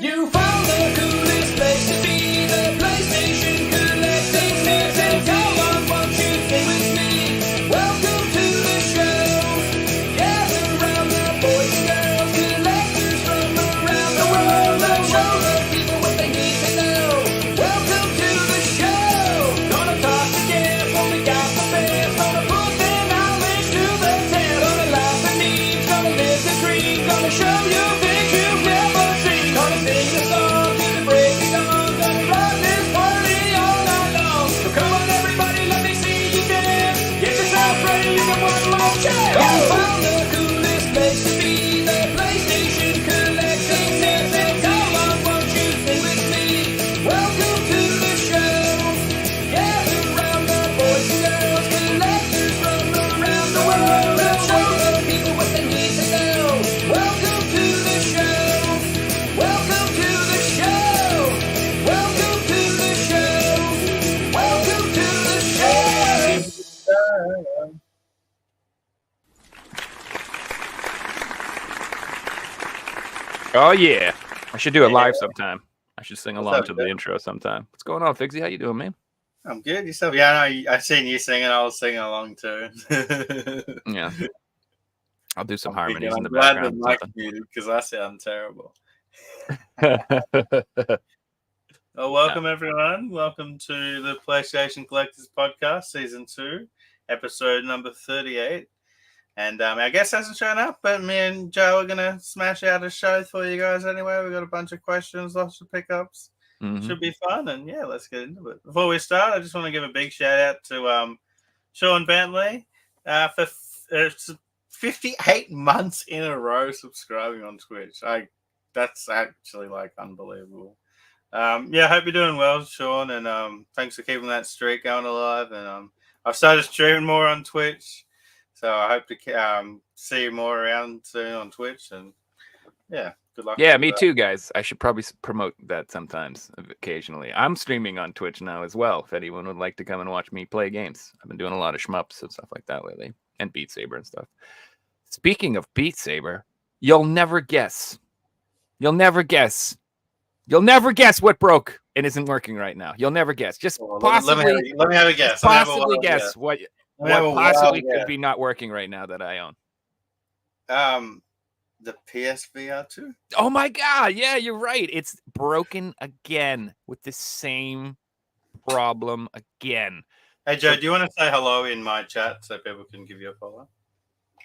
You found the coolest place to be, the PlayStation collecting season. Come on, won't you stay with me? Welcome to the show. Gather round the boys and girls, collectors from around the world. Let's show the people what they need to know. Welcome to the show. Gonna talk to Jeff when we got the fans. Gonna put their knowledge to the test. Gonna laugh and memes, gonna live the dream. Gonna show you things you've never seen. Gonna sing the song to the break of dawn. Gonna rock this party all night long. So come on everybody, let me see you dance. Get yourself ready for one more chance. You found the coolest place to be, the PlayStation collecting season. Come on, won't you stay with me? Welcome to the show. Gather round the boys and girls, collectors from around the world. Let's show the people what they need to know. Welcome to the show. Welcome to the show. Welcome to the show. Welcome to the show. Oh yeah, I should do it live sometime. I should sing What's along up, to the Jeff? intro sometime. What's going on, Figsy? How you doing, man? I'm good. Yourself? Yeah, I know. I seen you singing. I was singing along too. Yeah, I'll do some I'm harmonies in the glad background. that Mike's muted because I sound terrible. Something. Well, welcome everyone. Welcome to the PlayStation Collectors Podcast, Season 2, Episode number 38. And our guest hasn't shown up, but me and Joe are going to smash out a show for you guys anyway. We've got a bunch of questions, lots of pickups. Mhm. Should be fun, and yeah, let's get into it. Before we start, I just want to give a big shout out to Sean Bentley for 58 months in a row subscribing on Twitch. That's actually like unbelievable. Yeah, I hope you're doing well, Sean, and thanks for keeping that streak going alive. And I've started streaming more on Twitch, so I hope to see you more around soon on Twitch. And yeah, good luck. Yeah, with me that. too, guys. I should probably promote that sometimes, occasionally. I'm streaming on Twitch now as well. If anyone would like to come and watch me play games, I've been doing a lot of shmups and stuff like that lately, and Beat Saber and stuff. Speaking of Beat Saber, you'll never guess. You'll never guess. You'll never guess what broke and isn't working right now. You'll never guess. Just Well, possibly, let me have a guess. Let me have a possibly wild guess what Let me have a possibly wild could be not working right now that I own. guess. The PSVR 2. Oh my God! Yeah, you're right. It's broken again with the same problem again. Hey Joe, do you want to say hello in my chat so people can give you a follow?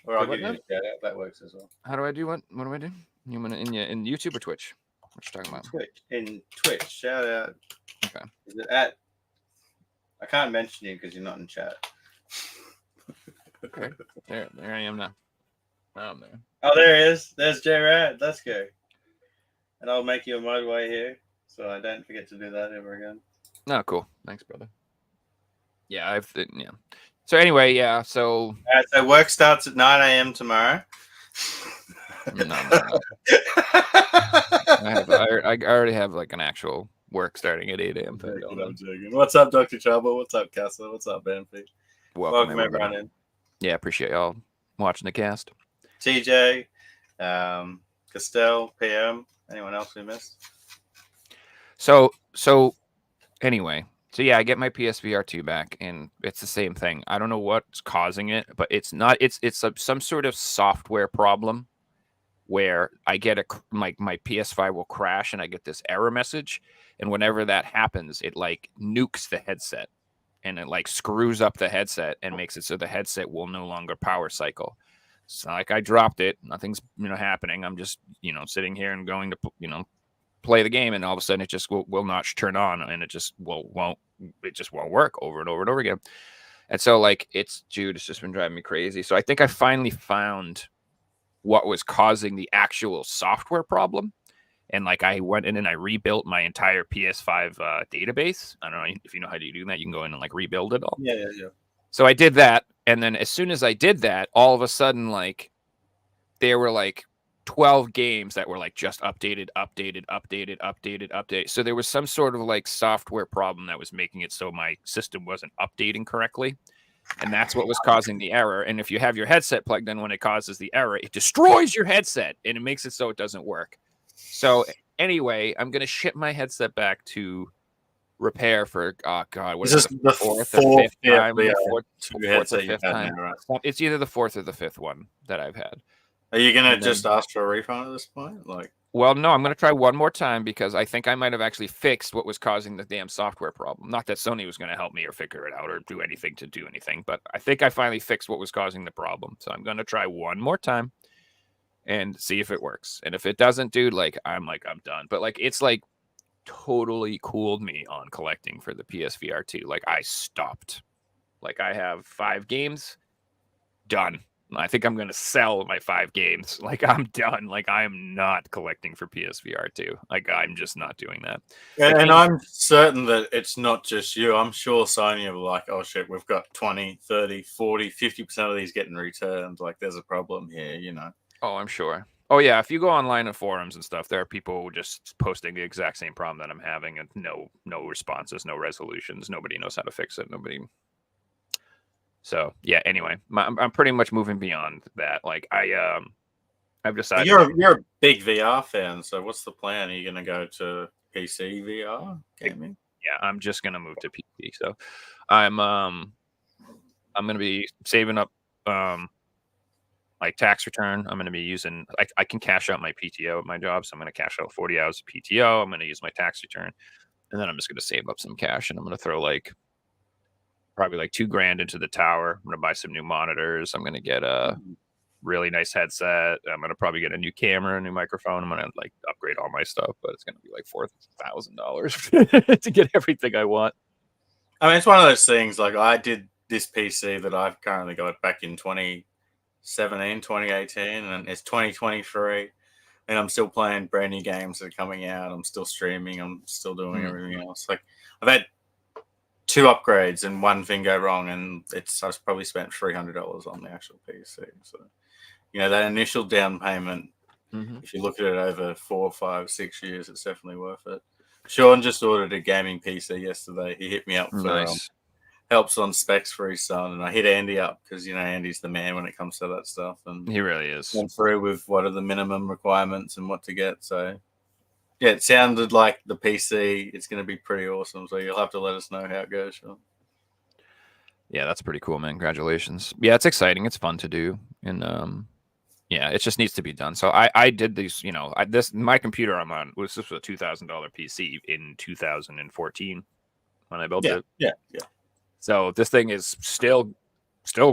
Or I'll What give you a now? shout out. That works as well. How do I do what? What do I do? You want in YouTube or Twitch? What you talking about? Twitch. Shout out. Okay. Is it at? I can't mention you because you're not in chat. Okay. There I am now. Now I'm there. Oh, there he is. There's J Rad. Let's go. And I'll make you a modway here, so I don't forget to do that ever again. Oh, cool. Thanks, brother. Yeah, yeah. So anyway, yeah. So All right, so work starts at 9 a.m. tomorrow. no. I already have like an actual work starting at 8 a.m. I'm joking. What's up, Dr. Trouble? What's up, Castle? What's up, Banfi? Welcome everyone in. Yeah, appreciate y'all watching the cast. TJ, Castell, PM. Anyone else we missed? So anyway, so yeah, I get my PSVR 2 back, and it's the same thing. I don't know what's causing it, but it's not. It's some sort of software problem where I get my PS5 will crash, and I get this error message, and whenever that happens, it like nukes the headset, and it like screws up the headset and makes it so the headset will no longer power cycle. So like I dropped it, nothing's happening. I'm just sitting here and going to play the game, and all of a sudden it just will not turn on, and it just won't work over and over and over again. And so like it's just been driving me crazy. So I think I finally found what was causing the actual software problem, and like I went in and I rebuilt my entire PS5 database. I don't know if you know how to do that. You can go in and like rebuild it all. Yeah. So I did that, and then as soon as I did that, all of a sudden like there were like 12 games that were like just updated. So there was some sort of like software problem that was making it so my system wasn't updating correctly. And that's what was causing the error. And if you have your headset plugged in when it causes the error, it destroys your headset and it makes it so it doesn't work. So anyway, I'm going to ship my headset back to repair for, oh God, what is it? The fourth or fifth time? Fourth or fifth time. Now, right? It's either the fourth or the fifth one that I've had. Are you going to just ask for a refund at this point? Well, no, I'm going to try one more time because I think I might have actually fixed what was causing the damn software problem. Not that Sony was going to help me or figure it out or do anything to do anything, but I think I finally fixed what was causing the problem. So I'm going to try one more time and see if it works. And if it doesn't, dude, I'm done. But it's totally cooled me on collecting for the PSVR 2. I stopped. I have 5 games done. I think I'm going to sell my 5 games. I'm done. I am not collecting for PSVR 2. I'm just not doing that. And I'm certain that it's not just you. I'm sure Sony are oh shit, we've got 20, 30, 40, 50% of these getting returned. There's a problem here, Oh, I'm sure. Oh, yeah. If you go online in forums and stuff, there are people just posting the exact same problem that I'm having and no responses, no resolutions. Nobody knows how to fix it. Nobody. So yeah. Anyway, I'm pretty much moving beyond that. I've decided you're a big VR fan. So what's the plan? Are you going to go to PC VR gaming? Yeah, I'm just going to move to PC. So I'm going to be saving up my tax return. I'm going to be using. I can cash out my PTO at my job, so I'm going to cash out 40 hours of PTO. I'm going to use my tax return, and then I'm just going to save up some cash, and I'm going to throw probably $2,000 into the tower. I'm going to buy some new monitors. I'm going to get a really nice headset. I'm going to probably get a new camera, a new microphone. I'm going to upgrade all my stuff, but it's going to be $4,000 to get everything I want. I mean, it's one of those things. I did this PC that I've currently got back in 2017, 2018, and it's 2023, and I'm still playing brand new games that are coming out. I'm still streaming. I'm still doing everything else. I've had 2 upgrades and one thing go wrong, and I've probably spent $300 on the actual PC. So, that initial down payment, if you look at it over 4, 5, 6 years, it's definitely worth it. Sean just ordered a gaming PC yesterday. He hit me up for helps on specs for his son, and I hit Andy up because Andy's the man when it comes to that stuff, and he really is. Went through with what are the minimum requirements and what to get. So yeah, it sounded like the PC. It's going to be pretty awesome. So you'll have to let us know how it goes, Sean. Yeah, that's pretty cool, man. Congratulations. Yeah, it's exciting. It's fun to do, and yeah, it just needs to be done. So I did these. My computer I'm on was a $2,000 PC in 2014 when I built it. Yeah. So this thing is still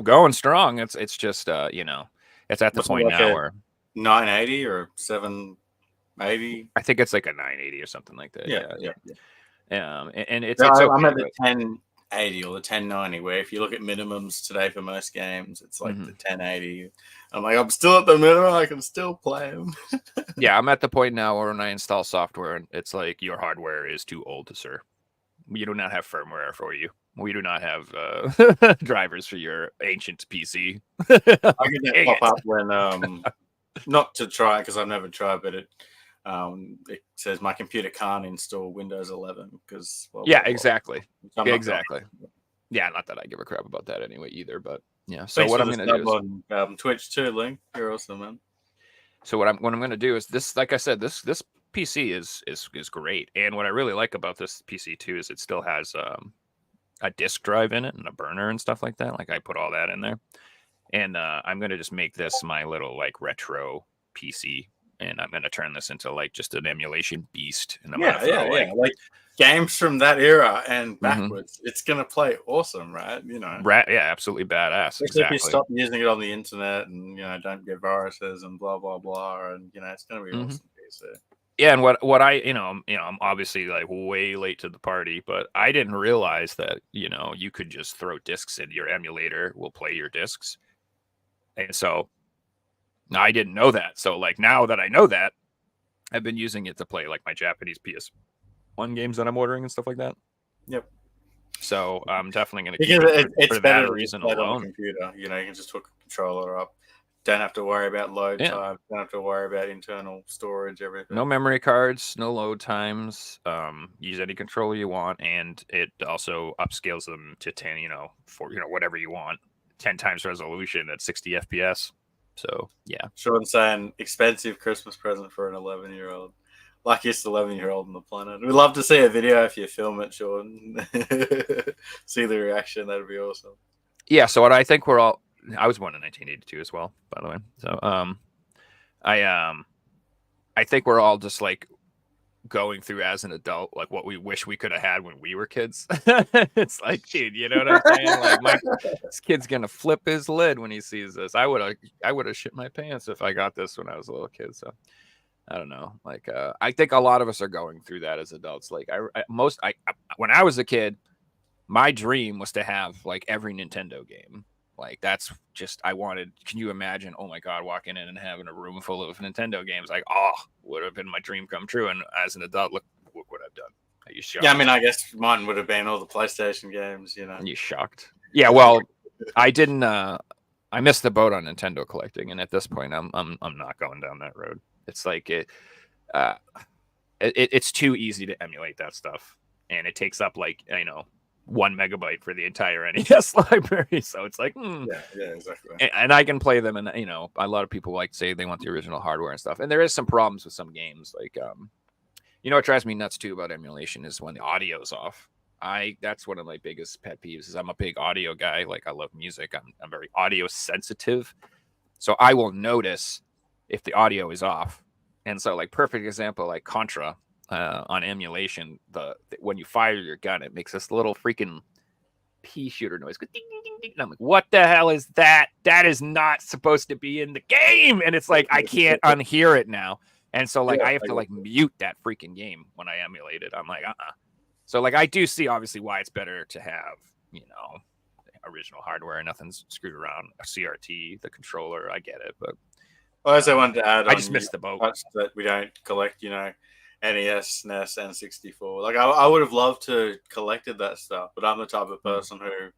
going strong. It's just it's at the point now where 980 or 780. I think it's a 980 or something like that. Yeah. And it's okay, I'm at the 1080 or the 1090, where if you look at minimums today for most games, it's the 1080. I'm still at the minimum. I can still play them. Yeah, I'm at the point now where when I install software, and it's your hardware is too old, sir. We do not have firmware for you. We do not have drivers for your ancient PC. I get that pop up when not to try because I've never tried, but it says my computer can't install Windows 11 because exactly. Yeah, not that I give a crap about that anyway either, but yeah. So thanks what I'm going to do is on Twitch too, Link. You're awesome, man. So what I'm going to do is this. Like I said, this PC is great, and what I really like about this PC too is it still has a disk drive in it and a burner and stuff like that. I put all that in there, and I'm going to just make this my little retro PC, and I'm going to turn this into just an emulation beast. And I'm throw, games from that era and backwards. It's going to play awesome, right? Yeah, absolutely badass. Exactly. If you stop using it on the internet and don't get viruses and blah blah blah, and it's going to be awesome PC. Yeah, and what I I'm obviously way late to the party, but I didn't realize that you could just throw discs in your emulator, will play your discs, and so I didn't know that. So now that I know that, I've been using it to play my Japanese PS1 games that I'm ordering and stuff like that. Yep. So I'm definitely going to keep it for better that reason alone. on the computer. You can just hook a controller up. don't have to worry about load Yeah. time. Don't have to worry about internal storage. Everything. No memory cards, no load times. Use any controller you want, and it also upscales them to 10. For whatever you want, 10 times resolution at 60 FPS. So yeah. Sean's saying expensive Christmas present for an 11-year-old. Luckiest 11-year-old on the planet. We'd love to see a video if you film it, Sean. See the reaction. That'd be awesome. Yeah. So what I think we're all. I was born in 1982 as well, by the way. So I think we're all just like going through as an adult, like what we wish we could have had when we were kids. It's like, dude, you know what I'm saying? Like, this kid's gonna flip his lid when he sees this. I would have shit my pants if I got this when I was a little kid. So I don't know. Like, I think a lot of us are going through that as adults. Like, when I was a kid, my dream was to have like every Nintendo game. Like, that's just, can you imagine, oh my God, walking in and having a room full of Nintendo games? Like, would have been my dream come true. And as an adult, look what I've done. Are you shocked? Yeah, I mean, I guess mine would have been all the PlayStation games, Are you shocked? Yeah, well, I didn't, I missed the boat on Nintendo collecting. And at this point, I'm not going down that road. It's like, it's too easy to emulate that stuff. And it takes up 1 megabyte for the entire NES library. So it's like, Yeah, exactly. And I can play them, and a lot of people like to say they want the original hardware and stuff. And there is some problems with some games. Like, what drives me nuts too about emulation is when the audio's off. That's one of my biggest pet peeves. Is I'm a big audio guy. Like, I love music. I'm very audio sensitive, so I will notice if the audio is off. And so, like, perfect example, like Contra. On emulation, when you fire your gun, it makes this little freaking pea shooter noise. Ding, ding, ding, ding. And I'm like, what the hell is that? That is not supposed to be in the game. And it's like, I can't unhear it now. And so I have to mute that freaking game when I emulate it. I'm like, So like, I do see obviously why it's better to have, original hardware and nothing's screwed around. A CRT, the controller, I get it. But I also wanted to add, I just missed the boat. That we don't collect, NES, NES, N64. Like, I would have loved to collected that stuff, but I'm the type of person who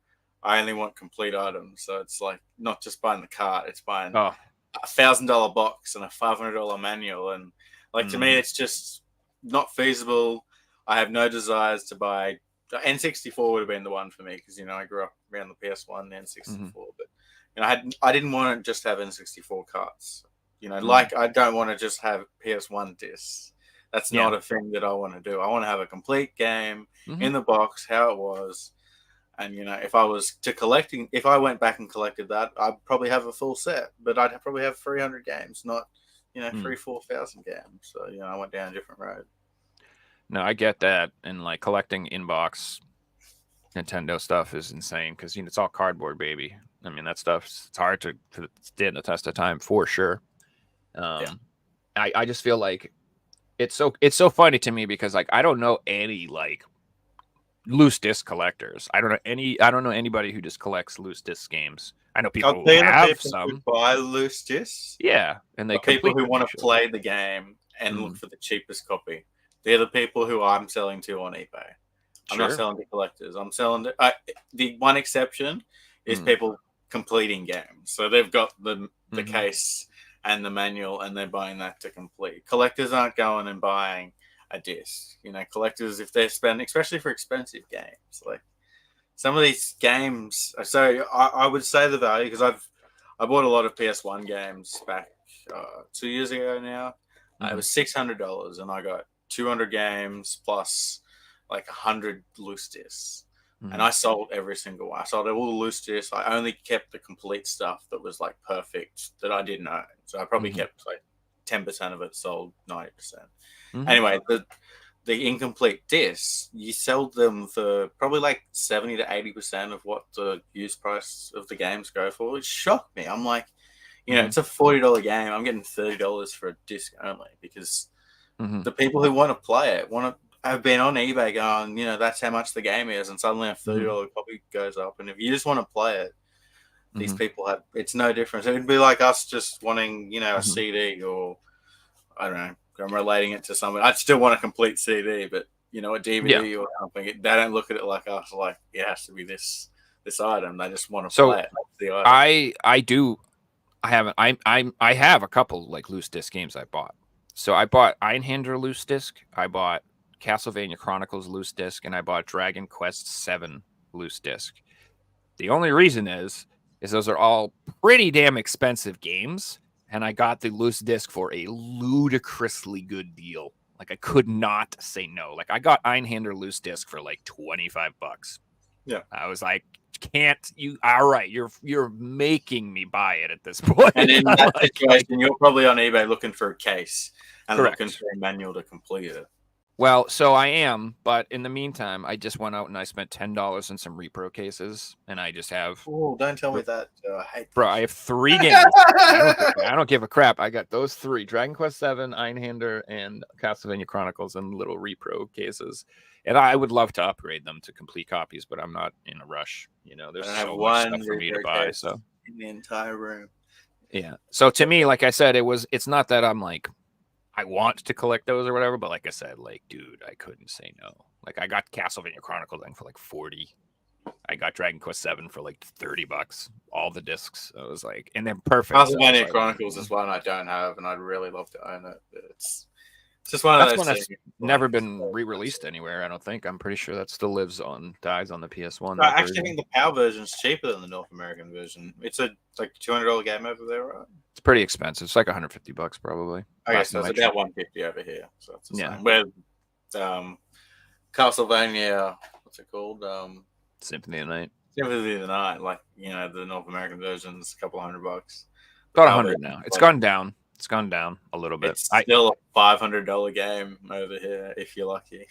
I only want complete items. So it's like not just buying the cart, it's buying $1,000 box and a $500 manual. And like, to me, it's just not feasible. I have no desires to buy. N64 would have been the one for me because, I grew up around the PS1 and N64. But, I didn't want to just have N64 carts. Like, I don't want to just have PS1 discs. That's not a thing that I want to do. I want to have a complete game in the box, how it was. And, if I went back and collected that, I'd probably have a full set, but I'd probably have 300 games, not, 4,000 games. So, I went down a different road. No, I get that. And like collecting inbox Nintendo stuff is insane because, it's all cardboard, baby. I mean, that stuff's, it's hard to stand the test of time for sure. I just feel like, it's so funny to me because like I don't know any like loose disc collectors. I don't know anybody who just collects loose disc games. I know people who have some who buy loose discs. Yeah, and they people who want to play the game and look for the cheapest copy. They're the people who I'm selling to on eBay. I'm not selling to collectors. I'm selling to the one exception is people completing games. So they've got the case and the manual, and they're buying that to complete. Collectors aren't going and buying a disc. Collectors, if they're spending, especially for expensive games, like some of these games. So I would say the value because I bought a lot of PS1 games back 2 years ago now. It was $600, and I got 200 games plus like 100 loose discs. And I sold every single one. I sold all the loose discs. I only kept the complete stuff that was like perfect that I didn't own. So I probably kept like 10% of it, sold 90%. Anyway, the incomplete discs, you sold them for probably like 70 to 80% of what the use price of the games go for. It shocked me. I'm like, it's a $40 game. I'm getting $30 for a disc only because the people who want to play it I've been on eBay going, that's how much the game is, and suddenly a $30 copy goes up. And if you just want to play it, these people it's no difference. It would be like us just wanting, a CD or, I don't know, I'm relating it to something. I'd still want a complete CD, but, a DVD or something. They don't look at it like us, like, it has to be this item. They just want to play it. That's the item. I haven't. I have a couple like loose disc games I bought. So I bought Einhander loose disc. I bought Castlevania Chronicles loose disc, and I bought Dragon Quest 7 loose disc. The only reason is those are all pretty damn expensive games, and I got the loose disc for a ludicrously good deal. Like I could not say no. Like I got Einhander loose disc for like $25. Yeah. I was like, can't you? All right, you're making me buy it at this point. And in that situation, you're probably on eBay looking for a case and Correct. looking for a manual to complete it. Well, so I am, but in the meantime, I just went out and I spent $10 in some repro cases, and I just have. Oh, don't tell me that. I hate Bro, I have 3 games. I don't give a crap. I got those 3: Dragon Quest 7, Einhander, and Castlevania Chronicles in little repro cases. And I would love to upgrade them to complete copies, but I'm not in a rush. There's so much stuff for me to buy. So in the entire room. Yeah. So to me, like I said, it's not that I'm like I want to collect those or whatever, but like I said, like, dude, I couldn't say no. Like I got Castlevania Chronicles for like 40. I got Dragon Quest 7 for like $30. All the discs. I was like, and they're perfect. Castlevania Chronicles is one I don't have, and I'd really love to own it. But it's just one of those that's things. never been re-released anywhere. I don't think. I'm pretty sure that still dies on the PS1. I actually think the PAL version is cheaper than the North American version. It's like $200 game over there, right? It's pretty expensive. It's like $150 probably. Okay, so it's about $150 over here. So it's the same. Where Castlevania, what's it called? Symphony of the Night. Symphony of the Night, like the North American version's a couple $100. About 100 now. It's gone down. It's gone down a little bit. It's still a $500 game over here if you're lucky.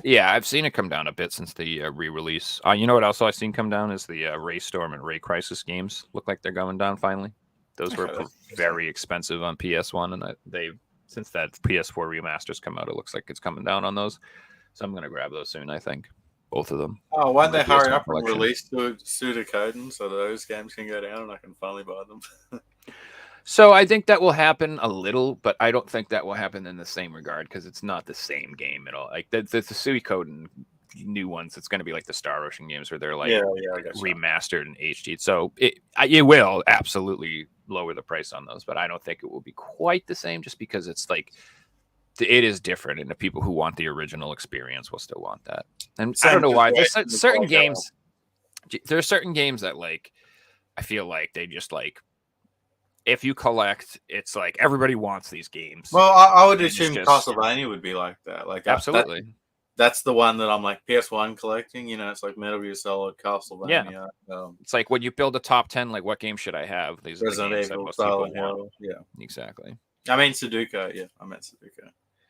Yeah, I've seen it come down a bit since the re-release. You know what else I've seen come down is the Ray Storm and Ray Crisis games. Look like they're going down finally. Those were very expensive on PS1, and since that PS4 remasters come out, it looks like it's coming down on those. So I'm gonna grab those soon. I think both of them. Oh, why don't they hurry up and release Sudokoden so those games can go down and I can finally buy them? So I think that will happen a little, but I don't think that will happen in the same regard because it's not the same game at all. Like the Suikoden new ones, it's going to be like the Star Ocean games where they're like remastered and HD. So it will absolutely lower the price on those, but I don't think it will be quite the same just because it's like it is different, and the people who want the original experience will still want that. And I don't know why. There's certain games. There are certain games that like I feel like they just like. If you collect, it's like everybody wants these games. Well, I would assume Castlevania would be like that. Like absolutely, that's the one that I'm like PS1 collecting. It's like Metal Gear Solid, Castlevania. Yeah. It's like when you build a top 10, like what game should I have? These Resident are the games Evil, that most people want. Yeah, exactly. I mean Sudoku. Yeah, I meant Sudoku.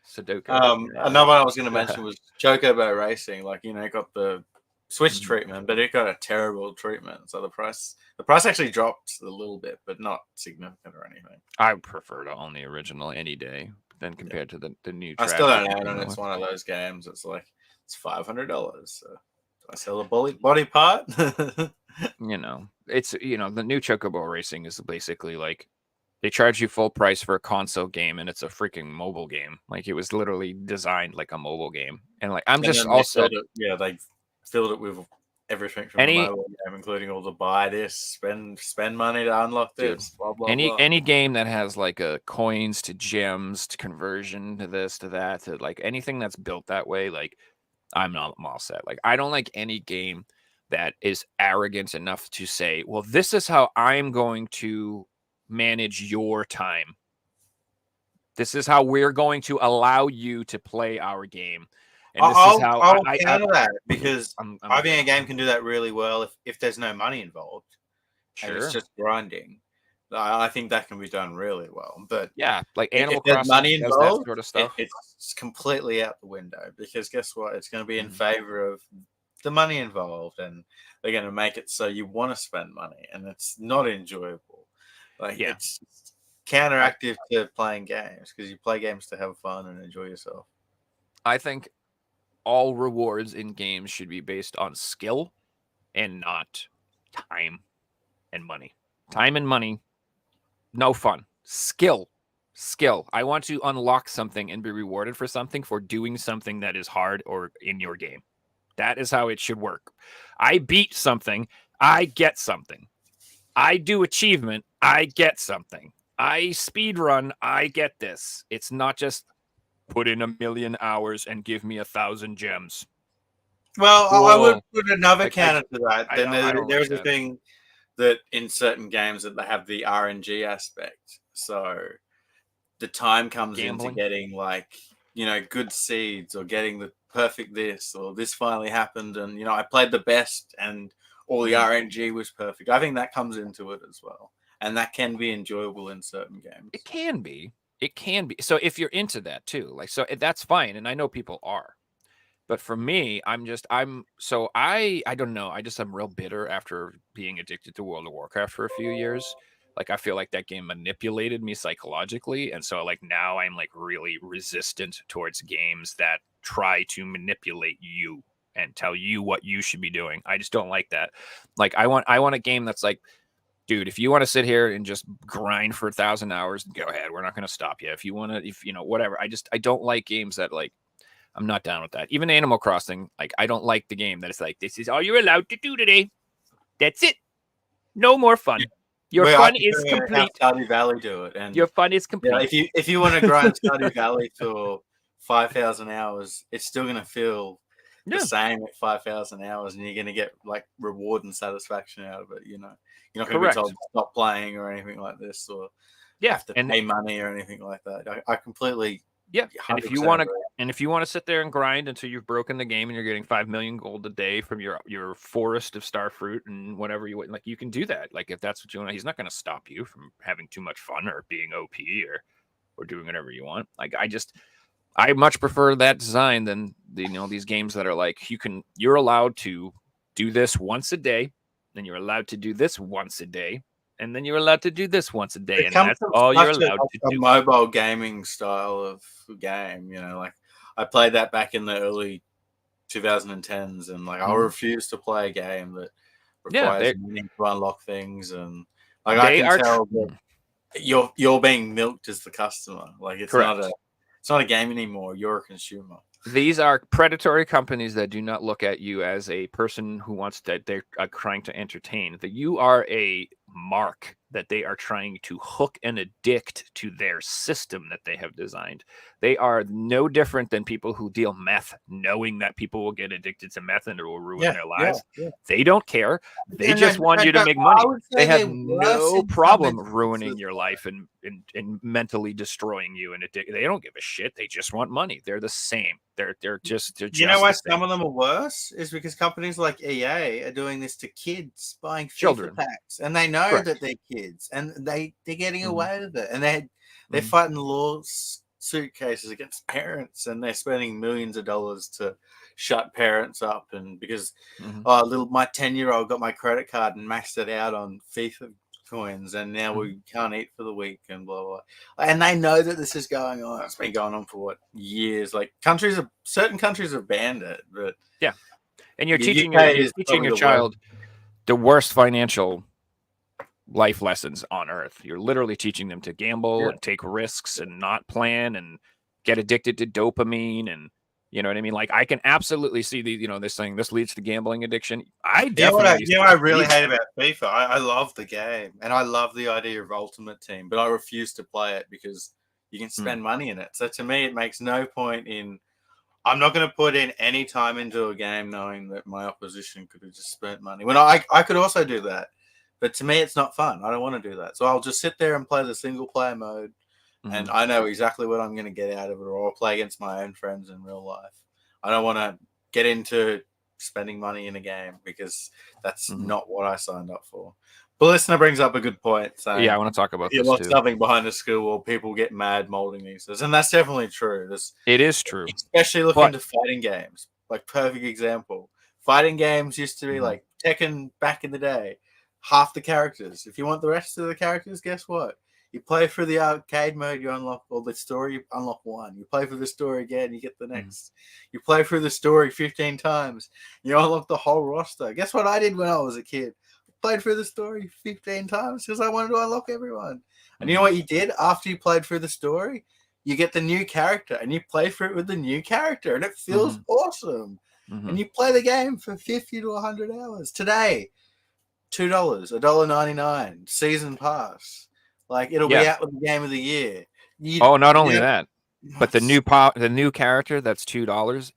Sudoku. Another one I was going to mention was Chocobo Racing. Like it got the Switch treatment, but it got a terrible treatment. So the price actually dropped a little bit, but not significant or anything. I prefer to own the original any day than compared to the new. I still don't own it. It's one of those games. It's like it's $500. So do I sell a body part? It's the new Chocobo Racing is basically like they charge you full price for a console game, and it's a freaking mobile game. Like it was literally designed like a mobile game, and like I'm just also they filled it with everything from the mobile game, including all the buy this, spend money to unlock this, blah blah. Any game that has like a coins to gems to conversion to this to that to like anything that's built that way, like I'm all set. Like I don't like any game that is arrogant enough to say, well, this is how I'm going to manage your time. This is how we're going to allow you to play our game. And this is how I'll counter that because I think a game can do that really well if there's no money involved. Sure. And it's just grinding. I think that can be done really well. But yeah, like Animal Crossing, money involved, that sort of stuff. It's completely out the window because guess what? It's going to be in favor of the money involved, and they're going to make it so you want to spend money, and it's not enjoyable. It's counteractive to playing games because you play games to have fun and enjoy yourself. I think all rewards in games should be based on skill and not time and money. Time and money, no fun. Skill. I want to unlock something and be rewarded for something for doing something that is hard or in your game. That is how it should work. I beat something, I get something. I do achievement, I get something. I speed run, I get this. It's not just put in 1,000,000 hours and give me 1,000 gems. Well, I would Cool. put another Like, counter to that. I Then don't like there's a that. thing that in certain games that they have the RNG aspect. So the time comes into Gambling. getting like, good seeds or getting the perfect this or this finally happened and I played the best and all the RNG was perfect. I think that comes into it as well. And that can be enjoyable in certain games. It can be. It can be. So if you're into that too, like, so that's fine. And I know people are. But for me, I don't know. I'm real bitter after being addicted to World of Warcraft for a few years. Like, I feel like that game manipulated me psychologically. And so, like, now I'm like really resistant towards games that try to manipulate you and tell you what you should be doing. I just don't like that. Like, I want a game that's like, dude, if you want to sit here and just grind for 1,000 hours, go ahead. We're not going to stop you. If you want to, whatever. I don't like games that, like, I'm not down with that. Even Animal Crossing, like, I don't like the game that it's like, this is all you're allowed to do today. That's it. No more fun. Your fun is complete. Stardew Valley do it, and your fun is complete. If you want to grind Stardew Valley for 5,000 hours, it's still going to feel the same at 5,000 hours, and you're going to get like reward and satisfaction out of it. You're not going to be told to stop playing or anything like this, or have to pay money or anything like that. I completely. Yeah, and if you want to, sit there and grind until you've broken the game and you're getting 5 million gold a day from your forest of starfruit and whatever you want, like, you can do that. Like, if that's what you want, he's not going to stop you from having too much fun or being OP or doing whatever you want. Like, I much prefer that design than these games that are like, you're allowed to do this once a day, and you're allowed to do this once a day. And then you're allowed to do this once a day, and that's all you're allowed to do. A mobile gaming style of game, like I played that back in the early 2010s, and like I refuse to play a game that requires money to unlock things, and like I can tell that you're being milked as the customer. Like it's not a game anymore. You're a consumer. These are predatory companies that do not look at you as a person who wants that they're trying to entertain. That you are a mark that they are trying to hook and addict to their system that they have designed. They are no different than people who deal meth, knowing that people will get addicted to meth and it will ruin their lives. They don't care. They just want you to make money. They have no problem ruining your life and mentally destroying you. And they don't give a shit. They just want money. They're the same. They're just. You know why some of them are worse? Is because companies like EA are doing this to kids buying FIFA packs, and they know that they're kids, and they're getting away with it, and they're fighting suitcases against parents, and they're spending millions of dollars to shut parents up, and because my 10-year-old got my credit card and maxed it out on FIFA coins, and now we can't eat for the week, and blah blah. And they know that this is going on. It's been going on for years. Like certain countries have banned it, but and you're teaching your child the worst financial life lessons on earth. You're literally teaching them to gamble and take risks and not plan and get addicted to dopamine, and you know what I mean? Like, I can absolutely see this thing. This leads to gambling addiction. I definitely. What I really hate about FIFA. I love the game and I love the idea of Ultimate Team, but I refuse to play it because you can spend money in it. So to me, it makes no point in. I'm not going to put in any time into a game knowing that my opposition could have just spent money. When I could also do that, but to me, it's not fun. I don't want to do that. So I'll just sit there and play the single player mode. And I know exactly what I'm going to get out of it, or I'll play against my own friends in real life. I don't want to get into spending money in a game because that's not what I signed up for. But listener brings up a good point. Saying, I want to talk about this too. Something behind the school wall, people get mad molding these. And that's definitely true. It is true. Especially looking into fighting games. Like, perfect example. Fighting games used to be like Tekken back in the day. Half the characters. If you want the rest of the characters, guess what? You play through the arcade mode, you unlock, or the story, you unlock one. You play through the story again, you get the next. You play through the story 15 times, you unlock the whole roster. Guess what I did when I was a kid? I played through the story 15 times because I wanted to unlock everyone. And you know what you did after you played through the story? You get the new character, and you play through it with the new character, and it feels awesome. And you play the game for 50 to 100 hours. Today, $2, $1.99 season pass. Like it'll be out with the game of the year. Not only that, but the new character that's $2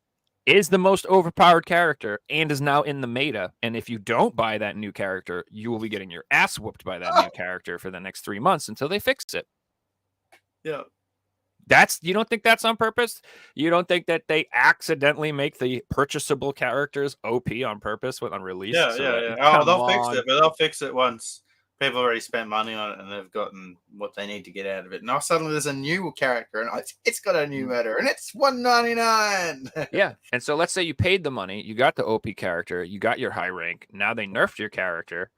is the most overpowered character and is now in the meta. And if you don't buy that new character, you will be getting your ass whooped by that new character for the next 3 months until they fix it. Yeah. You don't think that's on purpose? You don't think that they accidentally make the purchasable characters OP on purpose on release? Yeah. Oh, they'll fix it, but they'll fix it once people already spent money on it and they've gotten what they need to get out of it. Now suddenly there's a new character and it's got a new meta and it's $1.99. Yeah, and so let's say you paid the money, you got the OP character, you got your high rank. Now they nerfed your character,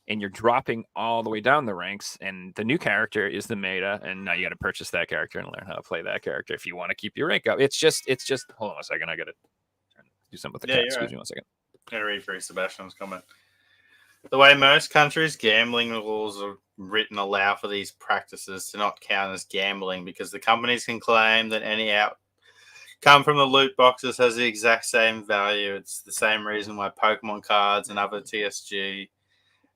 and you're dropping all the way down the ranks. And the new character is the meta, and now you got to purchase that character and learn how to play that character if you want to keep your rank up. It's just. Hold on a second, I got to do something with the cat. Excuse me 1 second. I'm gonna read through Sebastian's comment. The way most countries' gambling rules are written allow for these practices to not count as gambling because the companies can claim that any outcome from the loot boxes has the exact same value. It's the same reason why Pokemon cards and other TSG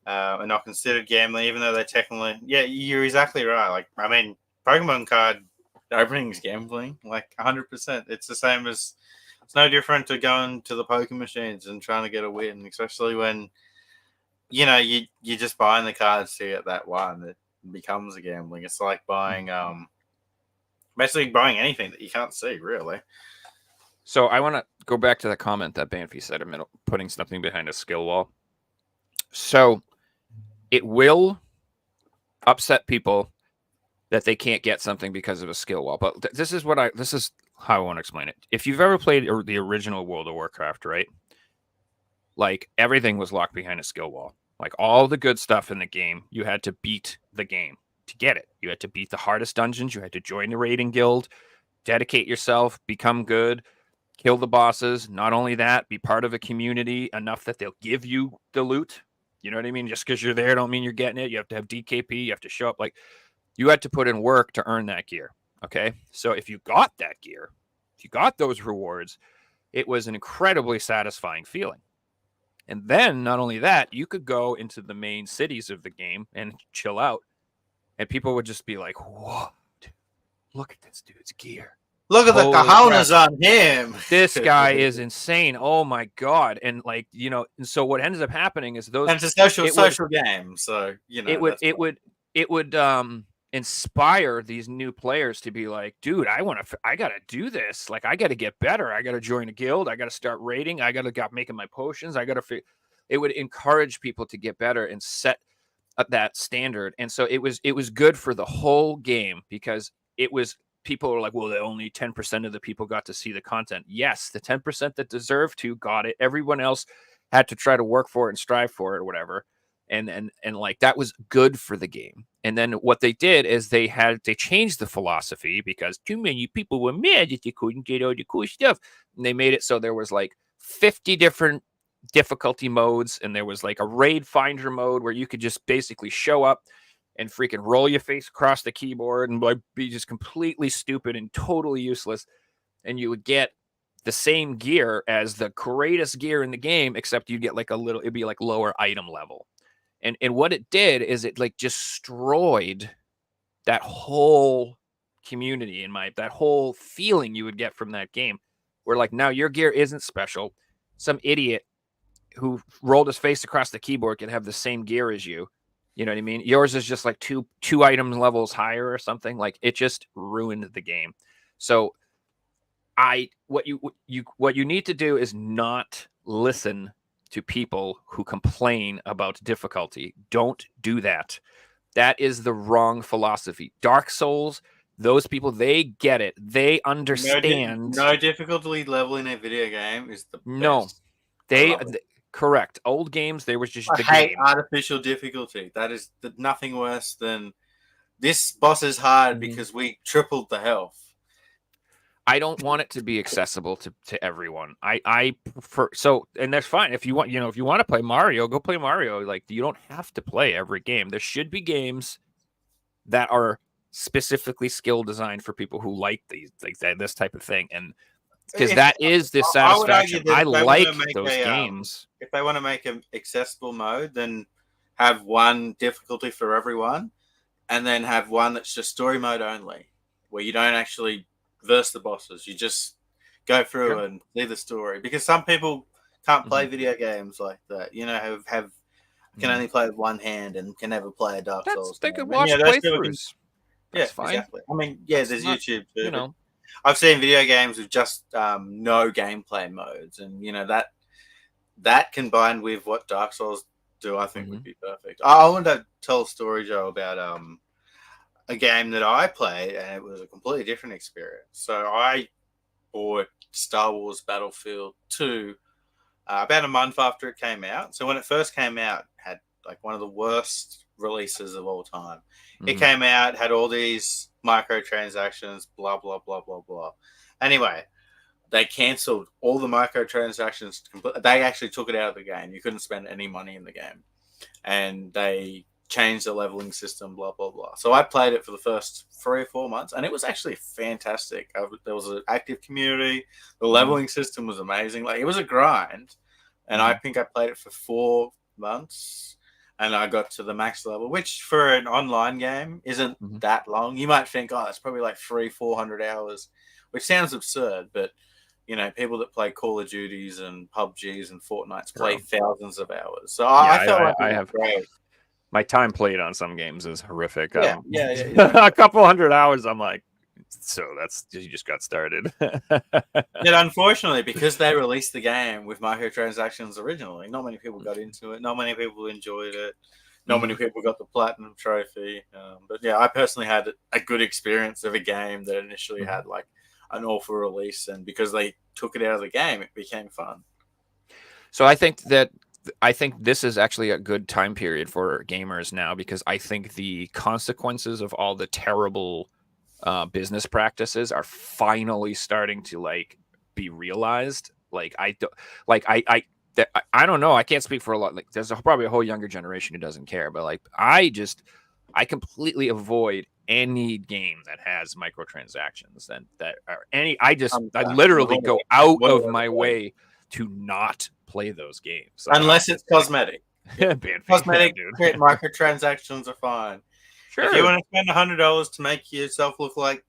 are not considered gambling, even though they technically... Yeah, you're exactly right. Like, I mean, Pokemon card opening is gambling, like 100%. It's the same as... It's no different to going to the poker machines and trying to get a win, especially when... you're just buying the cards to get that one. It becomes a gambling. It's like buying, basically buying anything that you can't see, really. So I want to go back to the comment that Banfi said about putting something behind a skill wall. So it will upset people that they can't get something because of a skill wall. But this is how I want to explain it. If you've ever played the original World of Warcraft, right? Like everything was locked behind a skill wall. Like all the good stuff in the game, you had to beat the game to get it. You had to beat the hardest dungeons. You had to join the raiding guild, dedicate yourself, become good, kill the bosses. Not only that, be part of a community enough that they'll give you the loot. You know what I mean? Just because you're there don't mean you're getting it. You have to have DKP. You have to show up. Like you had to put in work to earn that gear. Okay. So if you got that gear, if you got those rewards, it was an incredibly satisfying feeling. And then not only that, you could go into the main cities of the game and chill out. And people would just be like, what? Look at this dude's gear. Look at the cojones on him. This guy is insane. Oh my God. And like, and so what ends up happening is those... And it's a social game. So, it would inspire these new players to be like, dude, I got to do this. Like, I got to get better. I got to join a guild. I got to start raiding. I got to making my potions. It would encourage people to get better and set up that standard. And so it was good for the whole game because people were like, well, only 10% of the people got to see the content. Yes, the 10% that deserved to got it. Everyone else had to try to work for it and strive for it or whatever. And like that was good for the game. And then what they did is they changed the philosophy because too many people were mad that you couldn't get all the cool stuff. And they made it so there was like 50 different difficulty modes, and there was like a raid finder mode where you could just basically show up and freaking roll your face across the keyboard and like be just completely stupid and totally useless, and you would get the same gear as the greatest gear in the game, except you'd get like it'd be like lower item level. And what it did is it like destroyed that whole community that whole feeling you would get from that game, where like now your gear isn't special. Some idiot who rolled his face across the keyboard can have the same gear as you. You know what I mean? Yours is just like two item levels higher or something. Like it just ruined the game. So what you need to do is not listen to people who complain about difficulty. Don't do that. That is the wrong philosophy. Dark Souls, those people, they get it. They understand. No difficulty level in a video game is the best. No. Correct. Old games, they was just I hate artificial difficulty. That is nothing worse than this boss is hard because we tripled the health. I don't want it to be accessible to everyone. I prefer and that's fine. If you want, if you want to play Mario, go play Mario. Like you don't have to play every game. There should be games that are specifically skill designed for people who like this type of thing. And because that is the satisfaction. I like those games. If they want to make an accessible mode, then have one difficulty for everyone, and then have one that's just story mode only, where you don't actually verse the bosses. You just go through and see the story. Because some people can't play video games like that. You know, have can only play with one hand and can never play a Dark Souls They game. could And, watch those people can, playthroughs. That's fine. exactly. I mean, yeah, That's there's not, YouTube too. you know. I've seen video games with just no gameplay modes, and you know that combined with what Dark Souls do, I think would be perfect. I wanted to tell a story, Joe, about a game that I played, and it was a completely different experience. So I bought Star Wars Battlefield 2 about a month after it came out. So when it first came out, it had like one of the worst releases of all time. It came out, had all these microtransactions, blah, blah, blah, blah, blah. Anyway, they cancelled all the microtransactions. They actually took it out of the game. You couldn't spend any money in the game. And they changed the leveling system, blah, blah, blah. So I played it for the first 3 or 4 months, and it was actually fantastic. There was an active community. The leveling system was amazing. Like, it was a grind. And I think I played it for 4 months, and I got to the max level, which for an online game isn't that long. You might think, oh, that's probably like 300-400 hours, which sounds absurd, but you know, people that play Call of Duties and PUBGs and Fortnites play thousands of hours. So I felt like I have great. My time played on some games is horrific. Yeah. A couple hundred hours. I'm like, so that's you just got started. Yet unfortunately, because they released the game with microtransactions originally, not many people got into it. Not many people enjoyed it. Not many people got the platinum trophy. But yeah, I personally had a good experience of a game that initially had like an awful release, and because they took it out of the game, it became fun. So I think this is actually a good time period for gamers now, because I think the consequences of all the terrible business practices are finally starting to like be realized. Like I don't know. I can't speak for a lot. Like there's probably a whole younger generation who doesn't care, but like I completely avoid any game that has microtransactions that are any. I literally go out of my way to not play those games unless it's cosmetic. Cosmetic microtransactions are fine. Sure. If you want to spend $100 to make yourself look like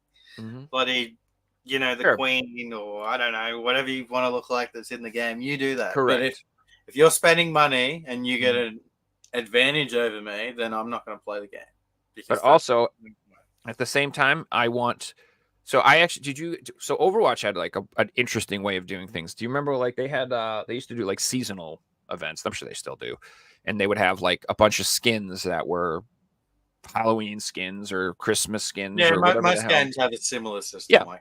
bloody, you know, the queen, or I don't know, whatever you want to look like that's in the game, you do that. Correct. But if you're spending money and you get an advantage over me, then I'm not going to play the game. But also, at the same time, I want. So So Overwatch had like an interesting way of doing things. Do you remember like they used to do like seasonal events? I'm sure they still do, and they would have like a bunch of skins that were Halloween skins or Christmas skins. Yeah, or whatever most games have a similar system. Yeah.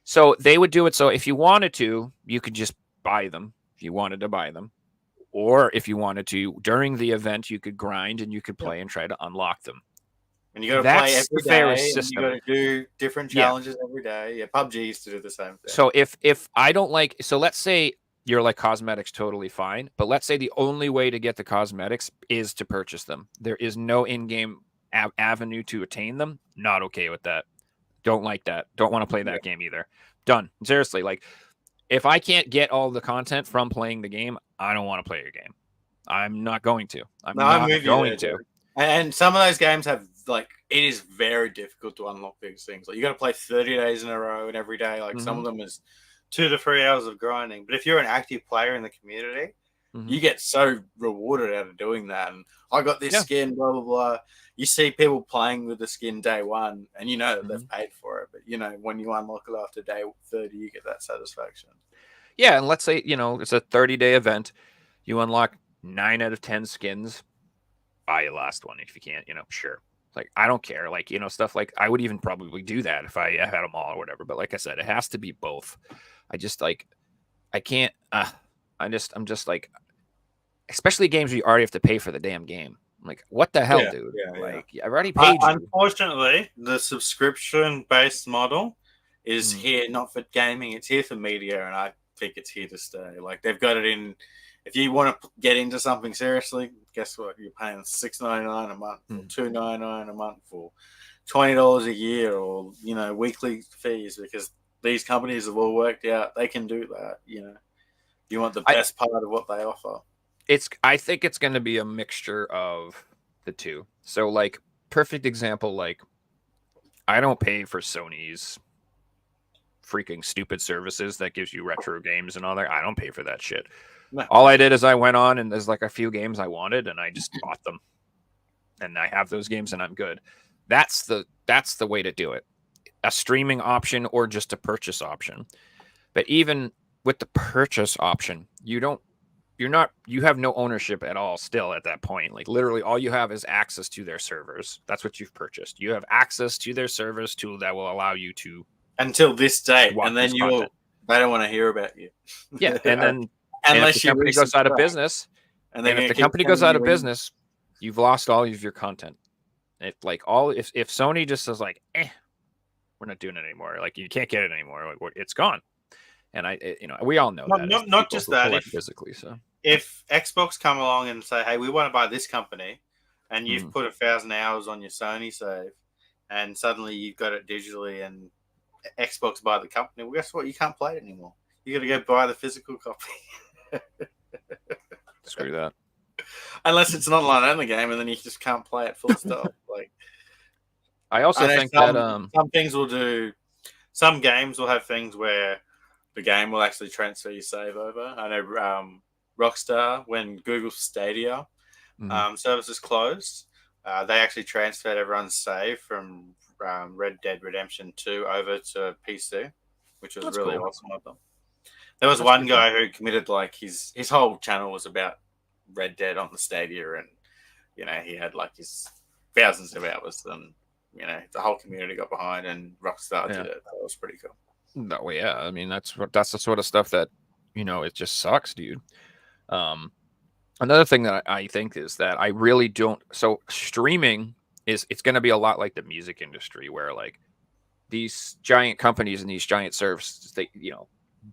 So they would do it. So if you wanted to, you could just buy them if you wanted to buy them. Or if you wanted to, during the event, you could grind and you could play and try to unlock them. And you got to play every day. And you got to do different challenges every day. Yeah, PUBG used to do the same thing. So if I don't like, so let's say you're like cosmetics, totally fine. But let's say the only way to get the cosmetics is to purchase them. There is no in-game avenue to attain them. Not okay with that. Don't like that. Don't want to play that game either. Done. Seriously, like if I can't get all the content from playing the game, I don't want to play your game. I'm not going to. I'm not going to. And some of those games have like it is very difficult to unlock these things. Like you got to play 30 days in a row and every day. Like some of them is 2 to 3 hours of grinding. But if you're an active player in the community, you get so rewarded out of doing that. And I got this skin, blah blah blah. You see people playing with the skin day one, and you know that they've paid for it. But you know when you unlock it after day 30, you get that satisfaction. Yeah, and let's say it's a 30-day event. You unlock 9 out of 10 skins. Buy your last one if you can't. Sure. Like I don't care. Like stuff like I would even probably do that if I had them all or whatever. But like I said, it has to be both. I just like I can't. I'm just like, especially games where you already have to pay for the damn game. I'm like, what the hell, dude? Like I've already paid. Unfortunately, the subscription-based model is here not for gaming. It's here for media, and I think it's here to stay. Like they've got it in. If you want to get into something seriously, guess what? You're paying $6.99 a month, or $2.99 a month, or $20 a year, or weekly fees, because these companies have all worked out they can do that. You want the best part of what they offer. I think it's going to be a mixture of the two. So like perfect example, like I don't pay for Sony's freaking stupid services that gives you retro games and all that. I don't pay for that shit. No. All I did is I went on and there's like a few games I wanted and I just bought them. And I have those games and I'm good. That's the way to do it. A streaming option or just a purchase option. But even with the purchase option, you have no ownership at all still at that point. Like literally all you have is access to their servers. That's what you've purchased. You have access to their servers tool that will allow you to until this date, watch and then this they content. don't want to hear about you. Yeah, and then unless if the company goes out of business, and if the company goes out of business, you've lost all of your content. If Sony just says like, we're not doing it anymore. Like you can't get it anymore. Like it's gone. And we all know that. Not just that. Physically, so if Xbox come along and say, "Hey, we want to buy this company," and you've put 1,000 hours on your Sony save, and suddenly you've got it digitally, and Xbox buy the company, well, guess what? You can't play it anymore. You got to go buy the physical copy. Screw that. Unless it's an online only game, and then you just can't play it full stop. Like, I also think that some things will do. Some games will have things where the game will actually transfer your save over. I know Rockstar, when Google Stadia services closed, they actually transferred everyone's save from Red Dead Redemption 2 over to PC, which was really awesome of them. There was one guy who committed like his whole channel was about Red Dead on the Stadia, and he had like his thousands of hours, and the whole community got behind, and Rockstar did it. That was pretty cool. No, yeah, I mean that's the sort of stuff that it just sucks, dude. Another thing that I think is that I really don't. So streaming it's going to be a lot like the music industry, where like these giant companies and these giant services, they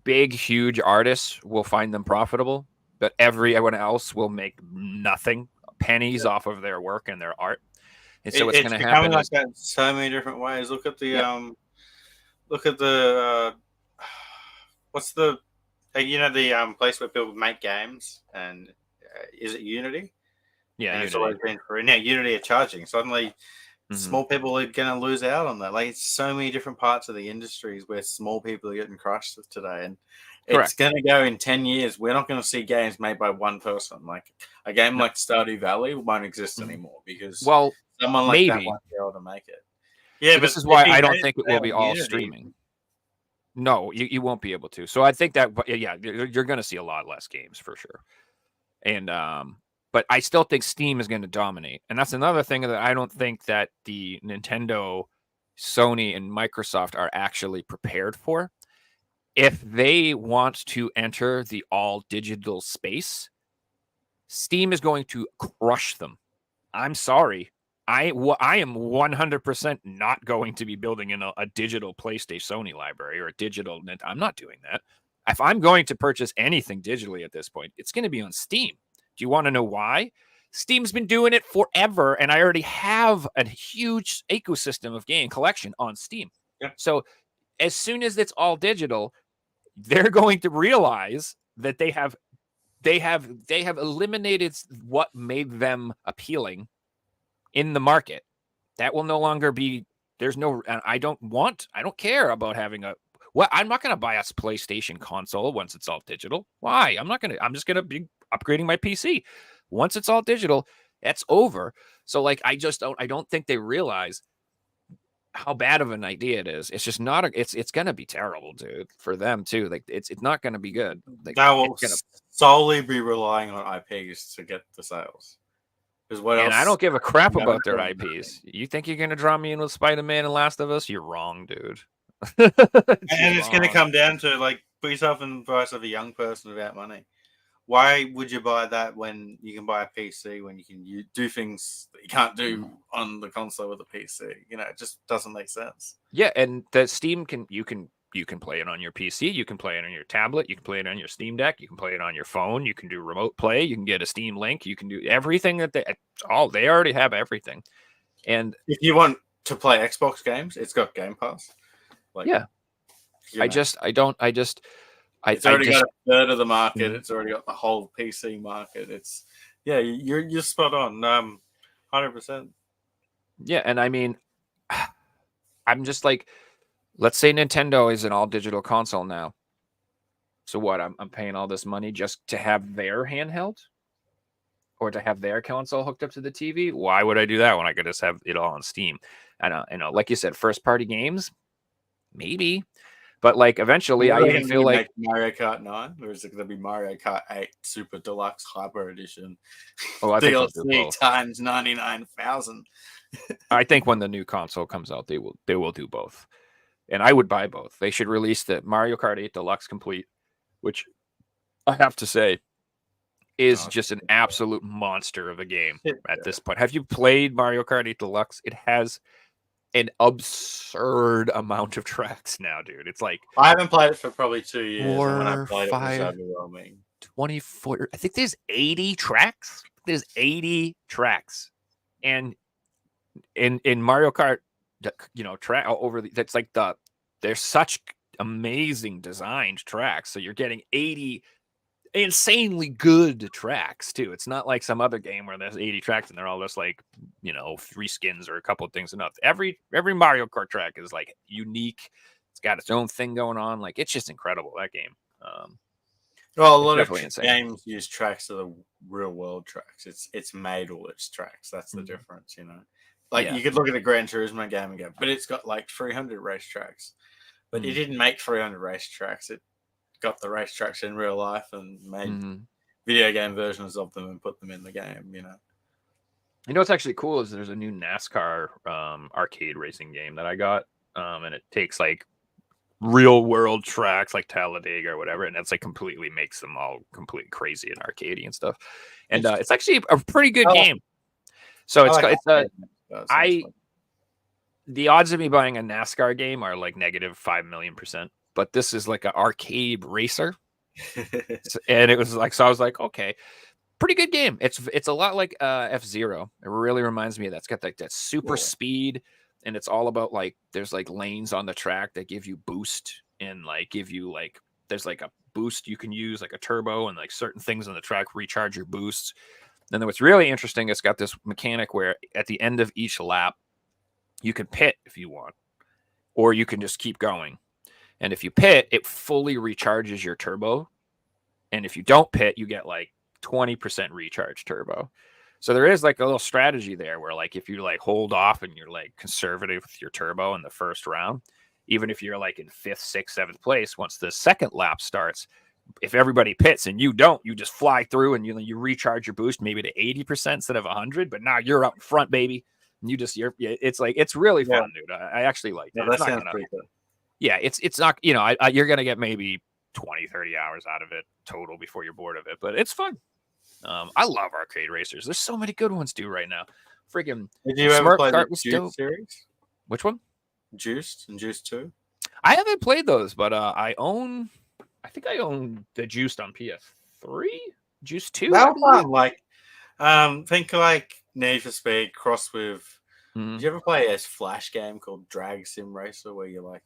big huge artists will find them profitable, but everyone else will make nothing, pennies off of their work and their art. And so what's going to happen like that in so many different ways. Look at the what's the place where people make games, and is it Unity? Yeah, and it's always been free. Now Unity are charging. Suddenly, small people are going to lose out on that. Like, it's so many different parts of the industries where small people are getting crushed today, and it's going to go in 10 years. We're not going to see games made by one person. Like a game like Stardew Valley won't exist anymore because someone like that won't be able to make it. Yeah, but this is why I don't think it will be all streaming. No, you won't be able to. So I think that you're going to see a lot less games for sure. And but I still think Steam is going to dominate. And that's another thing that I don't think that the Nintendo, Sony, and Microsoft are actually prepared for. If they want to enter the all digital space, Steam is going to crush them. I'm sorry. I am 100% not going to be building in a digital PlayStation Sony library or a digital. I'm not doing that. If I'm going to purchase anything digitally at this point, it's going to be on Steam. Do you want to know why? Steam's been doing it forever, and I already have a huge ecosystem of game collection on Steam. Yeah. So as soon as it's all digital, they're going to realize that they have eliminated what made them appealing in the market. That will no longer be. I don't care about having I'm not going to buy a PlayStation console once it's all digital. Why? I'm just going to be upgrading my PC. Once it's all digital, that's over. So like, I don't think they realize how bad of an idea it is. It's just not it's going to be terrible, dude, for them too. Like it's not going to be good. Like, they will solely be relying on IPs to get the sales. What else? And I don't give a crap about their IPs. You think you're going to draw me in with Spider-Man and Last of Us? You're wrong, dude. And it's going to come down to, like, put yourself in the price of a young person without money. Why would you buy that when you can buy a PC, when you can do things that you can't do on the console with a PC? It just doesn't make sense. Yeah, and the Steam you can play it on your PC, you can play it on your tablet, you can play it on your Steam Deck, you can play it on your phone, you can do remote play, you can get a Steam Link, you can do everything that they already have everything. And if you want to play Xbox games, it's got Game Pass. It's already got a third of the market. Mhm. It's already got the whole PC market. It's you're spot on. 100%. Yeah, and I mean, I'm just like, let's say Nintendo is an all digital console now. So what? I'm paying all this money just to have their handheld or to have their console hooked up to the TV. Why would I do that when I could just have it all on Steam? I know, like you said, first party games, maybe, but like eventually, I even feel like Mario Kart 9, or is it going to be Mario Kart 8 Super Deluxe Hyper Edition? I think they'll do DLC both. times 99,000. I think when the new console comes out, they will do both, and I would buy both. They should release the Mario Kart 8 Deluxe Complete, which I have to say is just an absolute monster of a game at this point. Have you played Mario Kart 8 Deluxe? It has an absurd amount of tracks now, dude. It's like I haven't played it for probably 2 years, and when I 4, played 5, it was overwhelming. 24. I think there's 80 tracks. There's 80 tracks, and in Mario Kart, track over that's like they're such amazing designed tracks. So you're getting 80 insanely good tracks too. It's not like some other game where there's 80 tracks and they're all just like, 3 skins or a couple of things enough. Every Mario Kart track is like unique. It's got its own thing going on. Like, it's just incredible, that game. Well, a lot of insane. games use tracks of the real world tracks. It's made all its tracks. That's the difference, Like, you could look at a Gran Turismo game and go, but it's got like 300 racetracks. But it didn't make 300 racetracks. It got the racetracks in real life and made video game versions of them and put them in the game, what's actually cool is there's a new NASCAR arcade racing game that I got, and it takes like real world tracks like Talladega or whatever, and it's like completely makes them all completely crazy and arcadey and stuff. And it's actually a pretty good game. So the odds of me buying a NASCAR game are like negative 5 million %, but this is like an arcade racer. And it was like, so I was like, okay, pretty good game. It's a lot like F-Zero. It really reminds me of that. It's got like that super speed, and it's all about like there's like lanes on the track that give you boost and like give you like there's like a boost you can use, like a turbo, and like certain things on the track recharge your boosts. And then what's really interesting, it's got this mechanic where at the end of each lap you can pit if you want, or you can just keep going. And if you pit, it fully recharges your turbo. And if you don't pit, you get like 20% recharge turbo. So there is like a little strategy there where like if you like hold off and you're like conservative with your turbo in the first round, even if you're like in 5th, 6th, 7th place, once the second lap starts, if everybody pits and you don't, you just fly through and you recharge your boost maybe to 80% instead of 100, but now you're up front, baby. And it's like, it's really fun, dude. I actually like it. That sounds pretty good. Yeah, it's not, you're going to get maybe 20, 30 hours out of it total before you're bored of it, but it's fun. I love arcade racers. There's so many good ones due right now. Freaking Did you ever play the Juiced series? Which one? Juiced and Juiced 2? I haven't played those, but I think I own the Juiced on PS3. Juiced 2? That one, like, think like Need for Speed crossed with. Did you ever play a Flash game called Drag Sim Racer where you like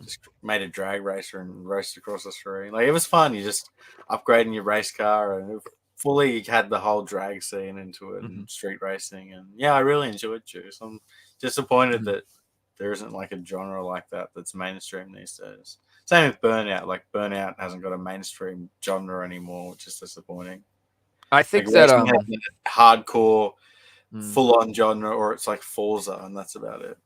just made a drag racer and raced across the screen? Like, it was fun. You just upgrading your race car and it fully had the whole drag scene into it and street racing. And yeah, I really enjoyed Juice. I'm disappointed that there isn't like a genre like that that's mainstream these days. Same with Burnout. Like, Burnout hasn't got a mainstream genre anymore, which is disappointing. I think like, that hardcore full-on genre, or it's like Forza, and that's about it.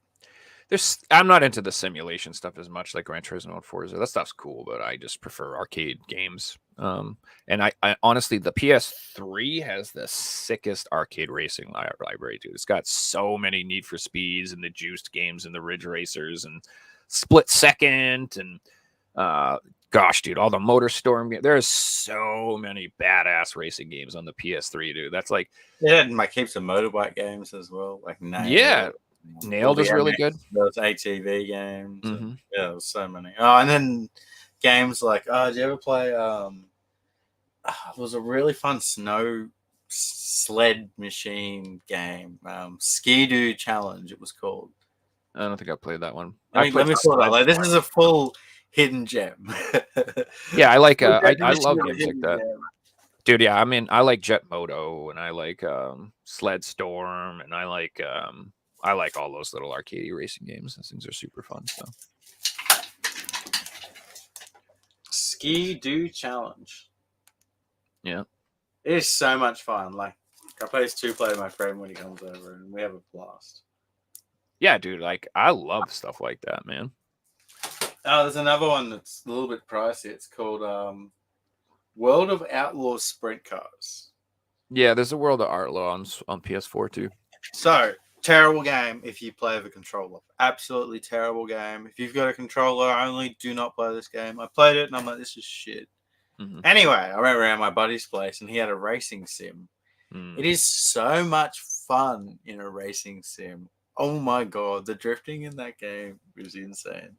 I'm not into the simulation stuff as much, like Gran Turismo and Forza. That stuff's cool, but I just prefer arcade games. And I honestly, the PS3 has the sickest arcade racing library, dude. It's got so many Need for Speeds and the Juiced games and the Ridge Racers and Split Second and gosh, dude, all the Motor Storm games. There's so many badass racing games on the PS3, dude. That's like and my keeps of motorbike games as well, like Nailed is really good. Those ATV games. And, there was so many. Oh, and then games like did you ever play it was a really fun snow sled machine game, Ski-Doo Challenge it was called. I don't think I played that one. Let me pull it up. Like, this is a full hidden gem. Yeah, I like Full I definition love of a games like hidden that. gem. Dude, yeah, I mean I like Jet Moto and I like Sled Storm and I like all those little arcade racing games. Those things are super fun. So Ski Do Challenge. yeah. It is so much fun. Like I play this 2-player with my friend when he comes over, and we have a blast. Yeah, dude, like I love stuff like that, man. Oh, there's another one that's a little bit pricey. It's called World of Outlaws Sprint Cars. Yeah, there's a World of Outlaw on PS4 too. So, terrible game if you play with a controller. Absolutely terrible game. If you've got a controller only, do not play this game. I played it and I'm like, this is shit. Mm-hmm. Anyway, I went around my buddy's place and he had a racing sim. It is so much fun in a racing sim. Oh my god, the drifting in that game is insane.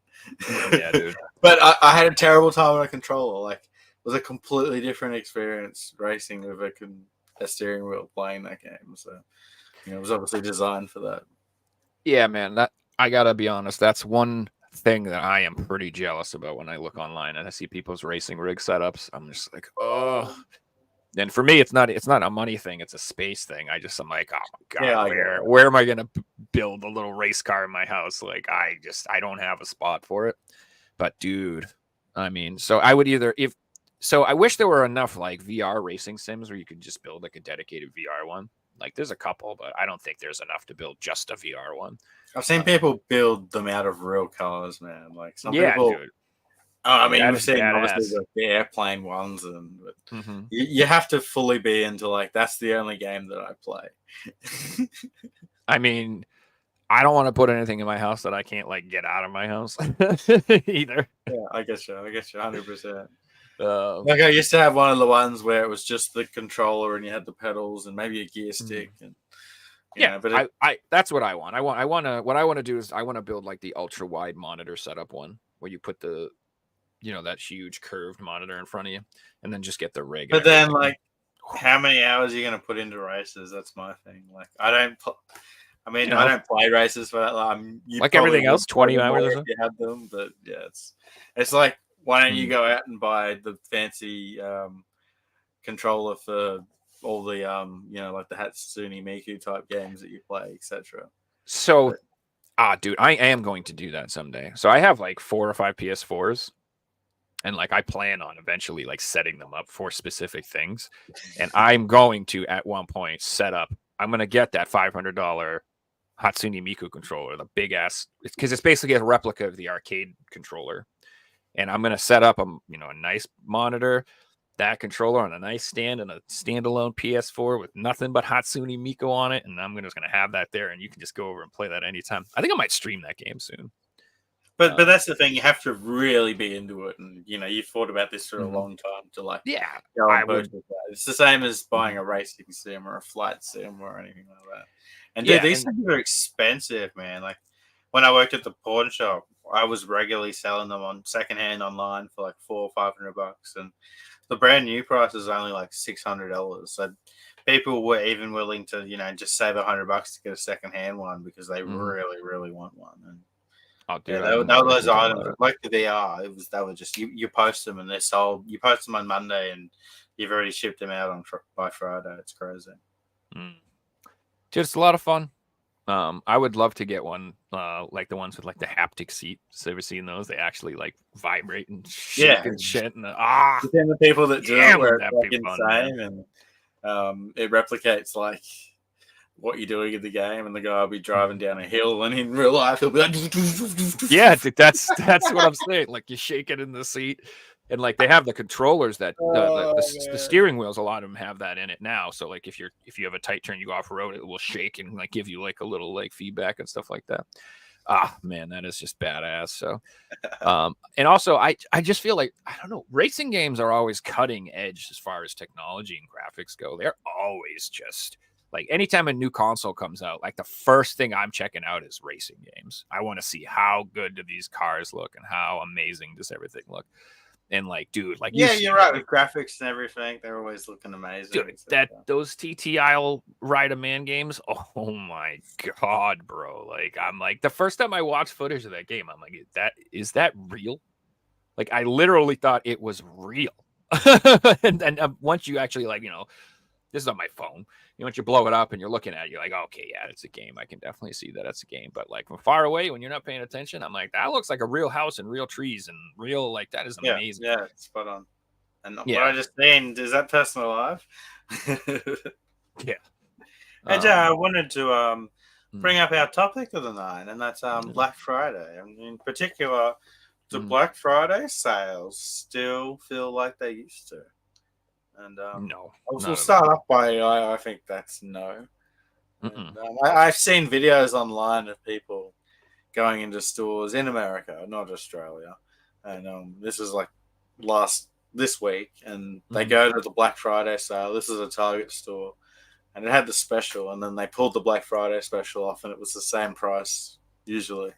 Yeah, dude. But I had a terrible time on a controller. Like, it was a completely different experience racing with a steering wheel playing that game. So, it was obviously designed for that. Yeah, man. That I gotta be honest. That's one thing that I am pretty jealous about when I look online and I see people's racing rig setups. I'm just like, oh. And for me, it's not a money thing; it's a space thing. I'm like, oh my god, where am I gonna build a little race car in my house? Like, I don't have a spot for it. But dude, I mean, so I would I wish there were enough like VR racing sims where you could just build like a dedicated VR one. Like, there's a couple, but I don't think there's enough to build just a VR one. I've seen people build them out of real cars, man. Like some Yeah, people. dude. I mean, That we've is seen badass. obviously the airplane ones, and Mm-hmm. you have to fully be into like that's the only game that I play. I mean, I don't want to put anything in my house that I can't like get out of my house either. Yeah, I guess you 100%. Um, Like I used to have one of the ones where it was just the controller and you had the pedals and maybe a gear stick. And yeah, but I that's what I want. What I want to do is I want to build like the ultra wide monitor setup one where you put the that huge curved monitor in front of you and then just get the rig. but then like how many hours are you going to put into races? That's my thing. Like I don't play races for that long. Like everything else, 20 hours or so? If you had them, but yeah, it's like why don't you go out and buy the fancy controller for all the like the Hatsune Miku type games that you play, etc. So, dude, I am going to do that someday. So I have like 4 or 5 PS4s, and like I plan on eventually like setting them up for specific things, and I'm going to at one point set up. I'm gonna get that $500 Hatsune Miku controller, the big ass, because it's basically a replica of the arcade controller. And I'm gonna set up a nice monitor, that controller on a nice stand, and a standalone PS4 with nothing but Hatsune Miku on it, and I'm just gonna have that there, and you can just go over and play that anytime. I think I might stream that game soon. But that's the thing, you have to really be into it, and you've thought about this for a long time to like go and purchase that. It's the same as buying a racing sim or a flight sim or anything like that. And dude, these things are expensive, man. Like when I worked at the pawn shop, I was regularly selling them on secondhand online for like $400 or $500, and the brand new price is only like $600. So people were even willing to, just save $100 to get a secondhand one because they really, really want one. And dude, that was those items like the VR. They were just you post them and they're sold. You post them on Monday and you've already shipped them out by Friday. It's crazy. Dude, it's a lot of fun. I would love to get one, like the ones with like the haptic seat. So ever seen those? They actually like vibrate and shake and shit. And the people that do it, where it's like insane, fun, and it replicates like what you're doing in the game, and the guy will be driving down a hill, and in real life he'll be like, yeah, that's what I'm saying. Like you shake it in the seat. And like they have the controllers that the steering wheels, a lot of them have that in it now. So like if you have a tight turn, you go off road, it will shake and like give you like a little like feedback and stuff like that. Man, that is just badass. So, and also I just feel like, I don't know, racing games are always cutting edge as far as technology and graphics go. They're always just like, anytime a new console comes out, like the first thing I'm checking out is racing games. I want to see how good do these cars look and how amazing does everything look. And like, dude, like you're right with graphics and everything. They're always looking amazing. Dude, those TTI Ride a Man games. Oh my god, bro! Like, I'm like, the first time I watched footage of that game, I'm like, is that real? Like I literally thought it was real. and once you actually like, this is on my phone. Once you blow it up and you're looking at it, you're like, okay, yeah, it's a game. I can definitely see that it's a game. But like from far away, when you're not paying attention, I'm like, that looks like a real house and real trees and real, like, that is amazing. Yeah, it's spot on. And what I just seen, is that person alive? Yeah. Hey, Joe, I wanted to bring up our topic of the night, and that's Black Friday. And in particular, do Black Friday sales still feel like they used to? And no. We'll start off by I think that's no. And, I've seen videos online of people going into stores in America, not Australia, and this is like this week, and they go to the Black Friday sale. This is a Target store, and it had the special, and then they pulled the Black Friday special off, and it was the same price usually.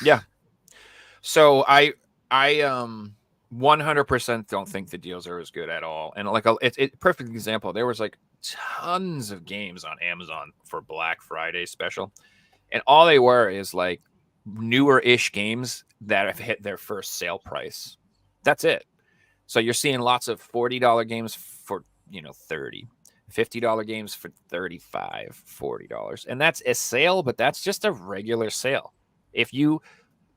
Yeah. So I 100% don't think the deals are as good at all. And like it's a perfect example. There was like tons of games on Amazon for Black Friday special, and all they were is like newer-ish games that have hit their first sale price. That's it. So you're seeing lots of $40 games for $30, $50 games for $35, $40, and that's a sale, but that's just a regular sale. If you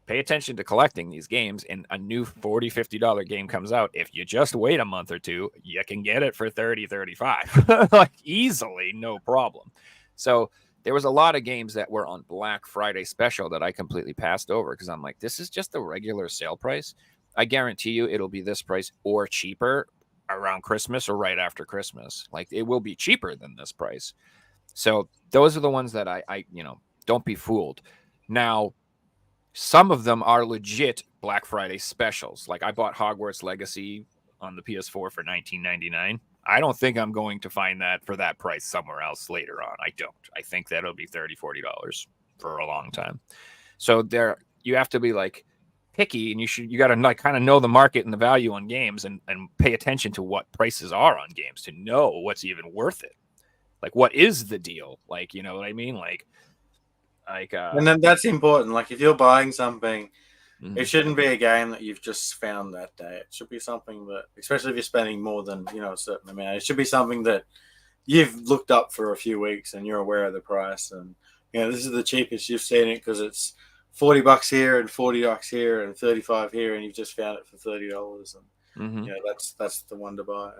pay attention to collecting these games and a new $40, $50 game comes out, if you just wait a month or two, you can get it for $30, $35, like easily, no problem. So there was a lot of games that were on Black Friday special that I completely passed over because I'm like, this is just a regular sale price. I guarantee you it'll be this price or cheaper around Christmas or right after Christmas. Like it will be cheaper than this price. So those are the ones that I don't be fooled. Now, some of them are legit Black Friday specials. Like I bought Hogwarts Legacy on the PS4 for $19.99. I don't think I'm going to find that for that price somewhere else later on. I don't. I think that'll be $30, $40 for a long time. So there, you have to be like picky, and you got to like kind of know the market and the value on games, and pay attention to what prices are on games to know what's even worth it. Like what is the deal? Like, you know what I mean? Like, and then that's important. Like if you're buying something, it shouldn't be a game that you've just found that day. It should be something that, especially if you're spending more than a certain amount, it should be something that you've looked up for a few weeks and you're aware of the price. And this is the cheapest you've seen it because it's $40 here and $40 here and $35 here, and you've just found it for $30. And that's the one to buy.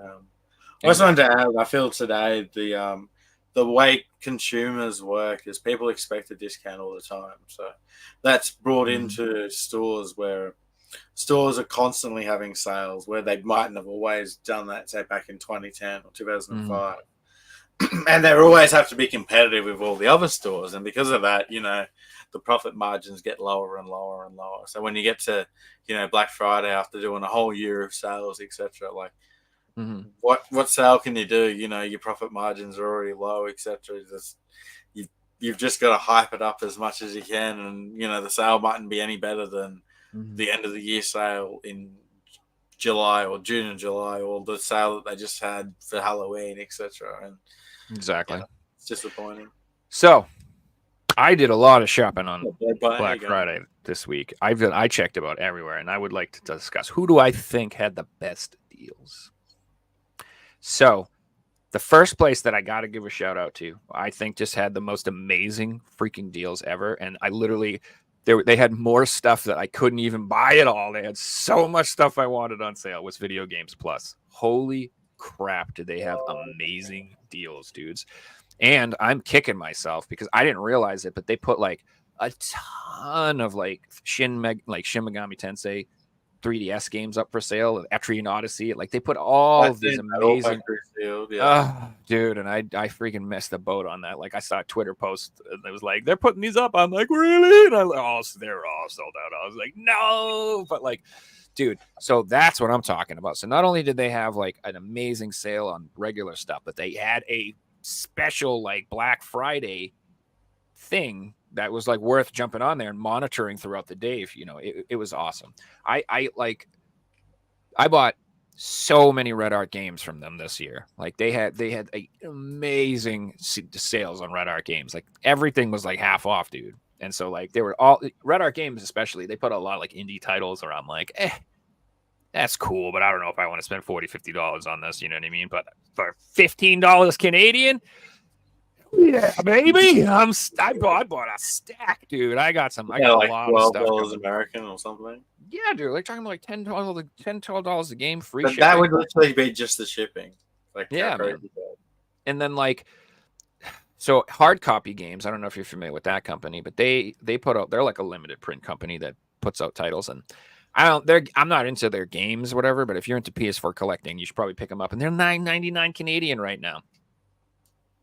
I just wanted to add, I feel today the way consumers work is people expect a discount all the time. So that's brought into stores where stores are constantly having sales where they mightn't have always done that, say, back in 2010 or 2005. And they always have to be competitive with all the other stores. And because of that, the profit margins get lower and lower and lower. So when you get to, Black Friday after doing a whole year of sales, etc., like, what sale can you do? Your profit margins are already low, etc. You've just got to hype it up as much as you can, and the sale mightn't be any better than the end of the year sale in July or June and July, or the sale that they just had for Halloween, etc. And exactly, it's disappointing. So I did a lot of shopping on Black Friday this week. I checked about everywhere, and I would like to discuss who do I think had the best deals. So the first place that I got to give a shout out to, I think just had the most amazing freaking deals ever. And I literally, they had more stuff that I couldn't even buy at all. They had so much stuff I wanted on sale, was Video Games Plus. Holy crap, did they have amazing deals, dudes. And I'm kicking myself because I didn't realize it, but they put like a ton of like Shin Megami Tensei 3DS games up for sale, Etrian Odyssey. Like they put all of these amazing dude, and I freaking missed the boat on that. Like I saw a Twitter post and it was like, they're putting these up. I'm like, really? And they're all sold out. I was like, no, but like, dude, so that's what I'm talking about. So not only did they have like an amazing sale on regular stuff, but they had a special like Black Friday thing that was like worth jumping on there and monitoring throughout the day. If it was awesome. I bought so many Red Art games from them this year. Like they had amazing sales on Red Art games. Like everything was like half off, dude. And so like they were all Red Art games, especially, they put a lot of like indie titles around like, that's cool, but I don't know if I want to spend $40, $50 on this. You know what I mean? But for $15 Canadian, yeah, baby, I bought a stack, dude. I got some. I got like a lot of stuff. $12 American or something. Yeah, dude. They're talking about like $10, $12 a game, free But shipping. that would literally be just the shipping. Like, yeah, man. And then like, so hard copy games. I don't know if you're familiar with that company, but they put out. They're like a limited print company that puts out titles, and I'm not into their games, or whatever. But if you're into PS4 collecting, you should probably pick them up. And they're $9.99 Canadian right now.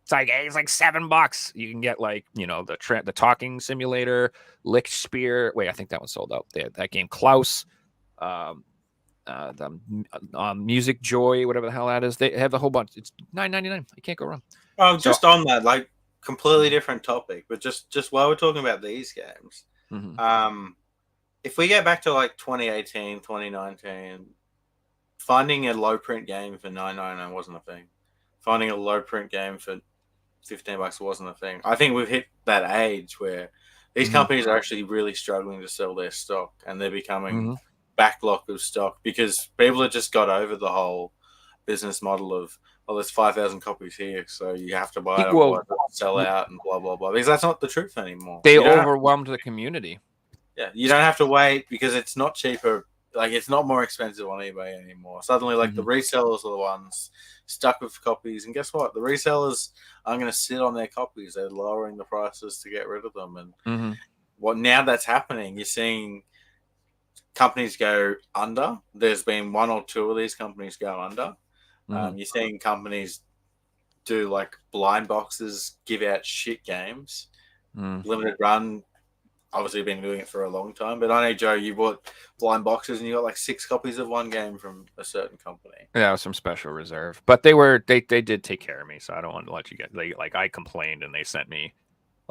It's like $7. You can get like, you know, the talking simulator, Lick Spear. Wait, I think that one sold out. They had that game, Klaus, the Music Joy, whatever the hell that is. They have the whole bunch. It's $9.99. You can't go wrong. Oh, just on that, like completely different topic, but just while we're talking about these games, if we get back to like 2018, 2019, finding a low print game for $9.99 wasn't a thing. Finding a low print game for $15 wasn't a thing. I think we've hit that age where these companies are actually really struggling to sell their stock, and they're becoming backlog of stock because people have just got over the whole business model of, well, there's 5,000 copies here, so you have to buy it, otherwise it'll sell out and blah, blah, blah. Because that's not the truth anymore. They overwhelmed the community. Yeah, you don't have to wait because it's not cheaper. Like, it's not more expensive on eBay anymore. Suddenly, like, the resellers are the ones stuck with copies. And guess what? The resellers aren't going to sit on their copies. They're lowering the prices to get rid of them. And now that's happening. You're seeing companies go under. There's been one or two of these companies go under. You're seeing companies do, like, blind boxes, give out shit games. Limited run. Obviously been doing it for a long time, but I know, Joe, you bought blind boxes and you got like 6 copies of one game from a certain company. Yeah, it was some special reserve, but they did take care of me, so I don't want to let you get like I complained and they sent me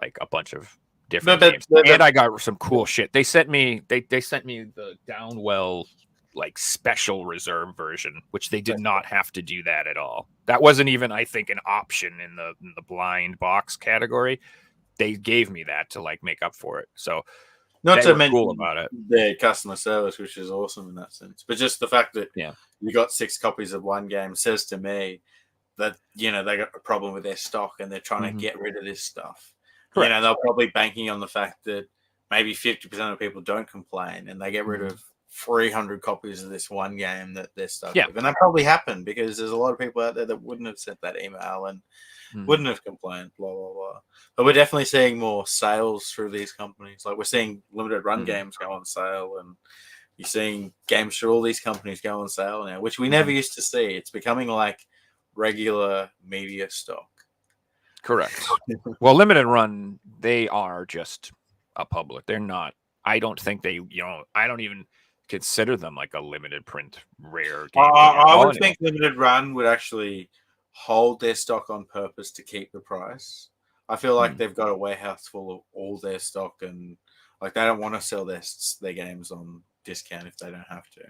like a bunch of different games, and I got some cool shit. They sent me the Downwell like special reserve version, which they did not have to do that at all. That wasn't even, I think, an option in the blind box category. They gave me that to like make up for it. So not to mention cool about it, their customer service, which is awesome in that sense. But just the fact that you got 6 copies of one game says to me that, you know, they got a problem with their stock and they're trying to get rid of this stuff. Correct. You know, they're probably banking on the fact that maybe 50% of people don't complain and they get rid of 300 copies of this one game that they're stuck with. And that probably happened because there's a lot of people out there that wouldn't have sent that email and wouldn't have complained, blah, blah, blah. But we're definitely seeing more sales through these companies. Like, we're seeing limited run games go on sale, and you're seeing games through all these companies go on sale now, which we never used to see. It's becoming like regular media stock. Correct. Well, limited run, they are just a public. They're not, I don't think they, I don't even consider them like a limited print rare game. I would think limited run would actually hold their stock on purpose to keep the price. I feel like they've got a warehouse full of all their stock, and like they don't want to sell their games on discount if they don't have to.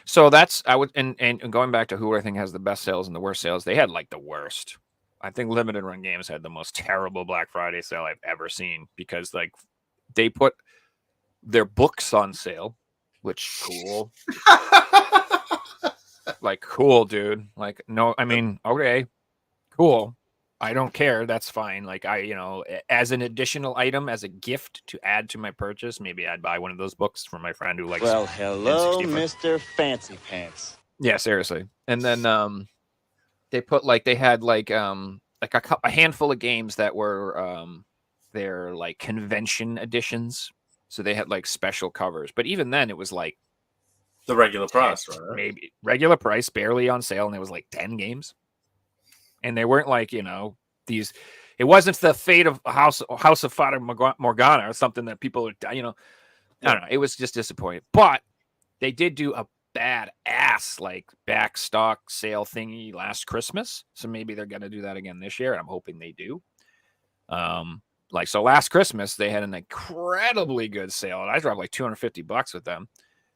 So that's and going back to who I think has the best sales and the worst sales, they had like the worst. I think limited run games had the most terrible Black Friday sale I've ever seen, because like they put their books on sale, which cool. Like, cool, dude. Like, no, I mean, okay, cool. I don't care. That's fine. Like, as an additional item, as a gift to add to my purchase, maybe I'd buy one of those books for my friend who likes. Well, hello, Mr. Fancy Pants. Yeah, seriously. And then they put they had a handful of games that were their like convention editions. So they had like special covers, but even then it was like the regular price, right? Maybe regular price, barely on sale, and it was like 10 games. And they weren't like, these. It wasn't the fate of House of Fata Morgana or something that people are, I don't know. It was just disappointing. But they did do a badass like back stock sale thingy last Christmas, so maybe they're gonna do that again this year, and I'm hoping they do. So last Christmas they had an incredibly good sale, and I dropped like $250 with them,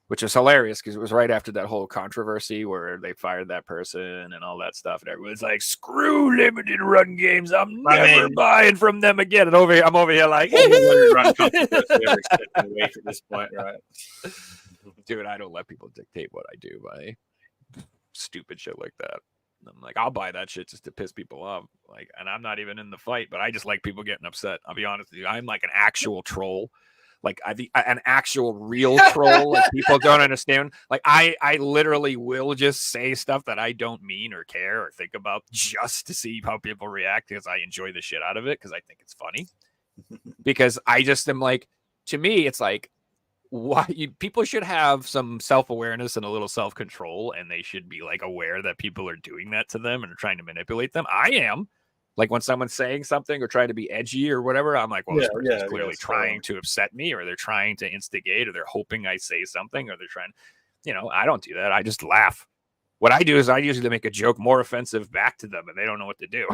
which is hilarious because it was right after that whole controversy where they fired that person and all that stuff. And everyone's like, screw limited run games. I'm never buying from them again. And I'm over here like, limited run controversy every step of the way at this point, right? Dude, I don't let people dictate what I do by stupid shit like that. I'm like, I'll buy that shit just to piss people off. Like, and I'm not even in the fight, but I just like people getting upset. I'll be honest with you. I'm like an actual troll. Like an actual real troll. Like people don't understand. Like I literally will just say stuff that I don't mean or care or think about just to see how people react because I enjoy the shit out of it because I think it's funny. Because I just am like, to me, it's like, why people should have some self-awareness and a little self-control, and they should be like aware that people are doing that to them and are trying to manipulate them. I am. Like when someone's saying something or trying to be edgy or whatever, I'm like, well, this person's clearly trying to upset me, or they're trying to instigate, or they're hoping I say something, or they're trying, I don't do that. I just laugh. What I do is I usually make a joke more offensive back to them, and they don't know what to do.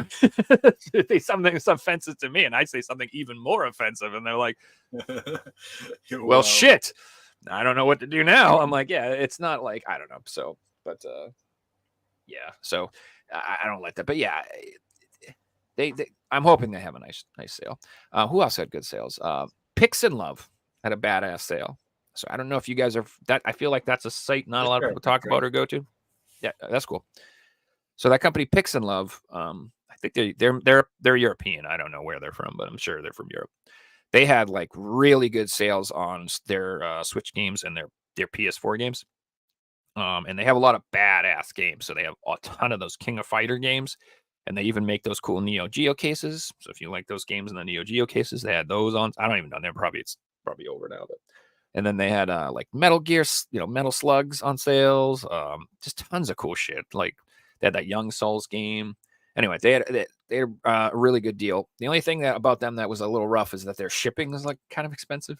They something's offensive to me, and I say something even more offensive, and they're like, "Well, shit, I don't know what to do now." I'm like, "Yeah, it's not like I don't know." So, but yeah, so I don't like that. But yeah, they I'm hoping they have a nice sale. Who else had good sales? Pix and Love had a badass sale. So I don't know if you guys are that. I feel like that's a site not a lot of people talk about or go to. Yeah, that's cool. So that company, Pix and Love, I think they're European. I don't know where they're from, but I'm sure they're from Europe. They had like really good sales on their Switch games and their PS4 games. And they have a lot of badass games. So they have a ton of those King of Fighter games, and they even make those cool Neo Geo cases. So if you like those games in the Neo Geo cases, they had those on. I don't even know. It's probably over now, but. And then they had like Metal Gear, Metal Slugs on sales. Just tons of cool shit. Like they had that Young Souls game. Anyway, they had a really good deal. The only thing about them that was a little rough is that their shipping is like kind of expensive.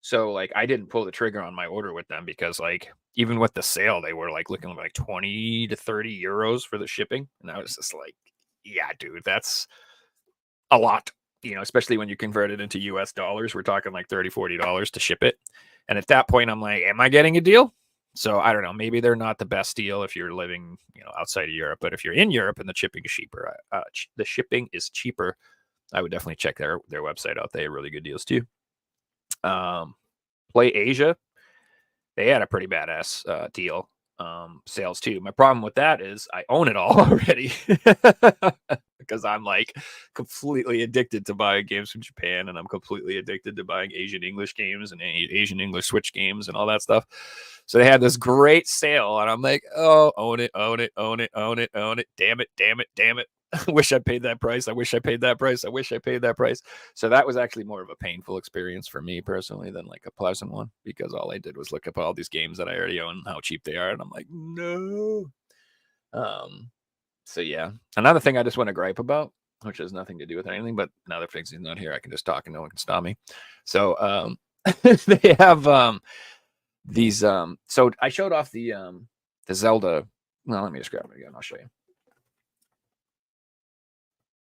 So like I didn't pull the trigger on my order with them because like even with the sale, they were like looking like 20 to 30 euros for the shipping. And I was just like, yeah, dude, that's a lot. Especially when you convert it into US dollars, we're talking like $30, $40 to ship it. And at that point, I'm like, am I getting a deal? So I don't know. Maybe they're not the best deal if you're living, outside of Europe. But if you're in Europe and the shipping is cheaper, I would definitely check their website out. They have really good deals too. Play Asia, they had a pretty badass deal. Sales too. My problem with that is I own it all already because I'm like completely addicted to buying games from Japan, and I'm completely addicted to buying Asian English games and Asian English Switch games and all that stuff. So they had this great sale, and I'm like, oh, own it. Damn it. I wish I paid that price. So that was actually more of a painful experience for me personally than like a pleasant one, because all I did was look up all these games that I already own and how cheap they are, and I'm like, no. So yeah, another thing I just want to gripe about, which has nothing to do with anything, but now that Figgsy's not here, I can just talk and no one can stop me. So they have these so I showed off the Zelda. Well, let me just grab it again. I'll show you.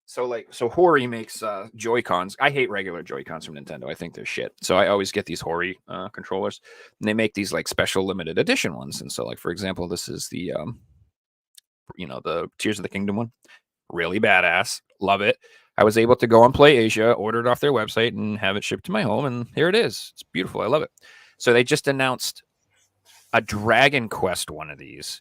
So Hori makes Joy-Cons. I hate regular Joy-Cons from Nintendo. I think they're shit. So I always get these Hori controllers, and they make these like special limited edition ones. And so, like for example, this is the the Tears of the Kingdom one. Really badass. Love it. I was able to go on Play Asia, order it off their website, and have it shipped to my home. And here it is. It's beautiful. I love it. So they just announced a Dragon Quest one of these,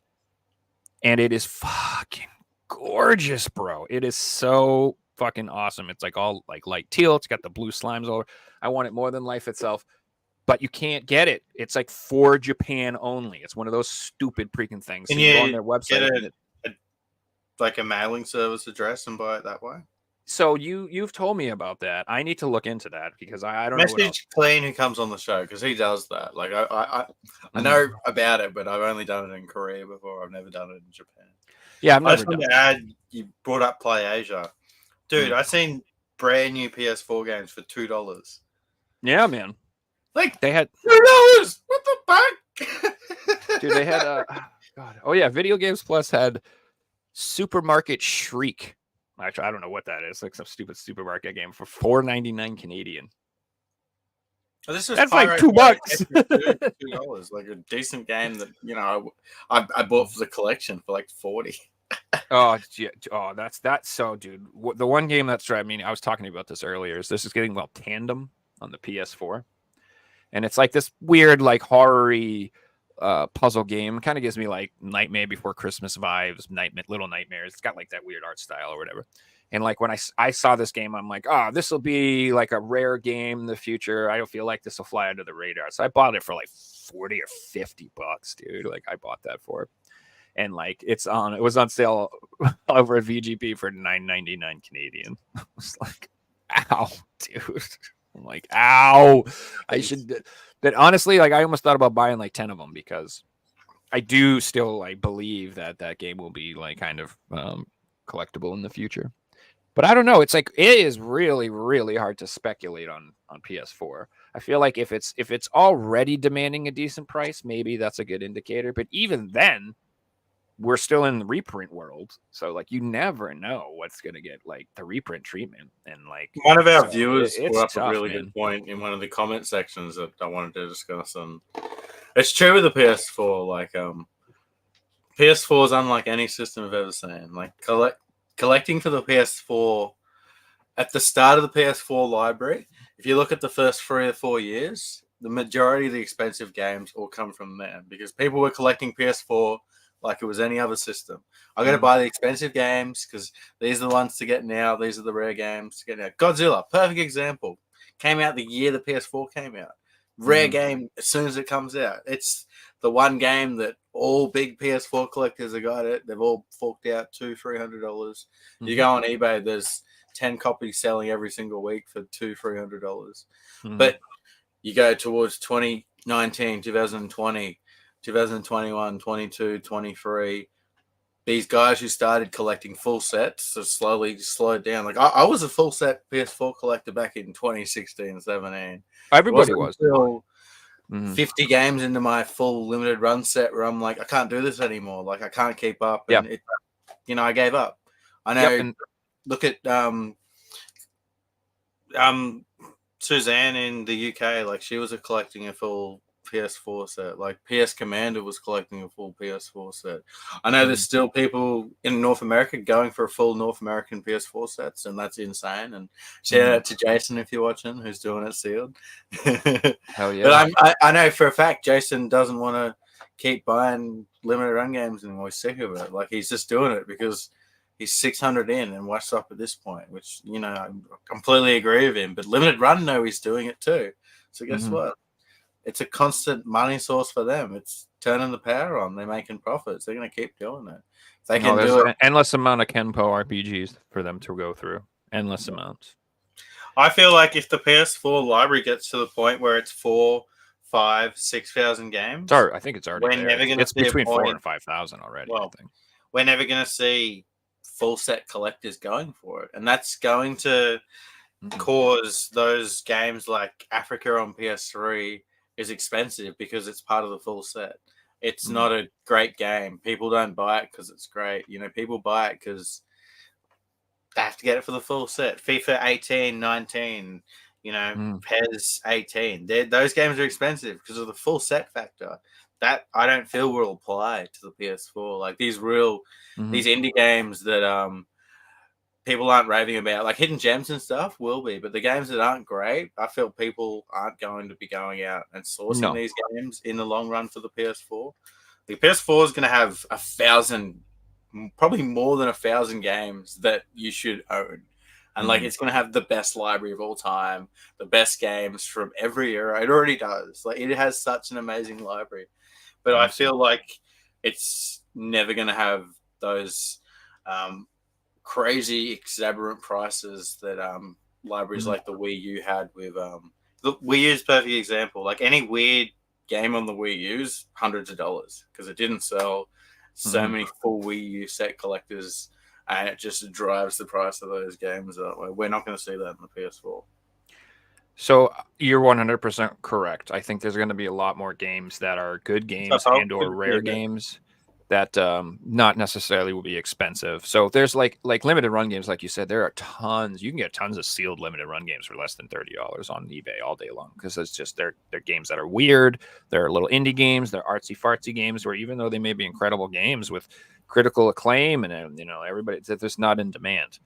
and it is fucking gorgeous, bro. It is so fucking awesome. It's like all like light teal. It's got the blue slimes all over. I want it more than life itself, but you can't get it. It's like for Japan only. It's one of those stupid freaking things. Can so you go on their website like a mailing service address and buy it that way? So you've told me about that. I need to look into that because I don't know. Message Clean, who comes on the show, because he does that. Like I know about it, but I've only done it in Korea before. I've never done it in Japan. Yeah, I just want to add, you brought up Play Asia. Dude, I've seen brand new PS4 games for $2. Yeah, man. Like they had $2. What the fuck? Dude, they had God. Oh yeah, Video Games Plus had Supermarket Shriek. Actually, I don't know what that is. Like some stupid supermarket game for $4.99 Canadian. Oh, this is that's like $2. $2, like a decent game that I bought for the collection for like 40. Oh yeah, that's so, dude. The one game that's driving me. I was talking about this earlier. This is getting Tandem on the PS4, and it's like this weird, like horror-y puzzle game. Kind of gives me like Nightmare Before Christmas vibes, Little Nightmares. It's got like that weird art style or whatever. And like when I saw this game, I'm like, oh, this will be like a rare game in the future. I don't feel like this will fly under the radar. So I bought it for like 40 or 50 bucks, dude. Like I bought that for it. And like it was on sale over at VGP for $9.99 Canadian. I was like, ow, dude. I'm like, ow. I should. But honestly, like I almost thought about buying like 10 of them because I do still like believe that game will be like kind of collectible in the future. But I don't know. It's like it is really, really hard to speculate on PS4. I feel like if it's already demanding a decent price, maybe that's a good indicator. But even then, we're still in the reprint world, so like you never know what's gonna get like the reprint treatment. And like one of our viewers brought up tough, a really man. good point in one of the comment sections that I wanted to discuss, and it's true with the PS4. Like PS4 is unlike any system I've ever seen. Like collecting for the PS4 at the start of the PS4 library, if you look at the first 3 or 4 years, the majority of the expensive games all come from there because people were collecting PS4 like it was any other system. I got to buy the expensive games because these are the ones to get now. These are the rare games to get now. Godzilla, perfect example. Came out the year the PS4 came out. Rare game as soon as it comes out. It's the one game that all big PS4 collectors have got it. They've all forked out $200-$300. You go on eBay, there's 10 copies selling every single week for $200-$300. But you go towards 2019, 2020, 2021, 22, 23, these guys who started collecting full sets have slowly slowed down. Like I was a full set PS4 collector back in 2016, 17. Everybody was. Until 50 games into my full limited run set where I'm like, I can't do this anymore. Like I can't keep up. And I gave up. I know. Look at Suzanne in the UK, like she was collecting a full PS4 set. Like PS Commander was collecting a full PS4 set. I know there's still people in North America going for a full North American PS4 sets, and that's insane. And shout out to Jason if you're watching, who's doing it sealed. Hell yeah! But I know for a fact Jason doesn't want to keep buying limited run games anymore. He's sick of it. Like he's just doing it because he's 600 in and what's up at this point, which I completely agree with him. But limited run, no, he's doing it too. So guess what? It's a constant money source for them. It's turning the power on. They're making profits. They're going to keep doing it. If they can do it. Endless amount of Kenpo RPGs for them to go through. Endless amounts. I feel like if the PS4 library gets to the point where it's 4, 5, 6,000 games, I think it's already we're there. never going to It's see between 4,000 and 5,000 already. Well, I think we're never going to see full set collectors going for it, and that's going to cause those games like Africa on PS3 is expensive because it's part of the full set. It's not a great game. People don't buy it because it's great. People buy it because they have to get it for the full set. FIFA 18, 19, PES 18. Those games are expensive because of the full set factor. That I don't feel will apply to the PS4. Like these indie games that people aren't raving about, like hidden gems and stuff, will be. But the games that aren't great, I feel people aren't going to be going out and sourcing these games in the long run for the PS4. The PS4 is going to have 1,000, probably more than 1,000 games that you should own. And like it's going to have the best library of all time, the best games from every era. It already does. Like it has such an amazing library. But I feel like it's never going to have those crazy, exuberant prices that libraries like the Wii U had with the Wii U is a perfect example. Like any weird game on the Wii U is hundreds of dollars because it didn't sell so many full Wii U set collectors, and it just drives the price of those games up. We're not going to see that in the PS4. So you're 100% correct. I think there's going to be a lot more games that are good games and or rare games that not necessarily will be expensive. So there's like limited run games, like you said, there are tons. You can get tons of sealed limited run games for less than $30 on eBay all day long because it's just they're games that are weird. They're little indie games. They're artsy fartsy games where even though they may be incredible games with critical acclaim and everybody, they're just not in demand.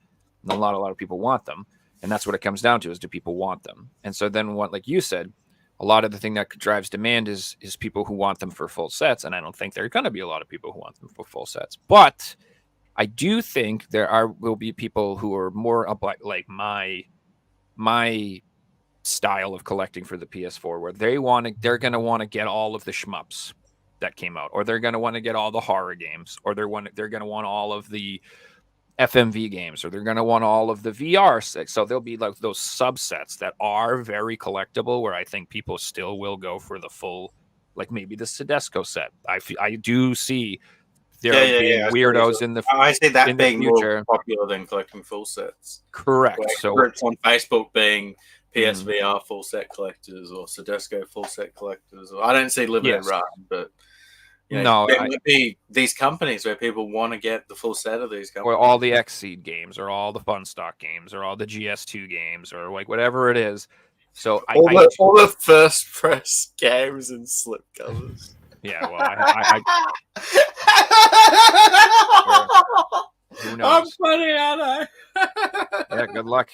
And a lot of people want them. And that's what it comes down to is do people want them? And so then like you said, a lot of the thing that drives demand is people who want them for full sets, and I don't think there are going to be a lot of people who want them for full sets. But I do think will be people who are more about like my style of collecting for the PS4, where they're going to want to get all of the shmups that came out, or they're going to want to get all the horror games, or they're going to want all of the FMV games, or they're going to want all of the VR. So there'll be like those subsets that are very collectible, where I think people still will go for the full, like maybe the Tedesco set. I do see there being weirdos in the I see that being future more popular than collecting full sets. Correct. So it's on Facebook being PSVR full set collectors or Tedesco full set collectors. Or I don't see limited run, but there might be these companies where people want to get the full set of these companies. Or all the Xseed games, or all the Fun Stock games, or all the GS2 games, or like whatever it is. So all the first press games and slip covers. Yeah, well, who knows? I'm funny, aren't I? Yeah, good luck.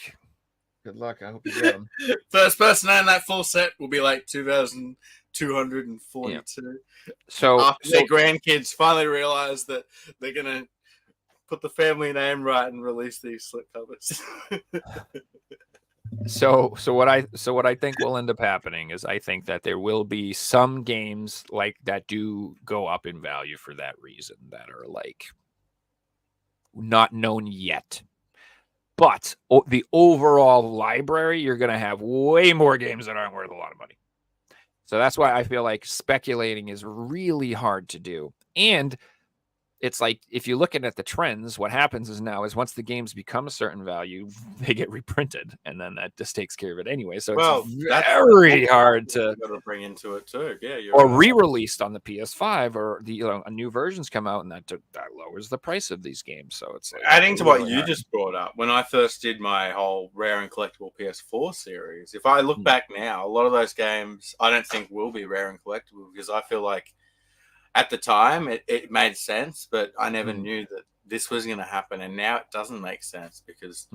Good luck. I hope you get them. First person in that full set will be like 2,242. Yeah. So after their grandkids finally realize that they're gonna put the family name right and release these slip covers. So what I think will end up happening is I think that there will be some games like that do go up in value for that reason, that are like not known yet. But the overall library, you're going to have way more games that aren't worth a lot of money. So that's why I feel like speculating is really hard to do. And it's like, if you're looking at the trends, what happens is once the games become a certain value, they get reprinted, and then that just takes care of it anyway. So it's very hard to bring into it too. Yeah, or re-released on the PS5, or a new versions come out, and that lowers the price of these games. So it's like, adding to what you just brought up. When I first did my whole rare and collectible PS4 series, if I look back now, a lot of those games I don't think will be rare and collectible, because I feel like at the time, it made sense, but I never knew that this was going to happen. And now it doesn't make sense, because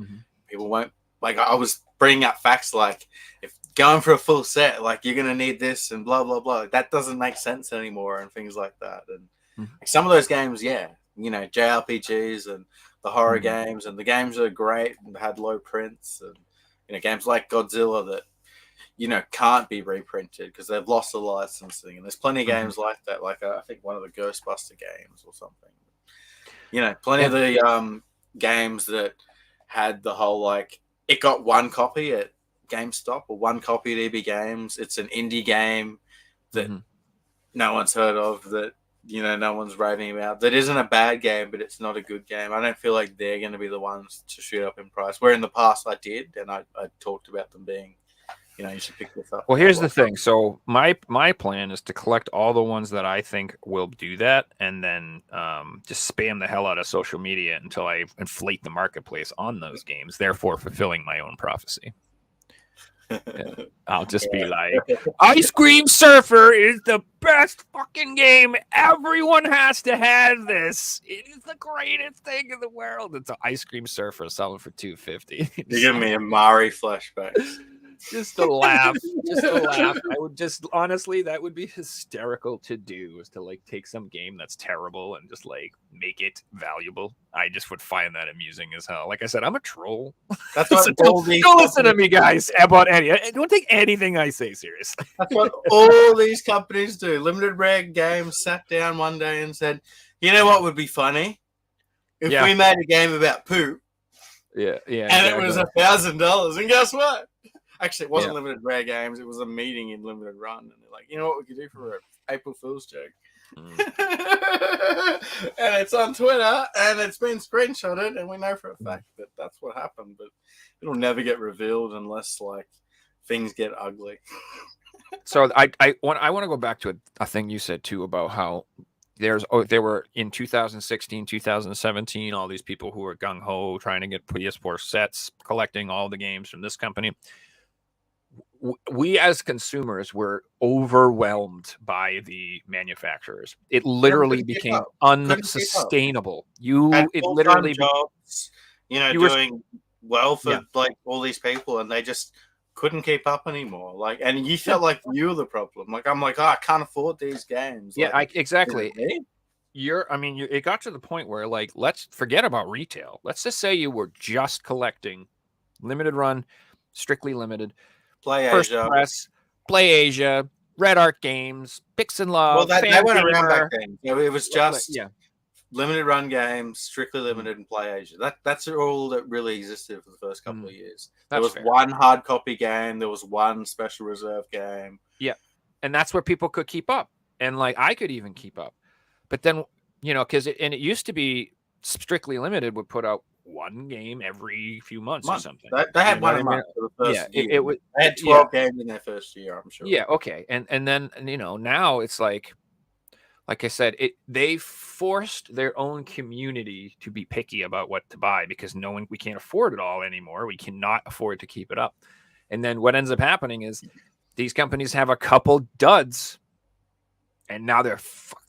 people won't, like, I was bringing up facts like, if going for a full set, like, you're going to need this and blah, blah, blah. That doesn't make sense anymore, and things like that. And like, some of those games, JRPGs and the horror games, and the games are great and had low prints, and, games like Godzilla that, can't be reprinted because they've lost the licensing. And there's plenty of games like that, like I think one of the Ghostbuster games or something. Plenty of the games that had the whole, like, it got one copy at GameStop or one copy at EB Games. It's an indie game that no one's heard of, that, no one's raving about. That isn't a bad game, but it's not a good game. I don't feel like they're going to be the ones to shoot up in price. Where in the past I did, and I talked about them being, you should pick this up. Well, here's the thing. So my plan is to collect all the ones that I think will do that, and then just spam the hell out of social media until I inflate the marketplace on those games, therefore fulfilling my own prophecy. I'll just be like, Ice Cream Surfer is the best fucking game. Everyone has to have this. It is the greatest thing in the world. It's an Ice Cream Surfer selling for $250. You're giving me a Mari flashbacks. Just to laugh. I would just, honestly, that would be hysterical to do, is to like take some game that's terrible and just like make it valuable. I just would find that amusing as hell. Like I said, I'm a troll. That's what don't listen to me, guys, about don't take anything I say seriously. That's what all these companies do. Limited Rare Games sat down one day and said, you know what would be funny? If we made a game about poop. Yeah. And it was $1,000. And guess what? Actually, it wasn't Limited Rare Games. It was a meeting in Limited Run. And they're like, you know what we could do for an April Fool's joke? And it's on Twitter, and it's been screenshotted, and we know for a fact that that's what happened. But it'll never get revealed unless, like, things get ugly. So I want to go back to a thing you said, too, about how there were in 2016, 2017, all these people who were gung-ho trying to get PS4 sets, collecting all the games from this company. We as consumers were overwhelmed by the manufacturers. It literally became unsustainable. It literally jobs, doing well for like all these people, and they just couldn't keep up anymore. Like, and you felt like you were the problem. Like, I'm like, oh, I can't afford these games. Yeah, Like, exactly. is it me? It got to the point where, like, let's forget about retail. Let's just say you were just collecting limited run, strictly limited, Play First Asia. Press, Play Asia, Red Art Games, Pix and Love. Well, they went around back Fangamer. then. It was just Yeah. limited run games, strictly limited, and Play Asia. That's all that really existed for the first couple of years. There was one hard copy game. There was one special reserve game. Yeah, and that's where people could keep up, and like I could even keep up. But then, because it used to be strictly limited would put out one game every few months or something. They had one a month for the first year. It was. They had 12 games in their first year, I'm sure. Yeah, okay, and then now it's like I said, they forced their own community to be picky about what to buy because we can't afford it all anymore. We cannot afford to keep it up. And then what ends up happening is these companies have a couple duds, and now they're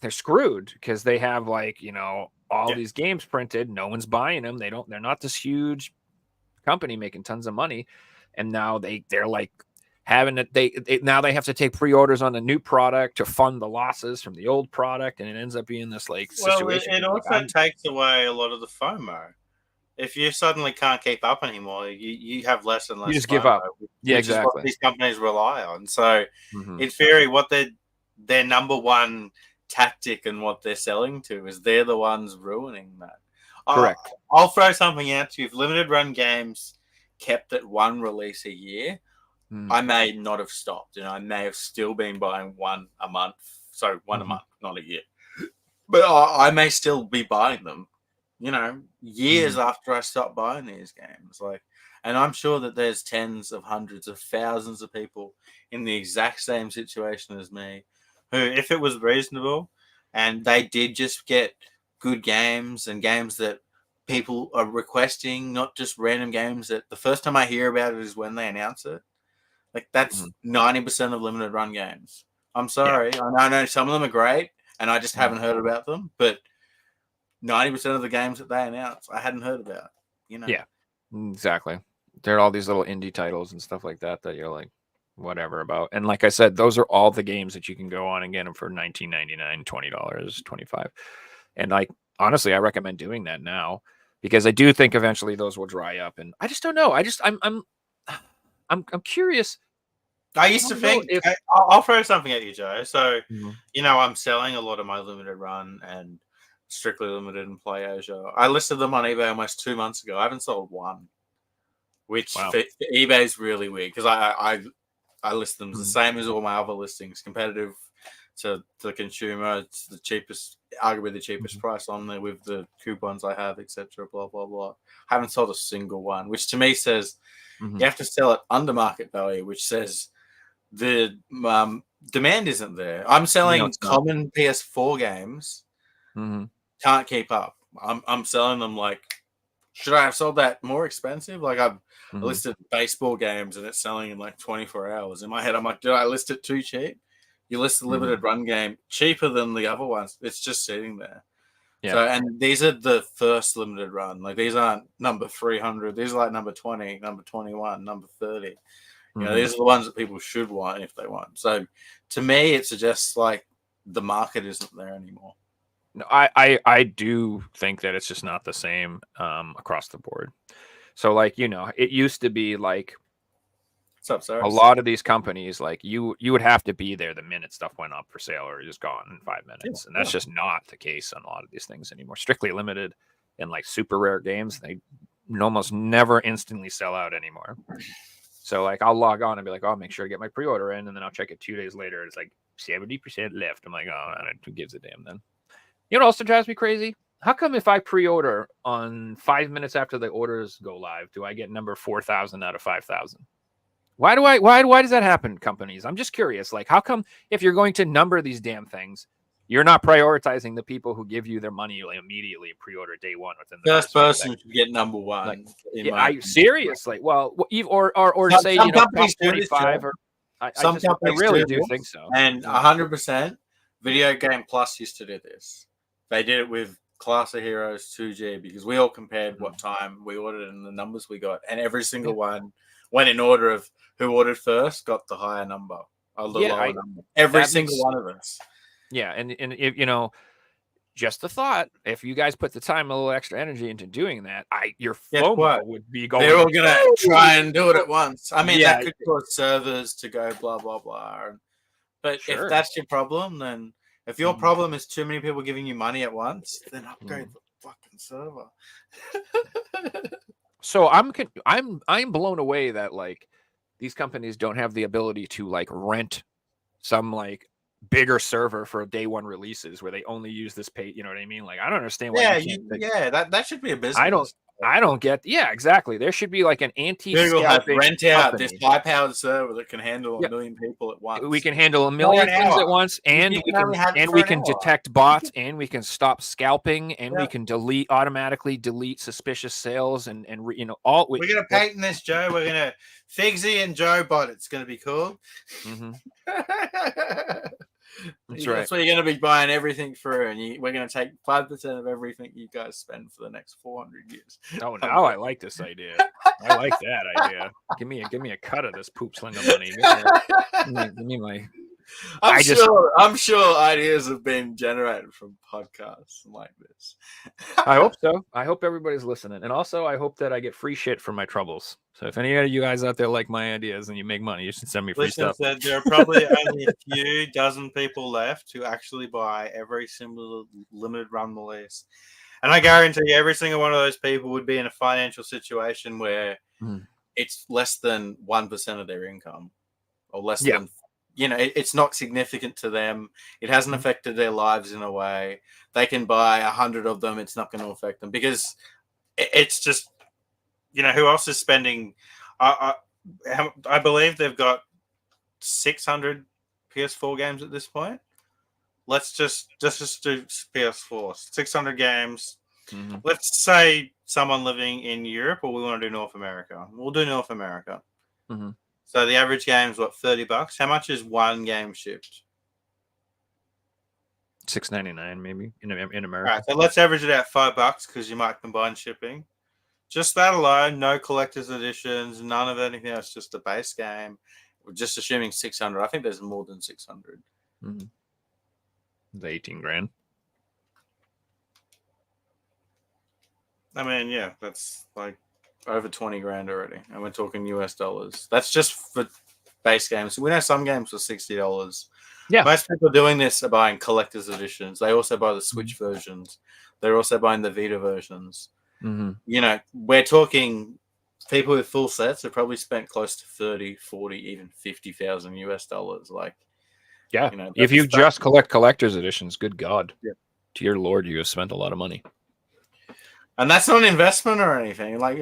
screwed because they have all these games printed. No one's buying them. They're not this huge company making tons of money, and now they're like having it. Now they have to take pre-orders on the new product to fund the losses from the old product, and it ends up being this situation. It also takes away a lot of the FOMO. If you suddenly can't keep up anymore, you have less and less. You just FOMO, give up. Which is what these companies rely on. So in theory, what their number one tactic and what they're selling to is they're the ones ruining that. Correct. I'll throw something out to you. If limited run games kept at one release a year, I may not have stopped, and I may have still been buying one a month. So one a month, not a year. But I may still be buying them, years after I stopped buying these games. And I'm sure that there's tens of hundreds of thousands of people in the exact same situation as me, who, if it was reasonable, and they did just get good games and games that people are requesting, not just random games that the first time I hear about it is when they announce it. Like, that's 90% of limited run games. I'm sorry. Yeah. I know some of them are great, and I just haven't heard about them. But 90% of the games that they announce, I hadn't heard about. Yeah, exactly. There are all these little indie titles and stuff like that you're like, whatever about. And like I said, those are all the games that you can go on and get them for $19.99, $20, $25. And honestly, I recommend doing that now because I do think eventually those will dry up. And I just don't know. I'm curious. I used to think I'll throw something at you, Joe. So, I'm selling a lot of my limited run and strictly limited and Play Asia. I listed them on eBay almost 2 months ago. I haven't sold one, which for eBay is really weird because I list them the same as all my other listings, competitive to the consumer. It's the cheapest, arguably the cheapest price on there with the coupons I have, etc. Blah blah blah. I haven't sold a single one, which to me says you have to sell it under market value, which says the demand isn't there. I'm selling common PS4 games, can't keep up. I'm selling them like, should I have sold that more expensive? Like I've listed baseball games and it's selling in like 24 hours. In my head, I'm like, did I list it too cheap? You list the limited run game cheaper than the other ones. It's just sitting there. Yeah. So, and these are the first limited run. Like these aren't number 300. These are like number 20, number 21, number 30. These are the ones that people should want if they want. So to me, it suggests like the market isn't there anymore. No, I do think that it's just not the same across the board. So it used to be like a lot of these companies, like you would have to be there the minute stuff went up for sale or just gone in 5 minutes. And that's just not the case on a lot of these things anymore. Strictly limited and like super rare games, they almost never instantly sell out anymore. So I'll log on and be like, oh, I'll make sure to get my pre-order in, and then I'll check it 2 days later. It's like 70% left. I'm like, oh, who gives a damn then? You know what also drives me crazy? How come if I pre-order on 5 minutes after the orders go live, do I get number 4,000 out of 5,000? Why does that happen, companies? I'm just curious. Like, how come if you're going to number these damn things, you're not prioritizing the people who give you their money immediately pre-order day one within the first person to get number one? Seriously? Well, or say top 25 or some companies really do think so. And 100% Video Game Plus used to do this. They did it with Class of Heroes 2G because we all compared what time we ordered and the numbers we got, and every single one went in order of who ordered first, got the higher number, or the lower number. Every single one of us. Yeah, and if, you know, just the thought, if you guys put the time, a little extra energy into doing that, your FOMO would be going. They're all gonna try and do it at once. I mean, that could cause servers to go blah blah blah. But if that's your problem, then if your problem is too many people giving you money at once, then upgrade the fucking server. So I'm blown away that like these companies don't have the ability to like rent some like bigger server for day one releases where they only use this pay. You know what I mean? Like I don't understand why. That should be a business. I don't get. Yeah, exactly. There should be like an Google has rent out this high-powered server that can handle a million people at once. We can handle a million things at once, and we can detect bots, and we can stop scalping, and we can automatically delete suspicious sales, and you know all. We're gonna patent this, Joe. We're gonna Figsy and Joe Bot. It's gonna be cool. Mm-hmm. That's right. That's where you're going to be buying everything through, and we're going to take 5% of everything you guys spend for the next 400 years. Oh, now I like this idea. I like that idea. Give me a cut of this poop slinger money. Give me my. I'm sure ideas have been generated from podcasts like this. I hope so. I hope everybody's listening, and also I hope that I get free shit for my troubles. So if any of you guys out there like my ideas and you make money, you should send me free stuff. Said there are probably only a few dozen people left who actually buy every single limited run release, and I guarantee every single one of those people would be in a financial situation where it's less than 1% of their income, or less than. You know, it's not significant to them. It hasn't affected their lives in a way. They can buy 100 of them. It's not going to affect them because it's just, you know, who else is spending? I believe they've got 600 PS4 games at this point. Let's just do PS4. 600 games. Mm-hmm. Let's say someone living in Europe, or we want to do North America. We'll do North America. Mm-hmm. So the average game is what, $30? How much is one game shipped? $6.99 maybe in America. All right, so let's average it out $5 because you might combine shipping. Just that alone, no collector's editions, none of anything else, just the base game. We're just assuming 600. I think there's more than 600. Mm-hmm. The 18 grand. I mean, yeah, that's like over 20 grand already, and we're talking US dollars. That's just for base games. We know some games for $60. Yeah, most people doing this are buying collector's editions. They also buy the Switch versions. They're also buying the Vita versions. Mm-hmm. You know, we're talking people with full sets have probably spent close to 30, 40, even 50,000 US dollars. Like, yeah, you know, if you just collect collector's editions, good God, dear Lord, you have spent a lot of money. And that's not an investment or anything. Like,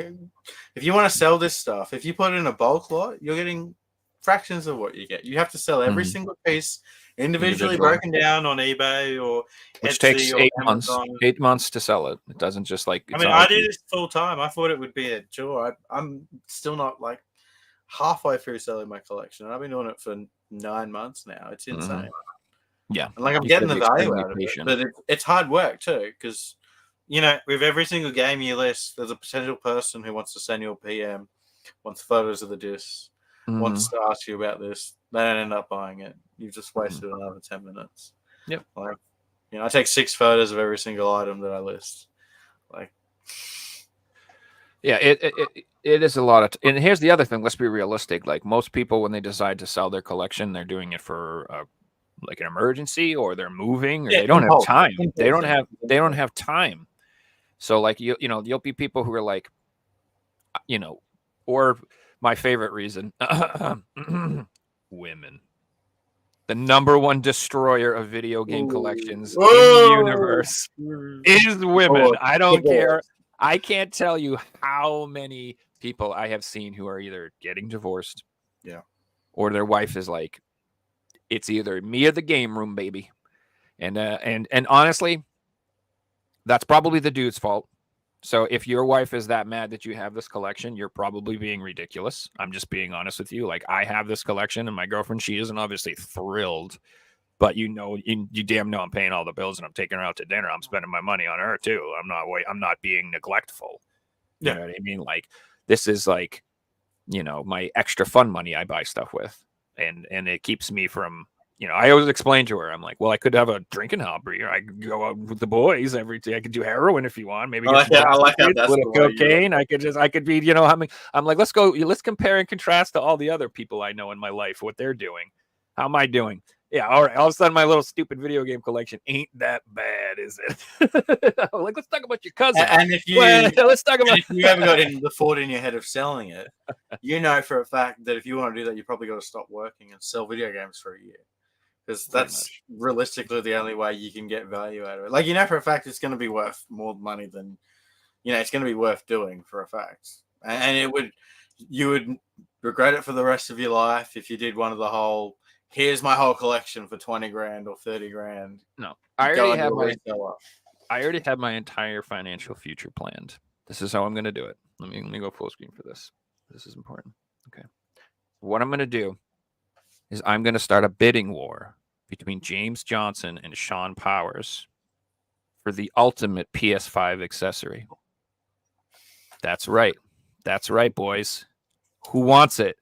if you want to sell this stuff, if you put it in a bulk lot, you're getting fractions of what you get. You have to sell every single piece individually broken down on eBay or which Etsy takes or 8 Amazon. months. 8 months to sell it. It doesn't just like. I mean, I do this full time. I thought it would be a chore. I'm still not like halfway through selling my collection. I've been doing it for 9 months now. It's insane. Yeah, and like I'm getting the value out of it, but it's hard work too because. You know, with every single game you list, there's a potential person who wants to send you a PM, wants photos of the disc, wants to ask you about this. They don't end up buying it. You've just wasted another 10 minutes. Yep. Like, you know, I take 6 photos of every single item that I list. Like, yeah, it is a lot of. And here's the other thing. Let's be realistic. Like most people, when they decide to sell their collection, they're doing it for like an emergency, or they're moving, or they don't have time. They don't have time. So like you know, you'll be people who are like, you know, or my favorite reason, women. The number one destroyer of video game collections in the universe is women. I don't care. I can't tell you how many people I have seen who are either getting divorced, or their wife is like, it's either me or the game room, baby. And honestly, that's probably the dude's fault. So if your wife is that mad that you have this collection, you're probably being ridiculous. I'm just being honest with you. Like, I have this collection, and my girlfriend, she isn't obviously thrilled, but you damn know I'm paying all the bills, and I'm taking her out to dinner. I'm spending my money on her too. I'm not being neglectful. You know what I mean? Like, this is like, my extra fun money I buy stuff with, and it keeps me from. I always explain to her, I'm like, well, I could have a drinking hobby, or I could go out with the boys every day. I could do heroin if you want. Maybe I like how that's a the way you cocaine. I could be, I'm like, let's compare and contrast to all the other people I know in my life, what they're doing. How am I doing? Yeah, all right. All of a sudden, my little stupid video game collection ain't that bad, is it? Like, let's talk about your cousin. And if you let's talk about if you ever got in the thought in your head of selling it, for a fact that if you want to do that, you probably got to stop working and sell video games for a year. Because that's realistically the only way you can get value out of it. Like, for a fact it's going to be worth more money than, it's going to be worth doing for a fact. And you would regret it for the rest of your life if you did one of the whole, here's my whole collection for 20 grand or 30 grand. No, I already have my entire financial future planned. This is how I'm going to do it. Let me go full screen for this. This is important. Okay. What I'm going to do is I'm going to start a bidding war between James Johnson and Sean Powers for the ultimate PS5 accessory. That's right. That's right, boys. Who wants it?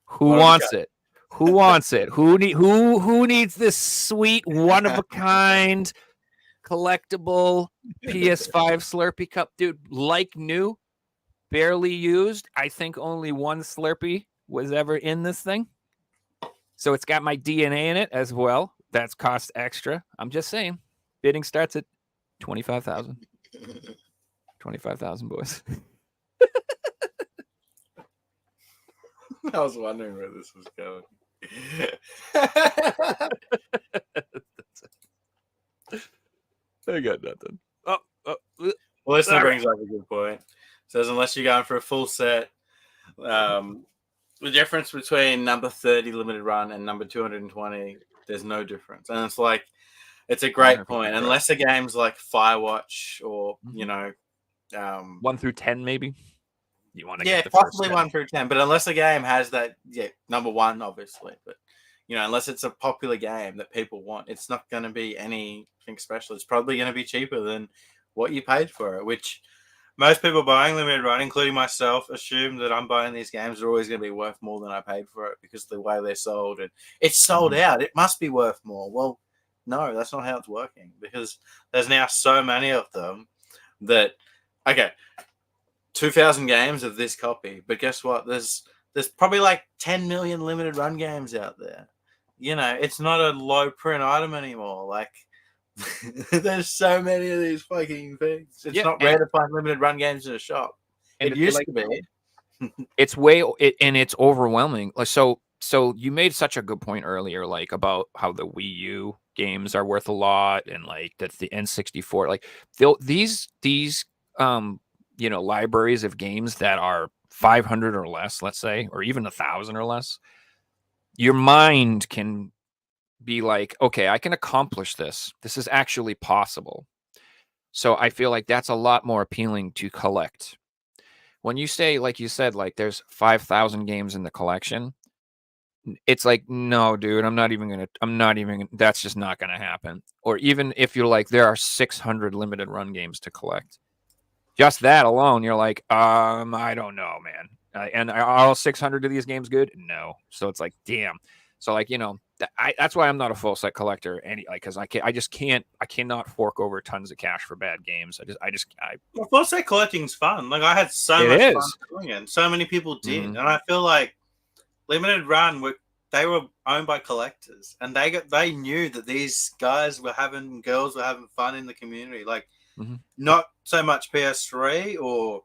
Who wants it? Who wants it? Who needs this sweet, one of a kind, collectible PS5 Slurpee cup, dude? Like new, barely used. I think only one Slurpee was ever in this thing. So it's got my DNA in it as well. That's cost extra. I'm just saying. Bidding starts at 25,000. 25,000, boys. I was wondering where this was going. I got nothing. Well, this brings up a good point. It says unless you're going for a full set, the difference between number 30 limited run and number 220, there's no difference. And it's like, it's a great point. Unless a game's like Firewatch or, 1 through 10, maybe. You want to get the possibly 1 through 10. But unless a game has that, number 1, obviously. But, unless it's a popular game that people want, it's not going to be anything special. It's probably going to be cheaper than what you paid for it, which most people buying limited run, including myself, assume that I'm buying these games are always going to be worth more than I paid for it because of the way they're sold. And it's sold out. It must be worth more. Well, no, that's not how it's working because there's now so many of them that, 2,000 games of this copy. But guess what? There's probably like 10 million limited run games out there. It's not a low print item anymore. Like, there's so many of these fucking things. It's not rare to find limited run games in a shop. It used to be. It's it's overwhelming. So you made such a good point earlier, like about how the Wii U games are worth a lot, and like that the N64, like these libraries of games that are 500 or less, let's say, or even 1,000 or less. Your mind can be like, okay, I can accomplish this. This is actually possible. So I feel like that's a lot more appealing to collect. When you say, like you said, like there's 5,000 games in the collection, it's like, no, dude, that's just not going to happen. Or even if you're like, there are 600 limited run games to collect. Just that alone, you're like, I don't know, man. And are all 600 of these games good? No. So it's like, damn. So like, that's why I'm not a full set collector. Because I cannot fork over tons of cash for bad games. Well, full set collecting's fun. Like I had so much fun doing it. So many people did, and I feel like limited run they were owned by collectors, and they knew that these guys girls were having fun in the community. Like not so much PS3 or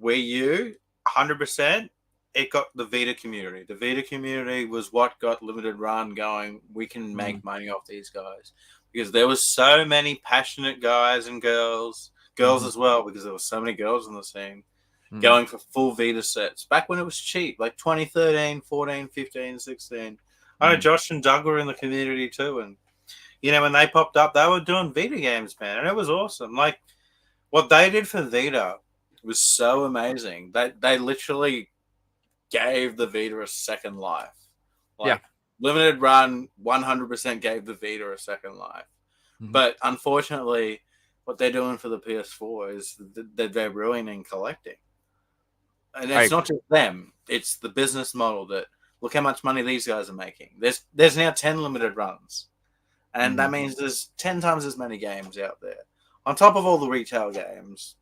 Wii U, 100%. It got the Vita community. The Vita community was what got limited run going. We can make money off these guys because there was so many passionate guys and girls as well, because there were so many girls in the scene going for full Vita sets back when it was cheap, like 2013, 14, 15, 16. I know Josh and Doug were in the community too. And, when they popped up, they were doing Vita games, man. And it was awesome. Like what they did for Vita was so amazing. They literally gave the Vita a second life. Limited run 100% gave the Vita a second life. But unfortunately, what they're doing for the PS4 is that they're ruining collecting. And it's not just them; it's the business model that look how much money these guys are making. There's now 10 limited runs, and that means there's 10 times as many games out there, on top of all the retail games,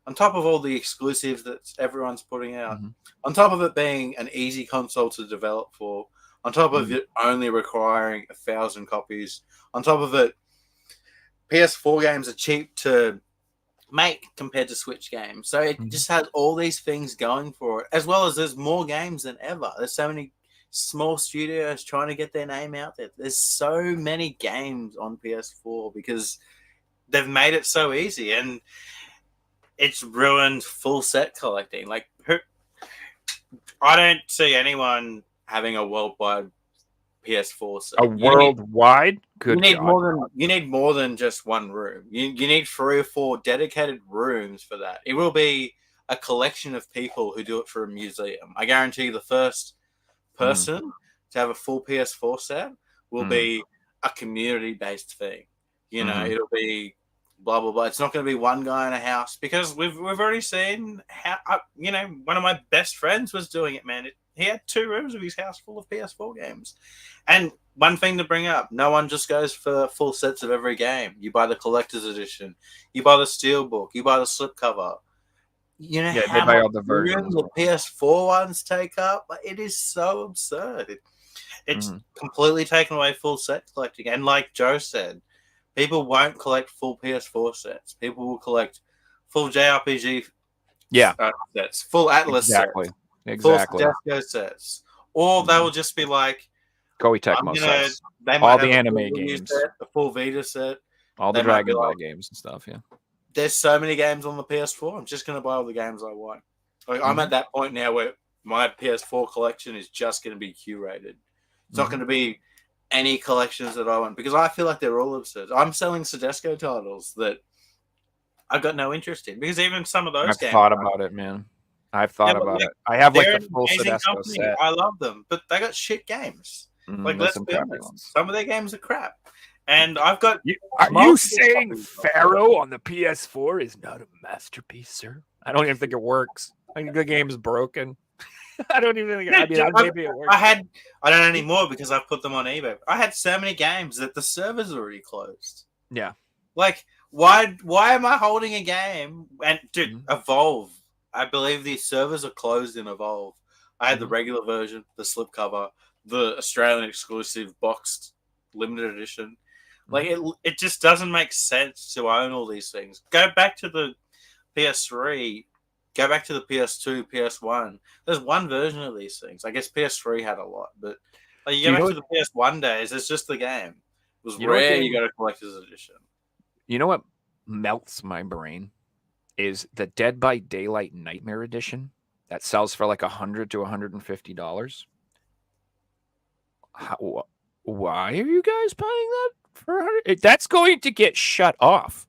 on top of all the exclusives that everyone's putting out, on top of it being an easy console to develop for, on top of it only requiring 1,000 copies, on top of it, PS4 games are cheap to make compared to Switch games. So it just has all these things going for it, as well as there's more games than ever. There's so many small studios trying to get their name out there. There's so many games on PS4 because they've made it so easy, and it's ruined full set collecting. Like, I don't see anyone having a worldwide PS4 set. A worldwide? You need more than just one room. You need 3 or 4 dedicated rooms for that. It will be a collection of people who do it for a museum. I guarantee the first person to have a full PS4 set will be a community-based thing. You know, it'll be blah blah blah. It's not going to be one guy in a house, because we've already seen how one of my best friends was doing it. Man, he had 2 rooms of his house full of PS4 games. And one thing to bring up: no one just goes for full sets of every game. You buy the collector's edition, you buy the steelbook, you buy the slipcover. You know how buy much all the versions. room the PS4 ones take up? It is so absurd. It's completely taken away full set collecting. And like Joe said, people won't collect full PS4 sets. People will collect full JRPG sets, full Atlas sets, full Tedesco sets. Or they will just be like, Koei Tecmo sets. They might all have the a anime full games. Set, a full Vita set. All the Dragon Ball games and stuff, There's so many games on the PS4. I'm just going to buy all the games I want. Like, I'm at that point now where my PS4 collection is just going to be curated. It's not going to be any collections that I want, because I feel like they're all absurd. I'm selling Tedesco titles that I've got no interest in, because even some of those games... I've thought about it, man. I've thought about it. I have like the full Tedesco set. I love them, but they got shit games. Like, let's be honest, some of their games are crap. And I've got... Are you saying Pharaoh on the PS4 is not a masterpiece, sir? I don't even think it works. I think the game's broken. I don't even think. Maybe it works. I don't anymore, because I've put them on eBay. I had so many games that the server's already closed. Yeah. Like, why am I holding a game? And dude, Evolve. I believe the servers are closed in Evolve. I had the regular version, the slipcover, the Australian exclusive boxed limited edition. Like, it just doesn't make sense to own all these things. Go back to the PS3. Go back to the PS2, PS1. There's one version of these things. I guess PS3 had a lot, but like, you go back to the PS1 days, it's just the game. It was rare you got a collector's edition. You know what melts my brain is the Dead by Daylight Nightmare Edition that sells for like $100 to $150. Why are you guys buying that for $100? That's going to get shut off.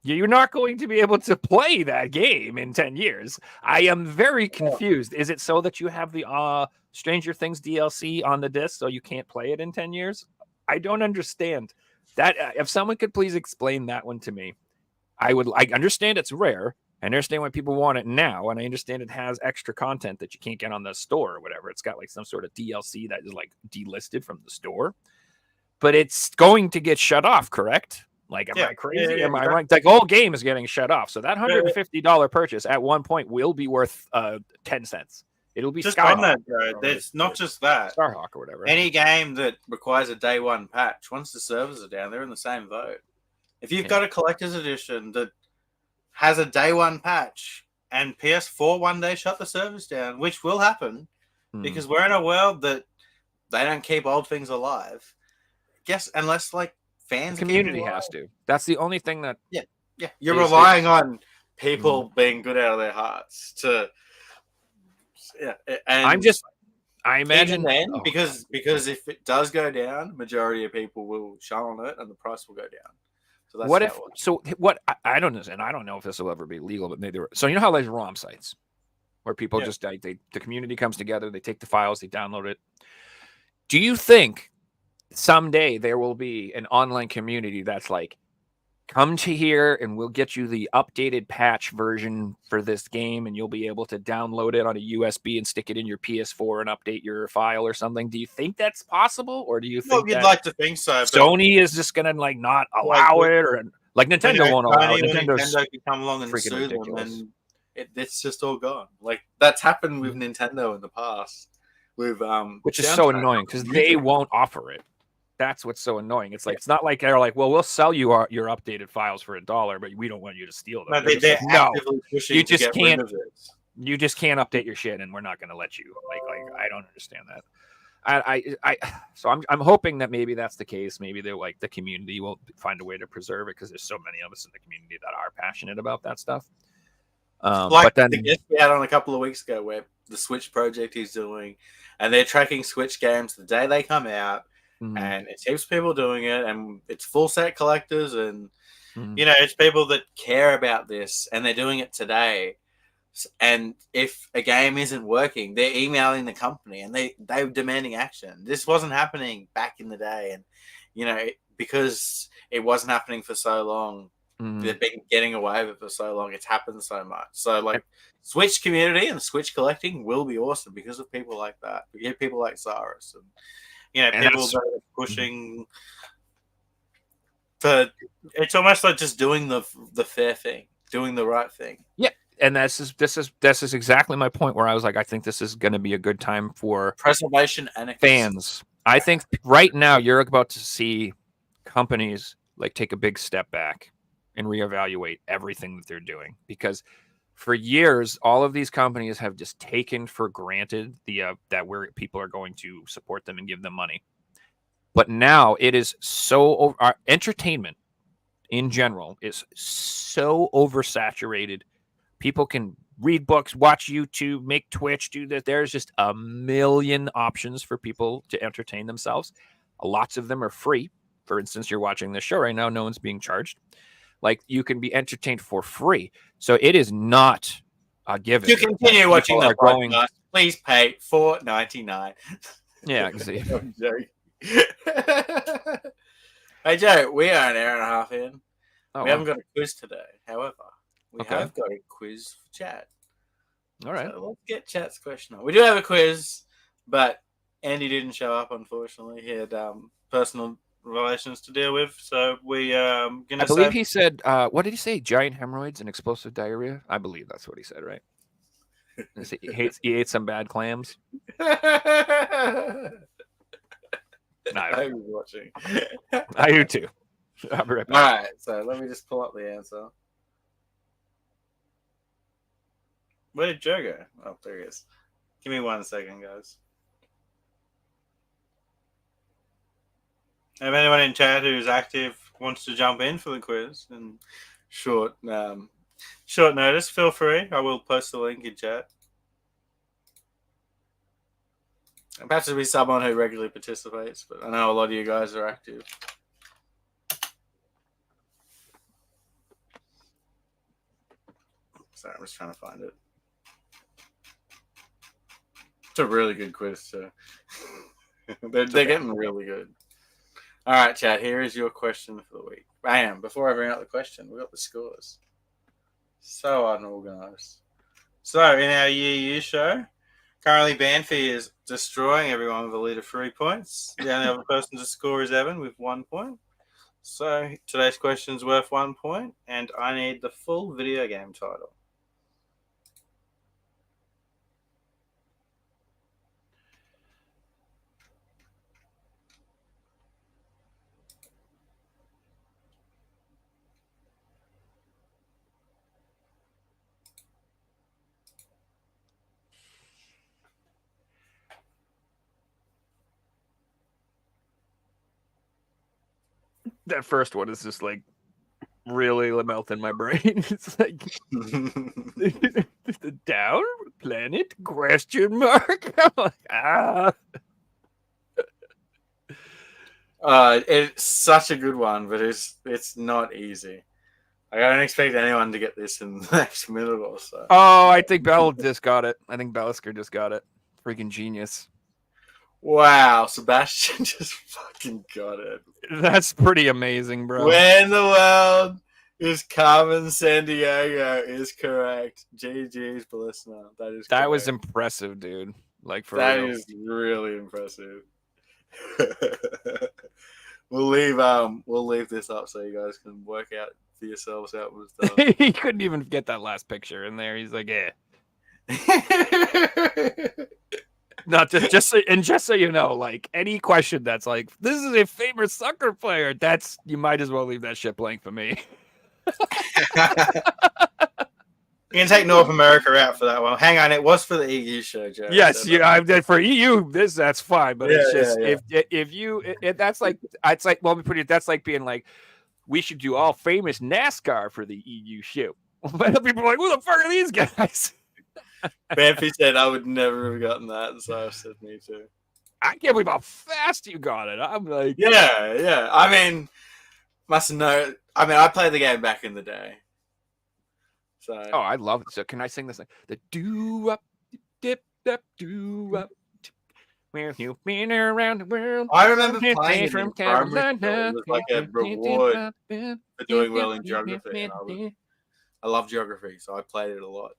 You're not going to be able to play that game in 10 years. I am very confused. Is it so that you have the Stranger Things DLC on the disc so you can't play it in 10 years? I don't understand that. If someone could please explain that one to me, I understand it's rare. I understand why people want it now, and I understand it has extra content that you can't get on the store or whatever. It's got like some sort of DLC that is like delisted from the store, but it's going to get shut off, correct? Like, am I crazy? Am I right? Like, all game is getting shut off. So that $150 purchase at one point will be worth 10 cents. It'll be just Skyhawk, on that, Joe. There's not just that. Starhawk or whatever. Any game that requires a day one patch, once the servers are down, they're in the same boat. If you've got a collector's edition that has a day one patch and PS4 one day shut the servers down, which will happen because we're in a world that they don't keep old things alive. Guess unless like fans, the community has to. That's the only thing that. Yeah. You're relying on people being good out of their hearts to. Yeah, and I imagine then because if it does go down, majority of people will shut on it and the price will go down. So that's I don't know, and I don't know if this will ever be legal, but maybe. So you know how there's ROM sites where people just the community comes together, they take the files, they download it. Do you think someday there will be an online community that's like, come to here and we'll get you the updated patch version for this game, and you'll be able to download it on a USB and stick it in your PS4 and update your file or something. Do you think that's possible, or do you think you'd that like to think so? But Sony is just gonna like not allow it, or like Nintendo won't allow it? Nintendo could come along and freaking sue ridiculous. them, and it's just all gone. Like that's happened with Nintendo in the past. With which is so annoying because they won't offer it. That's what's so annoying. It's like it's not like they're like, well, we'll sell you your updated files for $1, but we don't want you to steal them. No, they're actively pushing you to just get can't. rid of it. You just can't update your shit, and we're not going to let you. Like I don't understand that. So I'm hoping that maybe that's the case. Maybe they're like the community will find a way to preserve it because there's so many of us in the community that are passionate about that stuff. Like but then, the guest we had on a couple of weeks ago, where the Switch project he's doing, and they're tracking Switch games the day they come out. And it keeps people doing it, and it's full set collectors, and it's people that care about this, and they're doing it today. And if a game isn't working, they're emailing the company, and they're demanding action. This wasn't happening back in the day, and because it wasn't happening for so long, they've been getting away with it for so long. It's happened so much. So like, Switch community and Switch collecting will be awesome because of people like that. We get people like Cyrus and. People that are pushing for. It's almost like just doing the fair thing, doing the right thing. Yeah, and this is exactly my point. Where I was like, I think this is going to be a good time for preservation and fans. I think right now you're about to see companies like take a big step back and reevaluate everything that they're doing, because for years, all of these companies have just taken for granted that people are going to support them and give them money. But now it is so entertainment in general is so oversaturated. People can read books, watch YouTube, make Twitch, do this. There's just a million options for people to entertain themselves. Lots of them are free. For instance, you're watching this show right now. No one's being charged. Like, you can be entertained for free. So it is not a given. To continue watching the podcast, please pay $4.99. Yeah, exactly. Hey, Joe, we are an hour and a half in. We haven't got a quiz today. However, we have got a quiz for chat. All right. So let's get chat's question on. We do have a quiz, but Andy didn't show up, unfortunately. He had personal relations to deal with, so we gonna I believe he said what did he say, giant hemorrhoids and explosive diarrhea? I believe that's what he said, right? He ate some bad clams. I was watching. I do too. I'll be right back. All right, so let me just pull up the answer. Where did Joe go? Oh, there he is. Give me 1 second, guys. If anyone in chat who's active wants to jump in for the quiz and short notice, feel free. I will post the link in chat. Perhaps to be someone who regularly participates, but I know a lot of you guys are active. Sorry, I'm just trying to find it. It's a really good quiz, too. They're getting really good. All right, chat, here is your question for the week. Before I bring out the question, we got the scores. So unorganized. So, in our Year show, currently Banfi is destroying everyone with a lead of 3 points. The only other person to score is Evan with 1 point. So, today's question is worth 1 point, and I need the full video game title. That first one is just like really melting my brain. It's like the down planet question mark. I'm like, It's such a good one, but it's not easy. I don't expect anyone to get this in the next minute or so. Oh, I think Bell just got it. I think Bellisker just got it. Freaking genius. Wow, Sebastian just fucking got it. That's pretty amazing, bro. Where in the world is Carmen San Diego is correct. GG's, Ballista. That was impressive, dude. Like, for that real. is really impressive. We'll leave this up so you guys can work out for yourselves how it was done. He couldn't even get that last picture in there. He's like, yeah. Not just so you know, like, any question that's like, this is a favorite soccer player, you might as well leave that shit blank for me. You can take North America out for that one. Hang on, it was for the EU show, Joe. Yes, for EU, that's fine, but it's just if you that's like it's like well, that's like being like, we should do all famous NASCAR for the EU show. But people are like, who the fuck are these guys? Banffy said I would never have gotten that, and so I said me too. I can't believe how fast you got it. I'm like, yeah. I mean, must know. I mean, I played the game back in the day. So. Oh, I love it. So can I sing this? Like, the do up, dip up, do up. Where you've been around the world. I remember playing it from Carolina. It was like a reward for doing well in geography. And I love geography, so I played it a lot.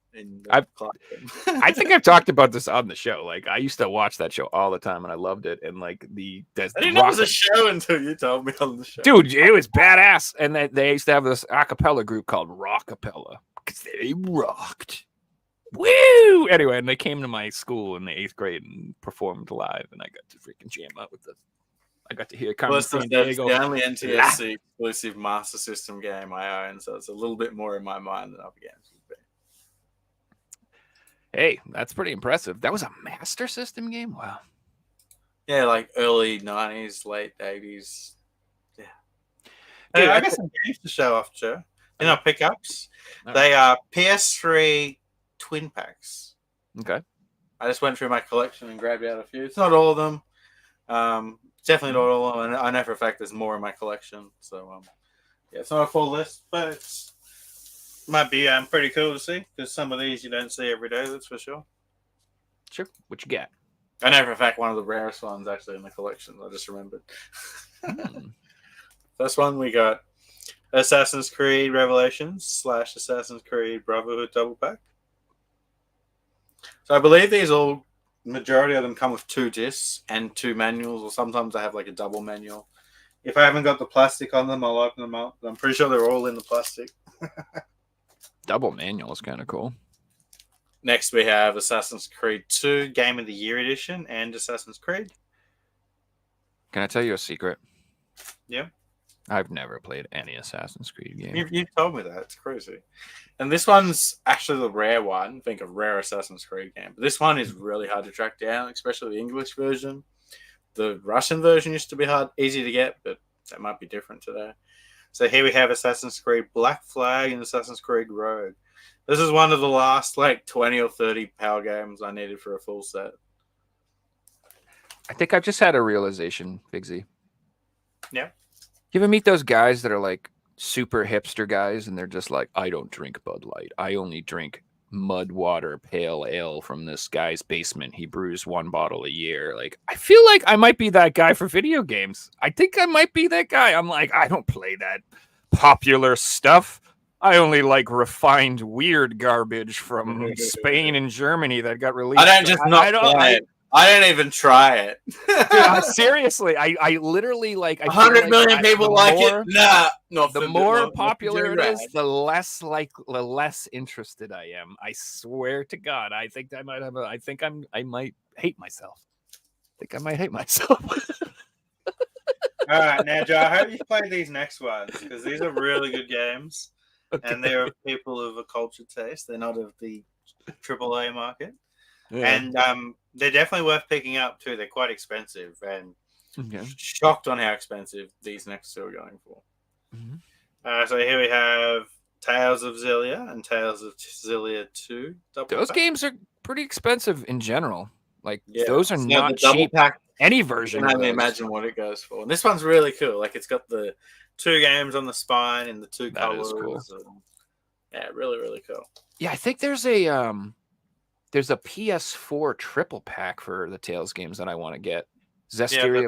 I think I've talked about this on the show. Like, I used to watch that show all the time, and I loved it. And like I didn't know it was a show until you told me on the show. Dude, it was badass. And they used to have this a cappella group called Rockapella because they rocked. Woo! Anyway, and they came to my school in the 8th grade and performed live, and I got to freaking jam out with I got to hear Carmen San Diego. The only NTSC exclusive Master System game I own, so it's a little bit more in my mind than other games would be. Hey, that's pretty impressive. That was a Master System game? Wow. Yeah, like early 90s, late 80s. Yeah. Hey, I got some games to show off, Joe. In our pickups. They are PS3 twin packs. Okay. I just went through my collection and grabbed out a few. It's not all of them. Definitely not all of them. And I know for a fact there's more in my collection. So, yeah, it's not a full list, but it's might be pretty cool to see because some of these you don't see every day. That's for sure. Sure. What you got? I know for a fact one of the rarest ones actually in the collection. I just remembered. First one we got Assassin's Creed Revelations / Assassin's Creed Brotherhood double pack. So I believe these majority of them come with 2 discs and 2 manuals, or sometimes they have like a double manual. If I haven't got the plastic on them, I'll open them up. I'm pretty sure they're all in the plastic. Double manual is kind of cool. Next, we have Assassin's Creed 2 Game of the Year Edition and Assassin's Creed. Can I tell you a secret? Yeah. I've never played any Assassin's Creed game. You've told me that. It's crazy. And this one's actually the rare one. Think of rare Assassin's Creed game. But this one is really hard to track down, especially the English version. The Russian version used to be easy to get, but that might be different today. So here we have Assassin's Creed Black Flag and Assassin's Creed Rogue. This is one of the last like 20 or 30 power games I needed for a full set. I think I've just had a realization, Bigsy. Yeah. You ever meet those guys that are like super hipster guys and they're just like, I don't drink Bud Light. I only drink mud water pale ale from this guy's basement. He brews 1 bottle a year. Like, I feel like I might be that guy for video games. I think I might be that guy. I'm like, I don't play that popular stuff. I only like refined weird garbage from Spain and Germany that got released. I don't just play it. I don't even try it. Dude, seriously, I literally like 100 million people like it. Nah, not the more popular it is, the less interested I am. I swear to God, I think I might have I might hate myself. I think I might hate myself. All right, now Joe, I hope you played these next ones because these are really good games, and they're of people of a cultured taste. They're not of the AAA market. Yeah. And they're definitely worth picking up too. They're quite expensive, and shocked on how expensive these next 2 are going for. Mm-hmm. So here we have Tales of Xillia and Tales of Xillia 2. Those games are pretty expensive in general. Like those are not cheap. Any version. I can only imagine what it goes for. And this one's really cool. Like it's got the 2 games on the spine and the 2 colors. Cool. Yeah, really, really cool. Yeah, I think there's a there's a PS4 triple pack for the Tales games that I want to get. Zestiria,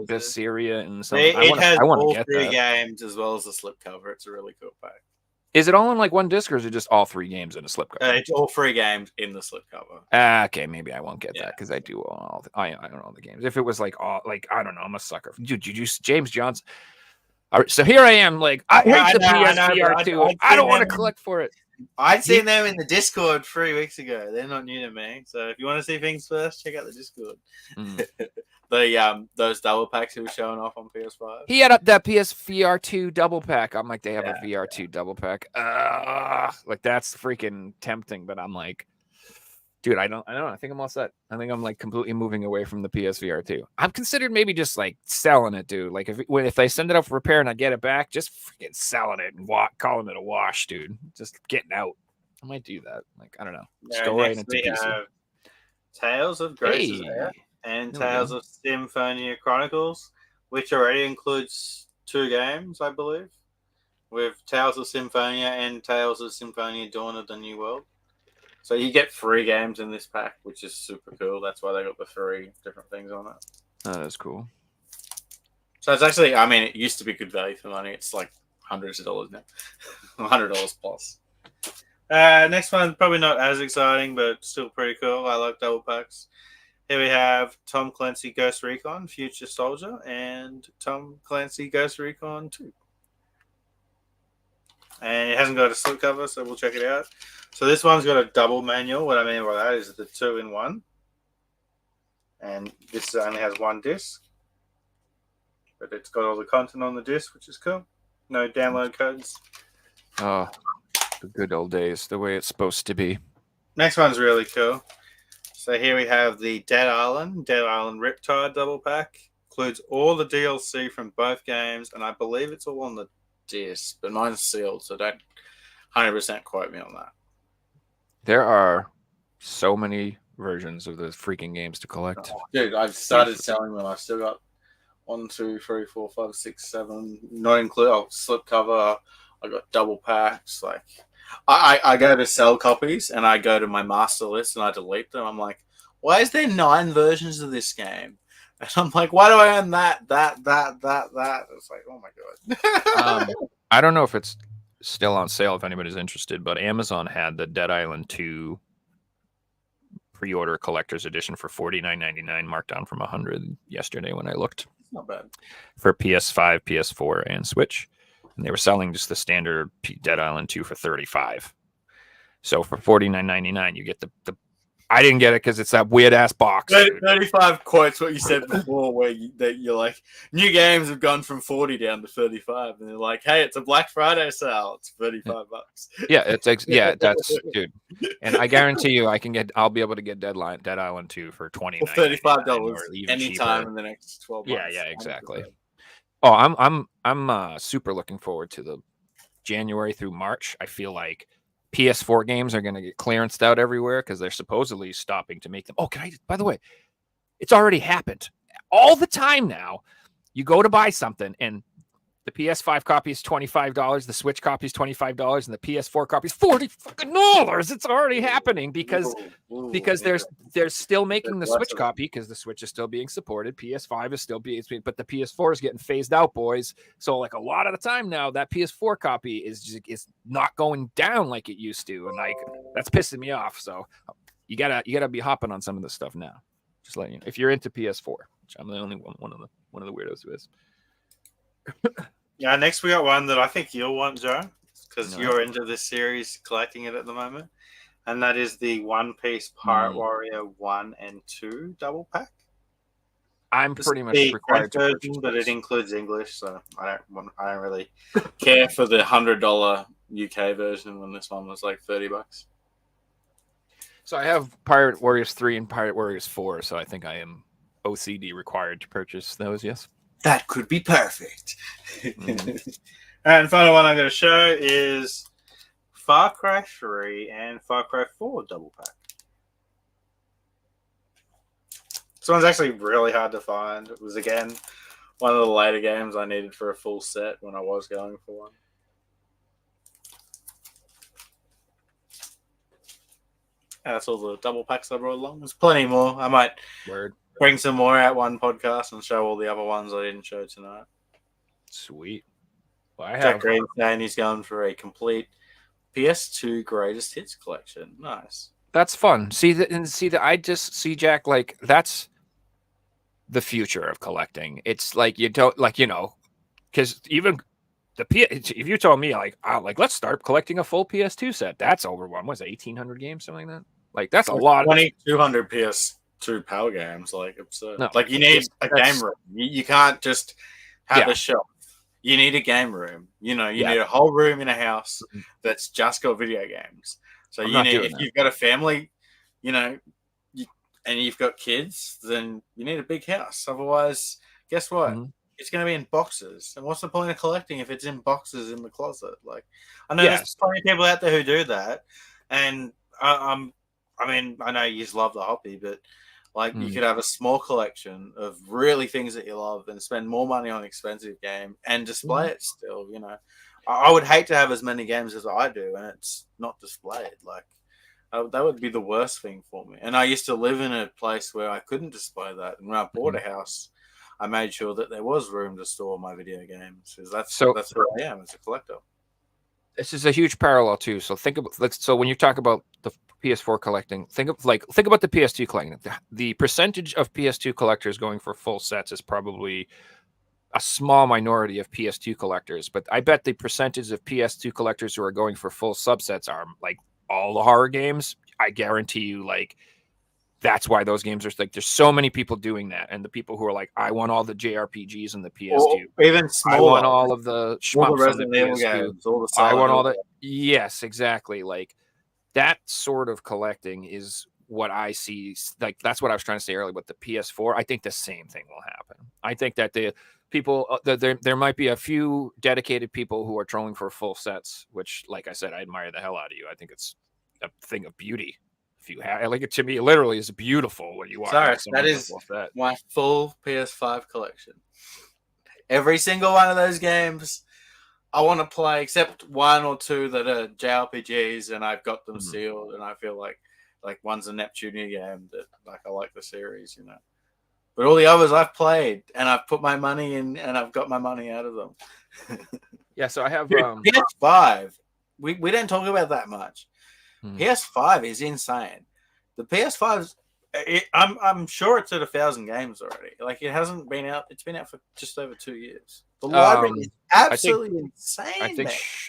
Bestiria, and something. It has I want all to get 3 that. games as well as the slipcover. It's a really cool pack. Is it all in like one disc, or is it just all 3 games in a slipcover? It's all 3 games in the slipcover. Okay, maybe I won't get that because I do I don't know the games. If it was like all like I don't know, I'm a sucker. Dude, you James Johnson. All right, so here I am, like I hate the PSVR 2. I don't want to collect for it. I'd seen them in the Discord 3 weeks ago. They're not new to me, so if you want to see things first, check out the Discord. Those double packs he was showing off on PS5. He had up that PSVR 2 double pack. I'm like, they have a VR 2 double pack. Like that's freaking tempting, but I'm like, dude, I don't know. I think I'm all set. I think I'm like completely moving away from the PSVR 2. I'm considered maybe just like selling it, dude. Like if they send it up for repair and I get it back, just freaking selling it and calling it a wash, dude. Just getting out. I might do that. Like I don't know. Just go right into PC. Tales of Grace's Heir and Tales of Symphonia Chronicles, which already includes 2 games, I believe, with Tales of Symphonia and Tales of Symphonia Dawn of the New World. So you get 3 games in this pack, which is super cool. That's why they got the 3 different things on it. Oh, that's cool. So it's actually, I mean, it used to be good value for money. It's like hundreds of dollars now. $100 plus. Next one, probably not as exciting, but still pretty cool. I like double packs. Here we have Tom Clancy Ghost Recon Future Soldier and Tom Clancy Ghost Recon 2. And it hasn't got a slipcover, so we'll check it out. So this one's got a double manual. What I mean by that is the 2-in-1. And this only has 1 disc. But it's got all the content on the disc, which is cool. No download codes. Oh, the good old days, the way it's supposed to be. Next one's really cool. So here we have the Dead Island Riptide double pack. Includes all the DLC from both games, and I believe it's all on the disc, but mine's sealed, so don't 100% quote me on that. There are so many versions of the freaking games to collect. Oh, dude, I've started selling them. I've still got 1, 2, 3, 4, 5, 6, 7, not include slipcover. I got double packs. Like, I go to sell copies and I go to my master list and I delete them. I'm like, why is there 9 versions of this game? And I'm like, why do I own that? It's like, oh my god. I don't know if it's still on sale if anybody's interested, but Amazon had the Dead Island 2 pre-order collector's edition for $49.99, marked down from $100 yesterday when I looked. It's not bad. For PS5, PS4, and Switch. And they were selling just the standard Dead Island 2 for $35. So for $49.99, you get the I didn't get it because it's that weird ass box. 35 quotes what you said before, where you're like, new games have gone from 40 down to 35, and they're like, hey, it's a Black Friday sale, it's $35. Yeah, that's dude. And I guarantee you, I'll be able to get Dead Island 2 for $35 anytime in the next 12 months. Yeah, exactly. Oh, I'm super looking forward to the January through March. I feel like PS4 games are going to get clearanced out everywhere because they're supposedly stopping to make them. Oh, by the way, it's already happened all the time now. You go to buy something and the PS5 copy is $25, the Switch copy is $25, and the PS4 copy is $40. It's already happening because they're still making the Switch copy because the Switch is still being supported. PS5 is still being, but the PS4 is getting phased out, boys. So like a lot of the time now, that PS4 copy is not going down like it used to, and like that's pissing me off. So you gotta be hopping on some of this stuff now. Just letting you know, if you're into PS4, which I'm the only one of the weirdos who is. Yeah, next we got one that I think you'll want, Joe, because you're into this series, collecting it at the moment, and that is the One Piece Pirate Warrior 1 and 2 double pack. I'm pretty much required to version, but it includes English, so I don't really care for the $100 UK version when this one was like $30. So I have Pirate Warriors 3 and Pirate Warriors 4, so I think I am OCD required to purchase those. Yes. That could be perfect. And final one I'm going to show is Far Cry 3 and Far Cry 4 double pack. This one's actually really hard to find. It was, again, one of the later games I needed for a full set when I was going for one. That's all the double packs I brought along. There's plenty more. I might bring some more out one podcast and show all the other ones I didn't show tonight. Sweet. Well, Jack Green saying he's going for a complete PS2 greatest hits collection. Nice. That's fun. I just see Jack, like, that's the future of collecting. It's like, you don't, like, you know, because even if you told me like let's start collecting a full PS2 set, that's over what was it, 1,800 games, something like that. Like, that's a lot. 200 PS2 power games, like absurd. No, like, you need a game room. You can't just have a shelf. You need a game room. You know, you need a whole room in a house that's just got video games. So if you've got a family, you know, and you've got kids, then you need a big house. Otherwise, guess what? Mm-hmm. It's going to be in boxes. And what's the point of collecting if it's in boxes in the closet? Like, I know there's plenty of people out there who do that. And I mean, I know you just love the hobby, but like, you could have a small collection of really things that you love and spend more money on an expensive game and display it still, you know. I would hate to have as many games as I do and it's not displayed. Like, that would be the worst thing for me. And I used to live in a place where I couldn't display that. And when I bought a house, I made sure that there was room to store my video games. Because that's where I am as a collector. This is a huge parallel too. So so when you talk about the PS4 collecting, think about the PS2 collecting. The percentage of PS2 collectors going for full sets is probably a small minority of PS2 collectors, but I bet the percentage of PS2 collectors who are going for full subsets are like all the horror games. I guarantee you, like, that's why those games are like, there's so many people doing that. And the people who are like, I want all the JRPGs and the PS2. Even smaller. I want all of the shmups on the PS2. Games, all the I want all the, yes, exactly. Like, that sort of collecting is what I see. Like, that's what I was trying to say earlier with the PS4. I think the same thing will happen. I think that the people, there might be a few dedicated people who are trolling for full sets, which, like I said, I admire the hell out of you. I think it's a thing of beauty. If you have, like, it to me, it literally is beautiful when you watch. Sorry, that is my full PS5 collection. Every single one of those games I want to play, except one or two that are JRPGs, and I've got them sealed, and I feel like one's a Neptunia game that, like, I like the series, you know. But all the others I've played, and I've put my money in, and I've got my money out of them. Yeah, so I have PS5. We don't talk about that much. PS5 is insane. The PS5's, I'm sure it's at 1,000 games already. Like, it hasn't been out. It's been out for just over 2 years. The library is absolutely insane.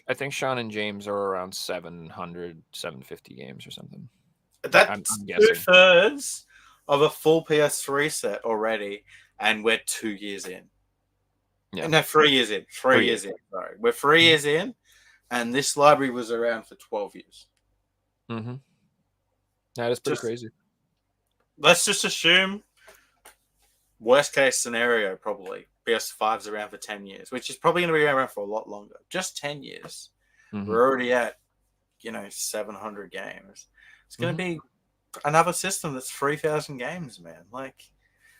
I think Sean and James are around 700, 750 games or something. That's I'm 2/3 of a full PS3 set already, and we're 2 years in. Yeah. No, 3 years in. 3 years in. Sorry, we're 3 years in, and this library was around for 12 years. Mm-hmm. That is pretty crazy. Let's just assume, worst case scenario, probably PS5's around for 10 years, which is probably going to be around for a lot longer. Just 10 years. We're already at, 700 games. It's going to be another system that's 3,000 games, man. Like,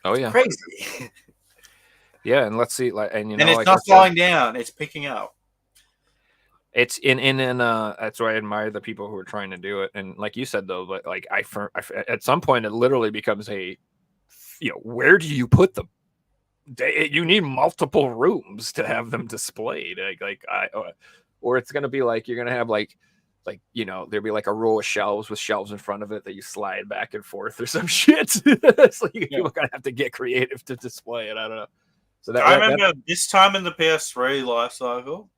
oh yeah, crazy. Yeah, and let's see, and it's like, not slowing down; it's picking up. It's in that's why I admire the people who are trying to do it. And like you said, though, but like I at some point it literally becomes where do you put them? You need multiple rooms to have them displayed. Or it's gonna be like you're gonna have there'll be like a row of shelves with shelves in front of it that you slide back and forth or some shit. So people are gonna have to get creative to display it. I don't know. So I remember this time in the PS3 life cycle.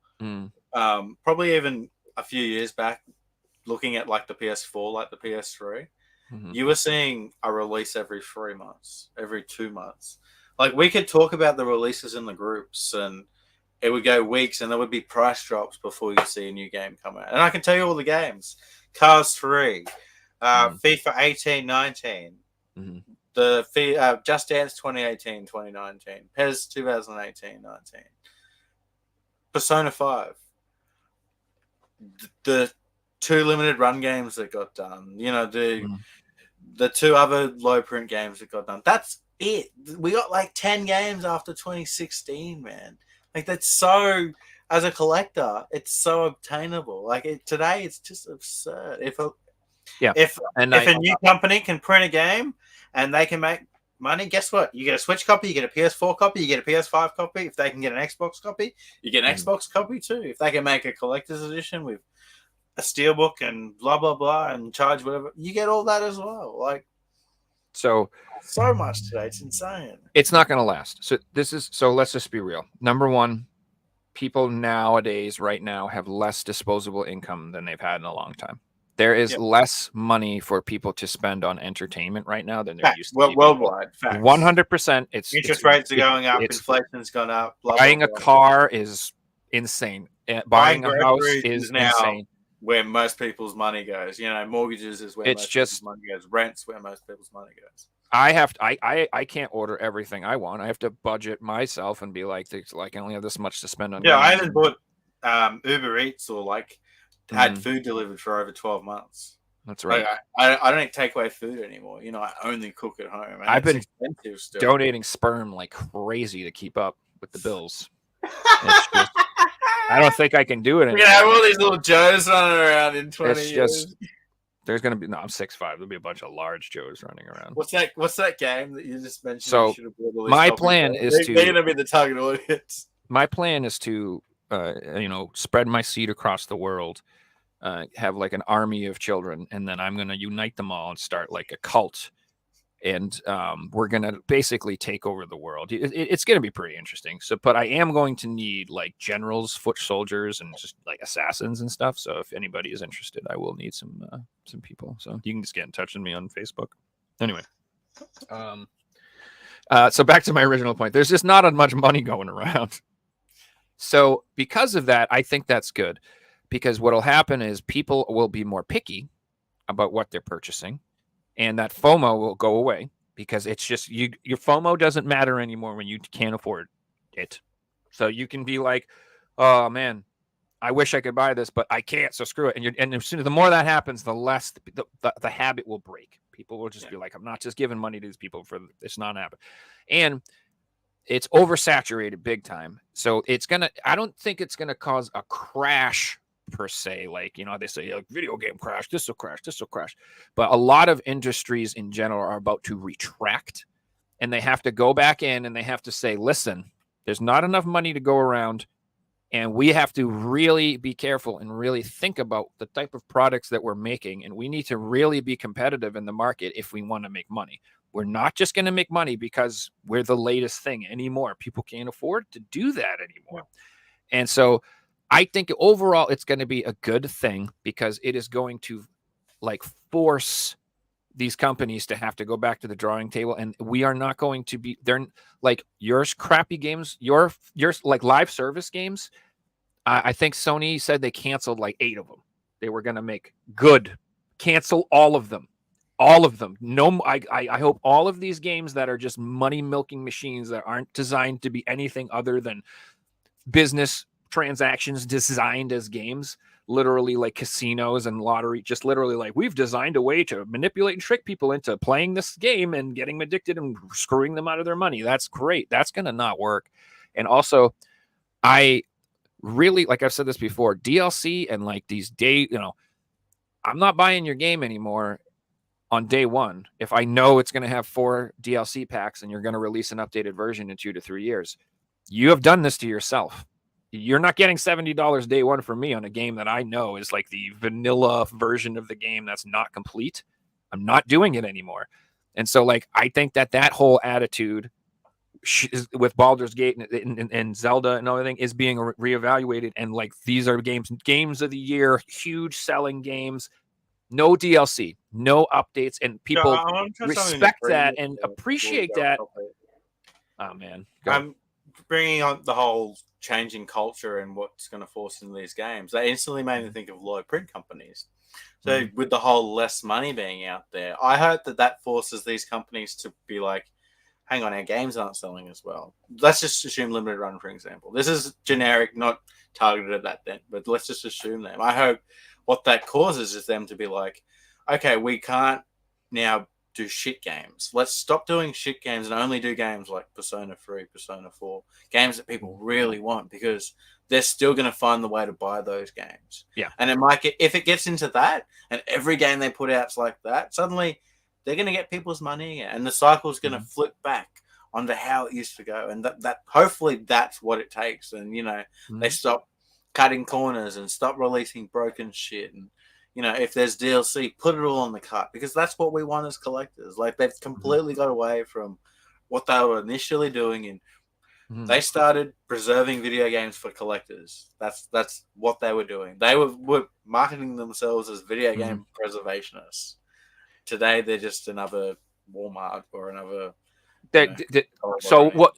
Probably even a few years back, looking at like the PS4, like the PS3, you were seeing a release every 3 months, every 2 months. Like, we could talk about the releases in the groups, and it would go weeks, and there would be price drops before you see a new game come out. And I can tell you all the games: Cars 3, FIFA 18, 19, the Just Dance 2018, 2019, PES 2018, 19, Persona 5. The 2 limited run games that got done, the 2 other low print games that got done. That's it. We got like 10 games after 2016, man. Like, that's so, as a collector, it's so obtainable. Like, today, it's just absurd. Yeah. If a new company can print a game and they can make money, guess what? You get a Switch copy, you get a PS4 copy, you get a PS5 copy. If they can get an Xbox copy, you get an Xbox copy too. If they can make a collector's edition with a steelbook and blah blah blah and charge whatever, you get all that as well. Like, so much today, it's insane. It's not going to last. So let's just be real. Number one, people nowadays, right now, have less disposable income than they've had in a long time. There is less money for people to spend on entertainment right now than there used to be. Worldwide, 100%. Interest rates are going up. Inflation's gone up. Buying a car is insane. Buying a house is insane. Where most people's money goes, mortgages is where people's money goes. Rent's where most people's money goes. I can't order everything I want. I have to budget myself and be like, I only have this much to spend on. Yeah, I haven't bought Uber Eats or had food delivered for over 12 months. That's right. I don't take away food anymore. I only cook at home. And I've been donating sperm like crazy to keep up with the bills. I don't think I can do it anymore. Have all these little Joes running around in 20 years. There's going to be... No, I'm 6'5". There'll be a bunch of large Joes running around. What's that game that you just mentioned? So my plan is to... They're going to be the target audience. My plan is to, spread my seed across the world, have like an army of children, and then I'm going to unite them all and start like a cult. And we're going to basically take over the world. It's going to be pretty interesting. But I am going to need like generals, foot soldiers, and just like assassins and stuff. So if anybody is interested, I will need some people. So you can just get in touch with me on Facebook. Anyway, so back to my original point. There's just not as much money going around. So because of that, I think that's good. Because what will happen is people will be more picky about what they're purchasing. And that FOMO will go away because it's just your FOMO doesn't matter anymore when you can't afford it. So you can be like, oh man, I wish I could buy this, but I can't. So screw it. And as soon as the more that happens, the less the habit will break. People will just be like, I'm not just giving money to these people for this non-habit. And it's oversaturated big time. So I don't think it's going to cause a crash per se, they say video game crash, this will crash, but a lot of industries in general are about to retract, and they have to go back in and they have to say, listen, there's not enough money to go around, and we have to really be careful and really think about the type of products that we're making, and we need to really be competitive in the market if we want to make money. We're not just going to make money because we're the latest thing anymore. People can't afford to do that anymore. And so I think overall it's going to be a good thing because it is going to force these companies to have to go back to the drawing table, and we are not going to be they're like yours crappy games, your like live service games. I think Sony said they canceled 8 of them. They were going to make good. Cancel all of them. No, I hope all of these games that are just money milking machines that aren't designed to be anything other than business transactions designed as games, literally like casinos and lottery, just literally we've designed a way to manipulate and trick people into playing this game and getting them addicted and screwing them out of their money. That's great. That's going to not work. And also, I really, like I've said this before, DLC and these I'm not buying your game anymore on day one if I know it's going to have 4 DLC packs and you're going to release an updated version in 2 to 3 years. You have done this to yourself. You're not getting $70 day one from me on a game that I know is the vanilla version of the game that's not complete. I'm not doing it anymore. And so I think that whole attitude with Baldur's Gate and Zelda and everything is being reevaluated. And these are games of the year, huge selling games, no DLC, no updates, and people respect that and appreciate that. Oh man. I'm bringing on the whole changing culture and what's going to force into these games. They instantly made me think of low print companies. So with the whole less money being out there, I hope that forces these companies to be like, hang on, our games aren't selling as well. Let's just assume limited run, for example. This is generic, not targeted at that then, but let's just assume them. I hope what that causes is them to be like, okay, we can't now do shit games. Let's stop doing shit games and only do games like Persona 3, Persona 4, games that people really want, because they're still going to find the way to buy those games. Yeah. And it might get, if it gets into that and every game they put out's like that, suddenly they're going to get people's money again, and the cycle's going to flip back onto how it used to go. And that hopefully that's what it takes. And, you know, they stop cutting corners and stop releasing broken shit. And, you know, if there's DLC, put it all on the cart, because that's what we want as collectors. Like, they've completely got away from what they were initially doing, and they started preserving video games for collectors. That's what they were doing. They were marketing themselves as video game preservationists. Today, they're just another Walmart or another. So what?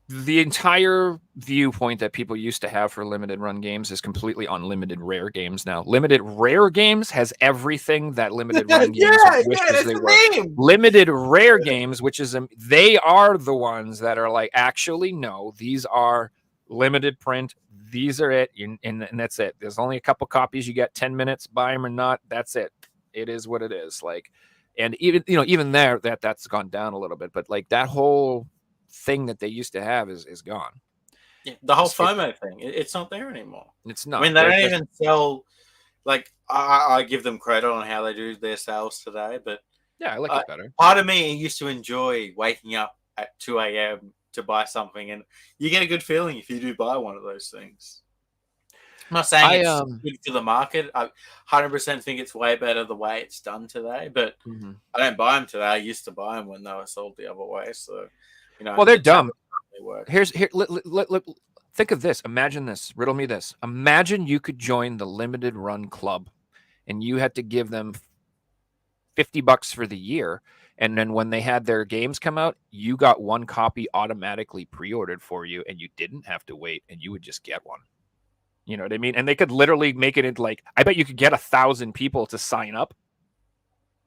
The entire viewpoint that people used to have for limited run games is completely on limited rare games now. Limited rare games has everything that limited run games wishes they were. Limited rare games, which is they are the ones that are like, actually, no, these are limited print. These are it, and that's it. There's only a couple copies. You get 10 minutes, buy them or not. That's it. It is what it is. Like, and even there, that's gone down a little bit. But like that whole thing that they used to have is gone. Yeah, the whole FOMO thing, it's not there anymore. It's not. I mean, they don't even sell. Like, I give them credit on how they do their sales today, but yeah, I like it better. Part of me used to enjoy waking up at 2 a.m. to buy something, and you get a good feeling if you do buy one of those things. I'm not saying it's good for the market. I 100% think it's way better the way it's done today, but I don't buy them today. I used to buy them when they were sold the other way, so. You know, well, they're dumb. Look, think of this. Imagine this. Riddle me this. Imagine you could join the limited run club, and you had to give them $50 for the year, and then when they had their games come out, you got one copy automatically pre-ordered for you, and you didn't have to wait, and you would just get one. You know what I mean? And they could literally make it into like, I bet you could get 1,000 people to sign up.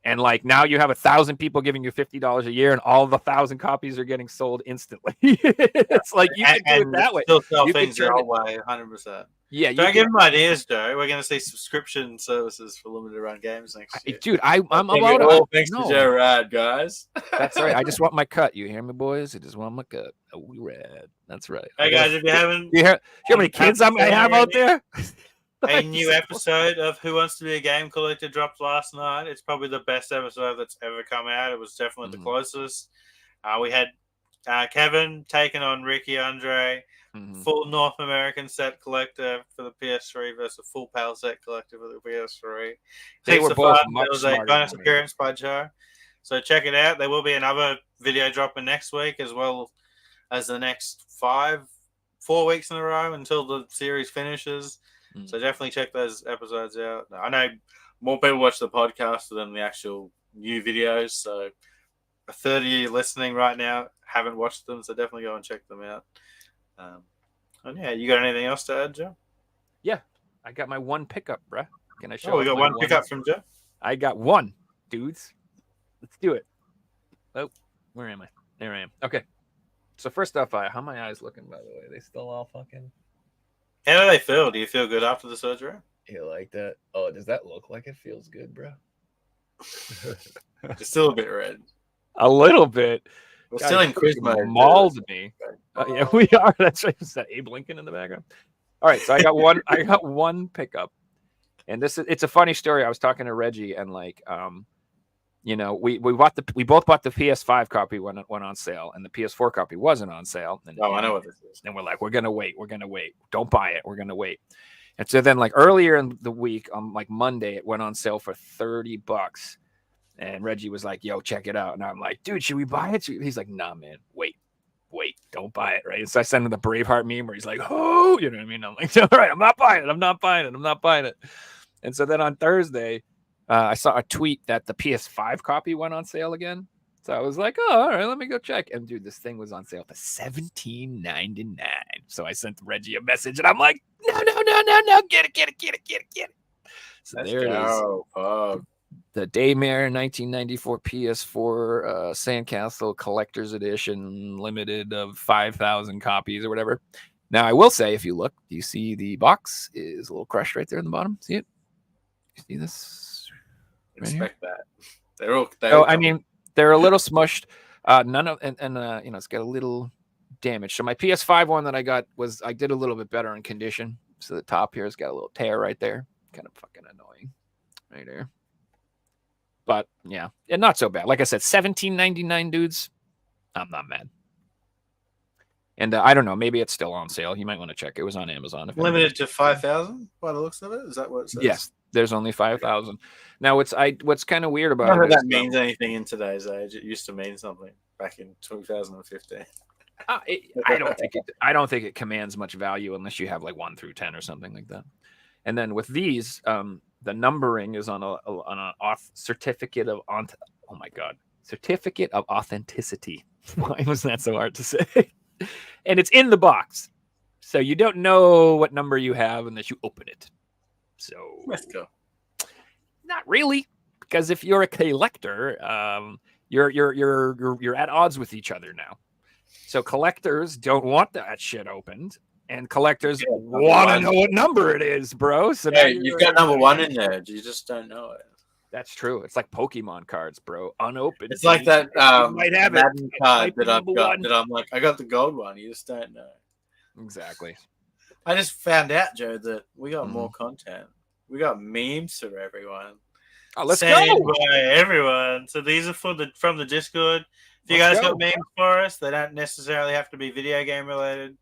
And like now you have 1,000 people giving you $50 a year, and all the 1,000 copies are getting sold instantly. It's like you can do it that way. Still sell things your own way, 100%. Yeah, don't give them ideas, Joe. We're going to see subscription services for limited run games next year. Dude, I'm about it. Thanks to Joe Rad, guys. That's right. I just want my cut. You hear me, boys? I just want my cut. Oh, we rad. That's right. Hey guys, if you haven't, you hear how many kids I have out there? A new episode of Who Wants to Be a Game Collector dropped last night. It's probably the best episode that's ever come out. It was definitely the closest. We had Kevin taking on Ricky Andre, full North American set collector for the PS3 versus full PAL set collector for the PS3. They were both much There was a bonus appearance by Joe. So check it out. There will be another video dropping next week, as well as the next 4 weeks in a row until the series finishes. So definitely check those episodes out. I know more people watch the podcast than the actual new videos. So a third of you listening right now haven't watched them. So definitely go and check them out. And yeah, you got anything else to add, Joe? Yeah, I got my one pickup, bruh. Can I show? Oh, we got one pickup from Joe. I got one, dudes. Let's do it. Oh, where am I? There I am. Okay. So first off, how are my eyes looking? By the way, they still all fucking. How do they feel? Do you feel good after the surgery? You like that? Oh, does that look like it feels good, bro? It's still a bit red. A little bit. We're still in quiz mode. Mauled me. Yeah, we are. That's right. Is that Abe Lincoln in the background? All right, so I got one. I got one pickup, and it's a funny story. I was talking to Reggie, and like, you know, we both bought the PS5 copy when it went on sale, and the PS4 copy wasn't on sale. And, I know what this is. And we're like, we're gonna wait. Don't buy it. We're gonna wait. And so then, like earlier in the week, on like Monday, it went on sale for $30. And Reggie was like, "Yo, check it out." And I'm like, "Dude, should we buy it?" He's like, "Nah, man, wait, don't buy it." Right? And so I sent him the Braveheart meme where he's like, "Oh," you know what I mean? I'm like, "All right, I'm not buying it." And so then on Thursday, I saw a tweet that the PS5 copy went on sale again. So I was like, "Oh, all right, let me go check." And dude, this thing was on sale for $17.99. So I sent Reggie a message, and I'm like, "No, get it." So there it is. The Daymare 1994 PS4 Sandcastle Collector's Edition, limited of 5,000 copies or whatever. Now, I will say, if you look, you see the box is a little crushed right there in the bottom. See it? You see this? Right Expect here? That. I mean, They're a little smushed. None of and you know, it's got a little damage. So my PS5 one that I got I did a little bit better in condition. So the top here has got a little tear right there. Kind of fucking annoying, right there. But yeah, and not so bad. Like I said, $17.99, dudes. I'm not mad. And I don't know, maybe it's still on sale. You might want to check. It was on Amazon. Limited to 5,000 by the looks of it. Is that what it says? Yes, there's only 5,000. Now, what's kind of weird I about don't know it if is, that means anything in today's age. It used to mean something back in 2015. I don't think it commands much value unless you have like 1 through 10 or something like that. And then with these, the numbering is on a certificate of certificate of authenticity. Why was that so hard to say? And it's in the box, so you don't know what number you have unless you open it. So Let's go. Not really, because if you're a collector, you're at odds with each other now. So collectors don't want that shit opened, and collectors want to know what number it is, bro. So yeah, you've got number 1 in there. You just don't know it. That's true. It's like Pokemon cards, bro. Unopened. It's like that might have Madden card that I've got. one. That I'm like, I got the gold one. You just don't know. Exactly. I just found out, Joe, that we got more content. We got memes for everyone. Oh, let's Sent go. by everyone. So these are from the Discord. If you guys got memes for us, they don't necessarily have to be video game related.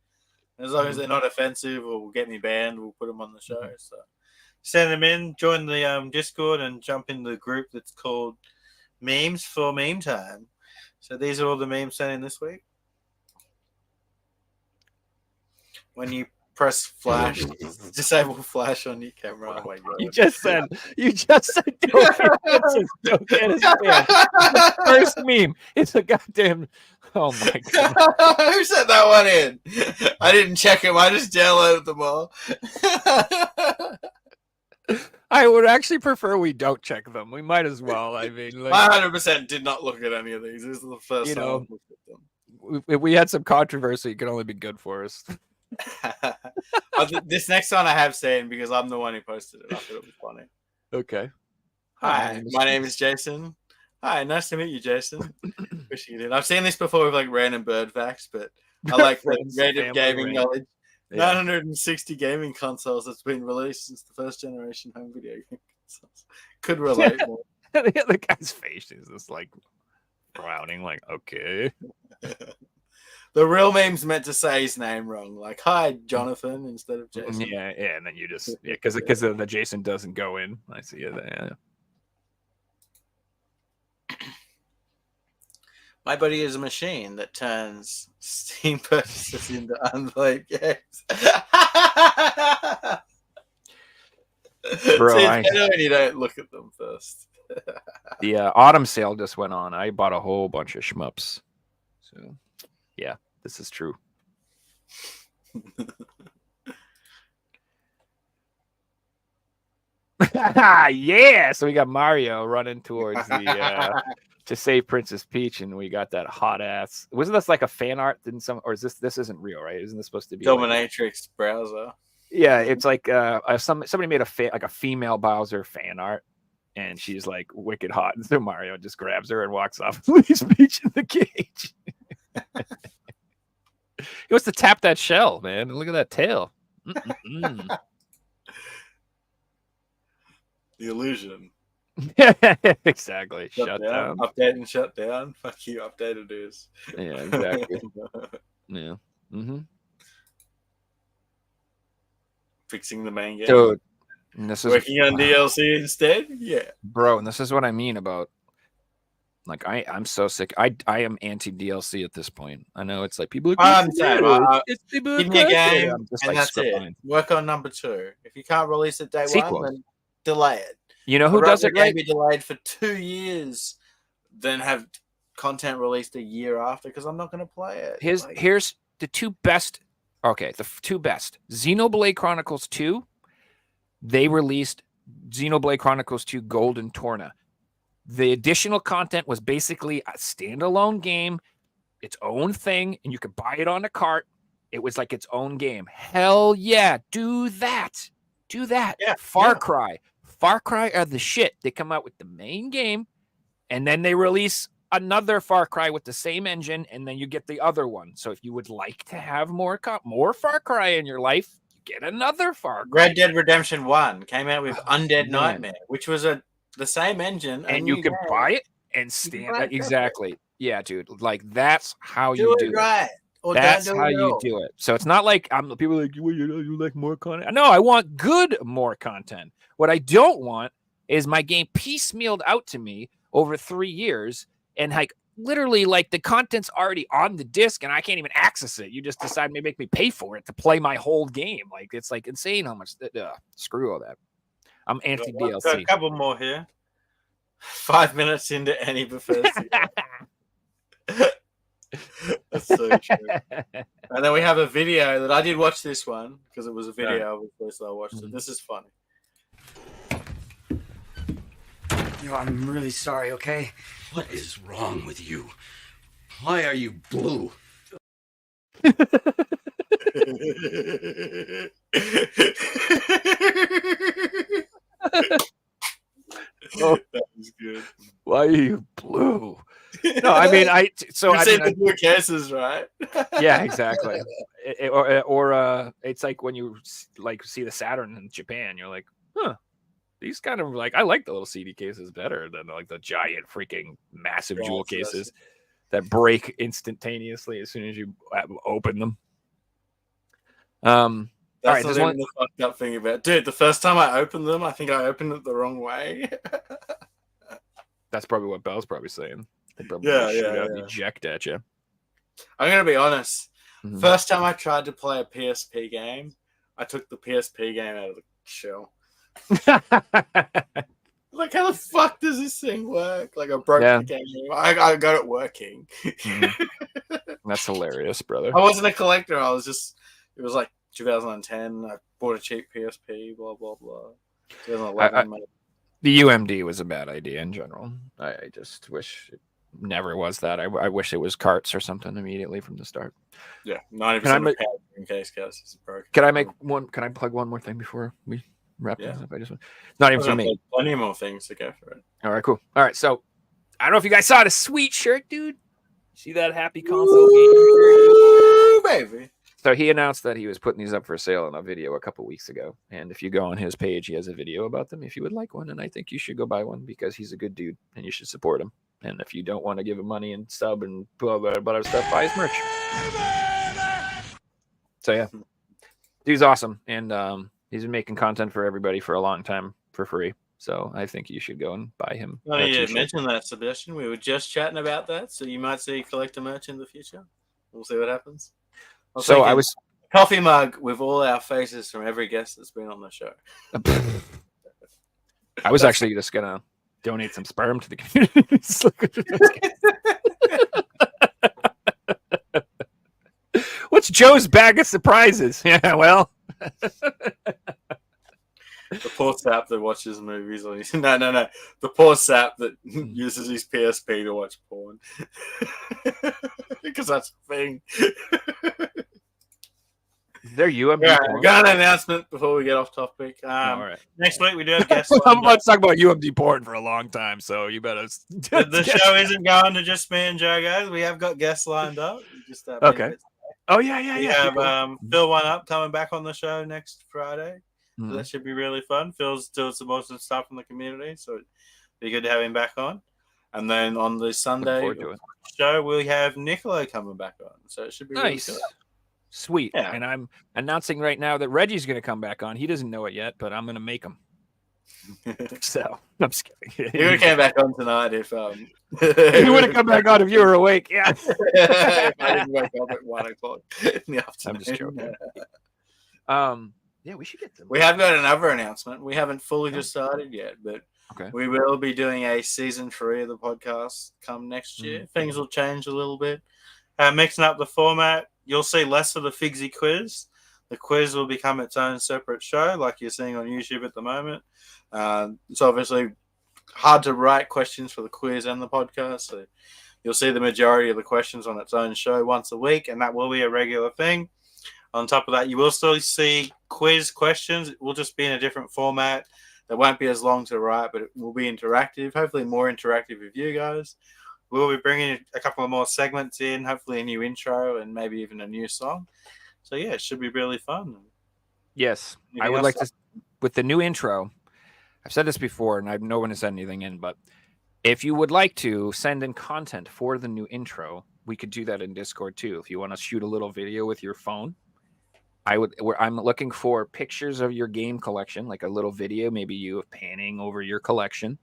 As long as they're not offensive or will get me banned, we'll put them on the show. So send them in, join the Discord, and jump in the group that's called Memes for Meme Time. So these are all the memes sent in this week. When you press flash, disable flash on your camera. Oh my God. You just said don't get us banned. First meme. It's a goddamn. Oh my God. Who sent that one in? I didn't check them. I just downloaded them all. I would actually prefer we don't check them. We might as well. I mean, like, I 100% did not look at any of these. This is the first time I've looked at them. we had some controversy. It can only be good for us. This next one I have seen because I'm the one who posted it. I thought it was funny. Okay. Hi, my name is Jason. Hi, nice to meet you, Jason. Pushing it in. I've seen this before with like random bird facts, but I like the random gaming knowledge. Yeah. 960 gaming consoles that's been released since the first generation home video game consoles. Could relate more. The other guy's face is just like frowning, like, okay. The real meme's meant to say his name wrong, like "Hi, Jonathan" instead of Jason. Yeah, and then you just because the Jason doesn't go in. I see it there. My buddy is a machine that turns Steam purchases into unplayed games. Bro, I know when you don't look at them first. The autumn sale just went on. I bought a whole bunch of shmups. So, yeah, this is true. Yeah, so we got Mario running towards the to save Princess Peach, and we got that hot ass. Wasn't this like a fan art? Or is this isn't real, right? Isn't this supposed to be Dominatrix browser? Yeah, it's like somebody made a female Bowser fan art, and she's like wicked hot, and so Mario just grabs her and walks off, leaves Peach in the cage. He wants to tap that shell, man. Look at that tail. The illusion. Exactly. Shut down. Update and shut down. Fuck you, updated is. Yeah, exactly. Yeah. Mm-hmm. Fixing the main game. Dude, this is working on DLC instead? Yeah. Bro, and this is what I mean about like I'm so sick. I am anti DLC at this point. I know it's like people I'm saying give me a game and that's it. Work on number 2. If you can't release it day one, then delay it. You know who does it right? Be delayed for 2 years, then have content released a year after because I'm not going to play it. Here's the two best. Okay, the two best. Xenoblade Chronicles 2. They released Xenoblade Chronicles 2 Gold and Torna. The additional content was basically a standalone game, its own thing, and you could buy it on a cart. It was like its own game. Hell yeah, do that. Do that. Yeah, Far Cry are the shit. They come out with the main game, and then they release another Far Cry with the same engine, and then you get the other one. So if you would like to have more Far Cry in your life, you get another Far Cry. Red Dead Redemption 1 came out with Undead Nightmare, which was the same engine, and you can buy it and stand it. Exactly. Yeah, dude. Like that's how you do it. Right. Or that's how you do it. So it's not like people are like, well, you like more content. No, I want good more content. What I don't want is my game piecemealed out to me over 3 years, and like literally like the content's already on the disc and I can't even access it. You just decide to make me pay for it to play my whole game. Like it's like insane how much screw all that. I'm anti DLC. A couple more here. 5 minutes into any Bethesda. That's so true. And then we have a video that I did watch this one because it was a video of the first I watched it. This is funny. I'm really sorry, okay? What is wrong with you? Why are you blue? Oh, that was good. Why are you blue? No, I mean, the blue cases, right? Yeah, exactly. Or it's like when you like see the Saturn in Japan, you're like, huh. These kind of like I like the little CD cases better than like the giant freaking massive jewel cases that break instantaneously as soon as you open them. That's not even the fucked up thing about it. Dude, the first time I opened them, I think I opened it the wrong way. That's probably what Bell's probably saying. They probably eject at you. I'm gonna be honest. Mm-hmm. First time I tried to play a PSP game, I took the PSP game out of the shell. Like, how the fuck does this thing work? Like, I broke the game. I got it working. That's hilarious, brother. I wasn't a collector. I was just. It was like 2010. I bought a cheap PSP. Blah blah blah. 2011. The UMD was a bad idea in general. I just wish it never was that. I wish it was carts or something immediately from the start. Yeah, 90% of in case is broken. Can I plug one more thing before we wrap this up? I just want not even for me. Plenty more things to go for it. All right, cool. All right, so I don't know if you guys saw the sweet shirt, dude. See that happy console game, baby. So he announced that he was putting these up for sale in a video a couple weeks ago. And if you go on his page, he has a video about them if you would like one. And I think you should go buy one because he's a good dude and you should support him. And if you don't want to give him money and sub and blah, blah, blah, stuff, buy his merch. So, yeah, dude's awesome. And he's been making content for everybody for a long time for free. So I think you should go and buy him. Oh, you mentioned that, Sebastian. We were just chatting about that. So you might see collector merch in the future. We'll see what happens. So I was coffee mug with all our faces from every guest that's been on the show. I was actually just gonna donate some sperm to the community. What's Joe's bag of surprises? Yeah, well, the poor sap that watches movies on his no. The poor sap that uses his PSP to watch porn. Because that's the thing. There UMD. Yeah, got an announcement before we get off topic. All right. Next week we do have guests. I'm about to talk about UMD porn for a long time, so you better. The show isn't going to just me and Joe, guys. We have got guests lined up. Just okay. Oh yeah. We have Phil One Up coming back on the show next Friday. So that should be really fun. Phil's doing some awesome stuff in the community, so it'd be good to have him back on. And then on the Sunday show, we have Niccolo coming back on, so it should be nice. Really good. Sweet. Yeah. And I'm announcing right now that Reggie's going to come back on. He doesn't know it yet, but I'm going to make him. So I'm just kidding. He would have came back on tonight if he would have come back on if you were awake. Yeah. If I didn't wake up at 1 o'clock in the afternoon. I'm just joking. Yeah, we should get them. We have got another announcement. We haven't fully decided yet, but we will be doing a season 3 of the podcast come next year. Things will change a little bit. Mixing up the format. You'll see less of the Figsy quiz. The quiz will become its own separate show, like you're seeing on YouTube at the moment. It's obviously hard to write questions for the quiz and the podcast, so you'll see the majority of the questions on its own show once a week, and that will be a regular thing. On top of that, you will still see quiz questions. It will just be in a different format. That won't be as long to write, but it will be interactive, hopefully more interactive with you guys. we'll be bringing a couple of more segments in, hopefully a new intro and maybe even a new song. So yeah, it should be really fun. Yes, I would like to, with the new intro, I've said this before and no one has said anything in, but if you would like to send in content for the new intro, we could do that in Discord too. If you want to shoot a little video with your phone, I'm looking for pictures of your game collection, like a little video, maybe you panning over your collection,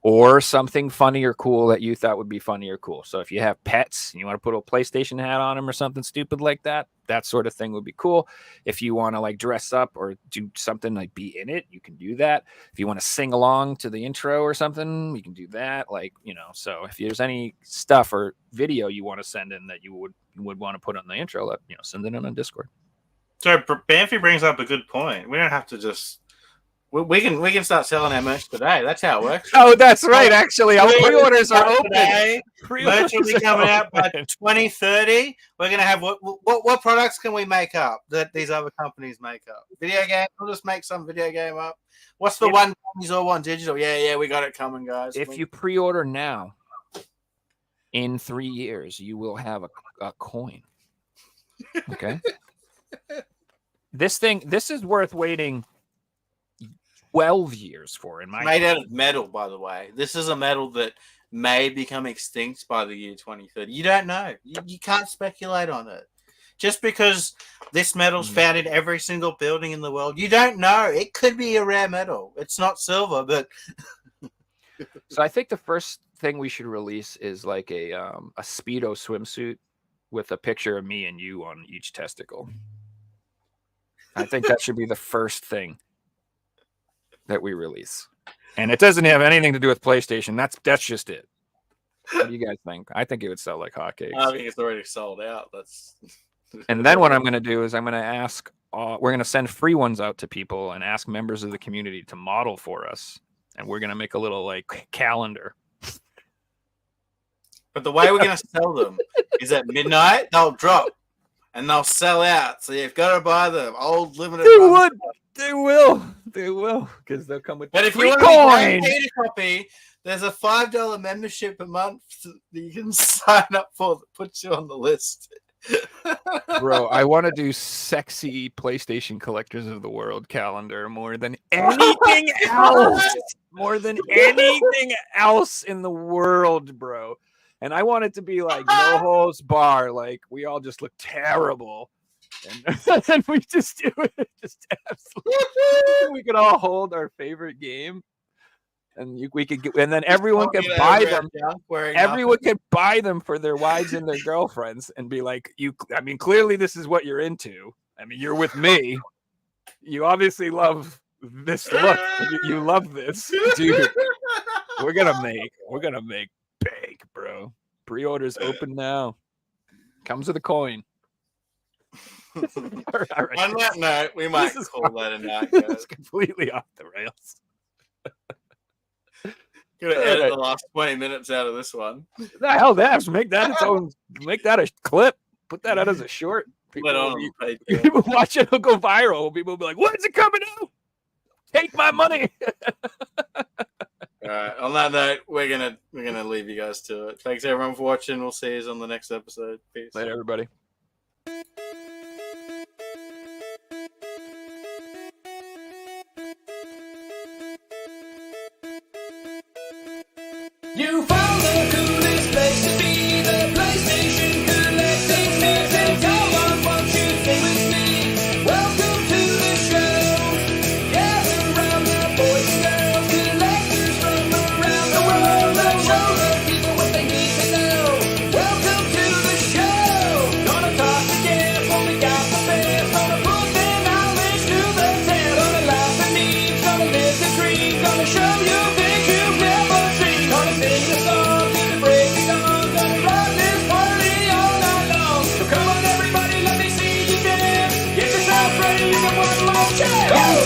or something funny or cool that you thought would be funny or cool. So if you have pets and you want to put a PlayStation hat on them or something stupid like that, that sort of thing would be cool. If you want to like dress up or do something like be in it, you can do that. If you want to sing along to the intro or something, you can do that. Like, you know, so if there's any stuff or video you want to send in that you would want to put on the intro, send it in on Discord. So Banffy brings up a good point. We don't have to just we can start selling our merch today. That's how it works. Oh, that's right. Actually, our pre-orders are open. Merch will be coming out by 2030. We're gonna have what products can we make up that these other companies make up? Video game. We'll just make some video game up. What's the one companies all want digital? Yeah, we got it coming, guys. If you pre-order now, in 3 years, you will have a coin. Okay. This is worth waiting 12 years for. Made out of metal, by the way. This is a metal that may become extinct by the year 2030. You don't know. You can't speculate on it. Just because this metal's found in every single building in the world, you don't know. It could be a rare metal. It's not silver, but... So I think the first thing we should release is like a Speedo swimsuit with a picture of me and you on each testicle. I think that should be the first thing that we release. And it doesn't have anything to do with PlayStation. That's just it. What do you guys think? I think it would sell like hotcakes. I think it's already sold out. And then what I'm going to do is I'm going to ask, we're going to send free ones out to people and ask members of the community to model for us. And we're going to make a little like calendar. But the way we're going to sell them is at midnight, they'll drop and they'll sell out. So you've got to buy them. Old limited. They will, because they'll come with. But if you want a copy, there's a $5 membership a month that you can sign up for that puts you on the list. Bro, I want to do sexy PlayStation collectors of the world calendar more than anything else. More than anything else in the world, bro. And I want it to be like no holds bar, like we all just look terrible. And we just do it. Just absolutely. We could all hold our favorite game. And we could get, and then everyone can buy them. Everyone can buy them for their wives and their girlfriends and be like, I mean, clearly this is what you're into. I mean, you're with me. You obviously love this look. You love this, dude. We're gonna make big, bro. Pre-orders open now. Comes with a coin. All right. On that note, we might call that a night, guys. It's completely off the rails. Gonna edit the last 20 minutes out of this one. The hell, that make that its own. Make that a clip. Put that out as a short. People watch it. It'll go viral. People will be like, "When's it coming out? Take my money." All right. On that note, we're gonna leave you guys to it. Thanks everyone for watching. We'll see you on the next episode. Peace. Later, everybody. You found the coolest place to be, the PlayStation collecting nerds, and come on, won't you stay with me? Welcome to the show. Gather round the boys and girls, collectors from around the world, and show the people what they need to know. Welcome to the show. Gonna talk to Jeff, only got the best. Gonna put their knowledge to the test. Gonna laugh and eat, gonna live the dream, gonna show you things you've never seen. Gonna sing the song, gonna break the song, gonna rock this party all night long. So come on everybody, let me see you dance. Get yourself ready for one more chance.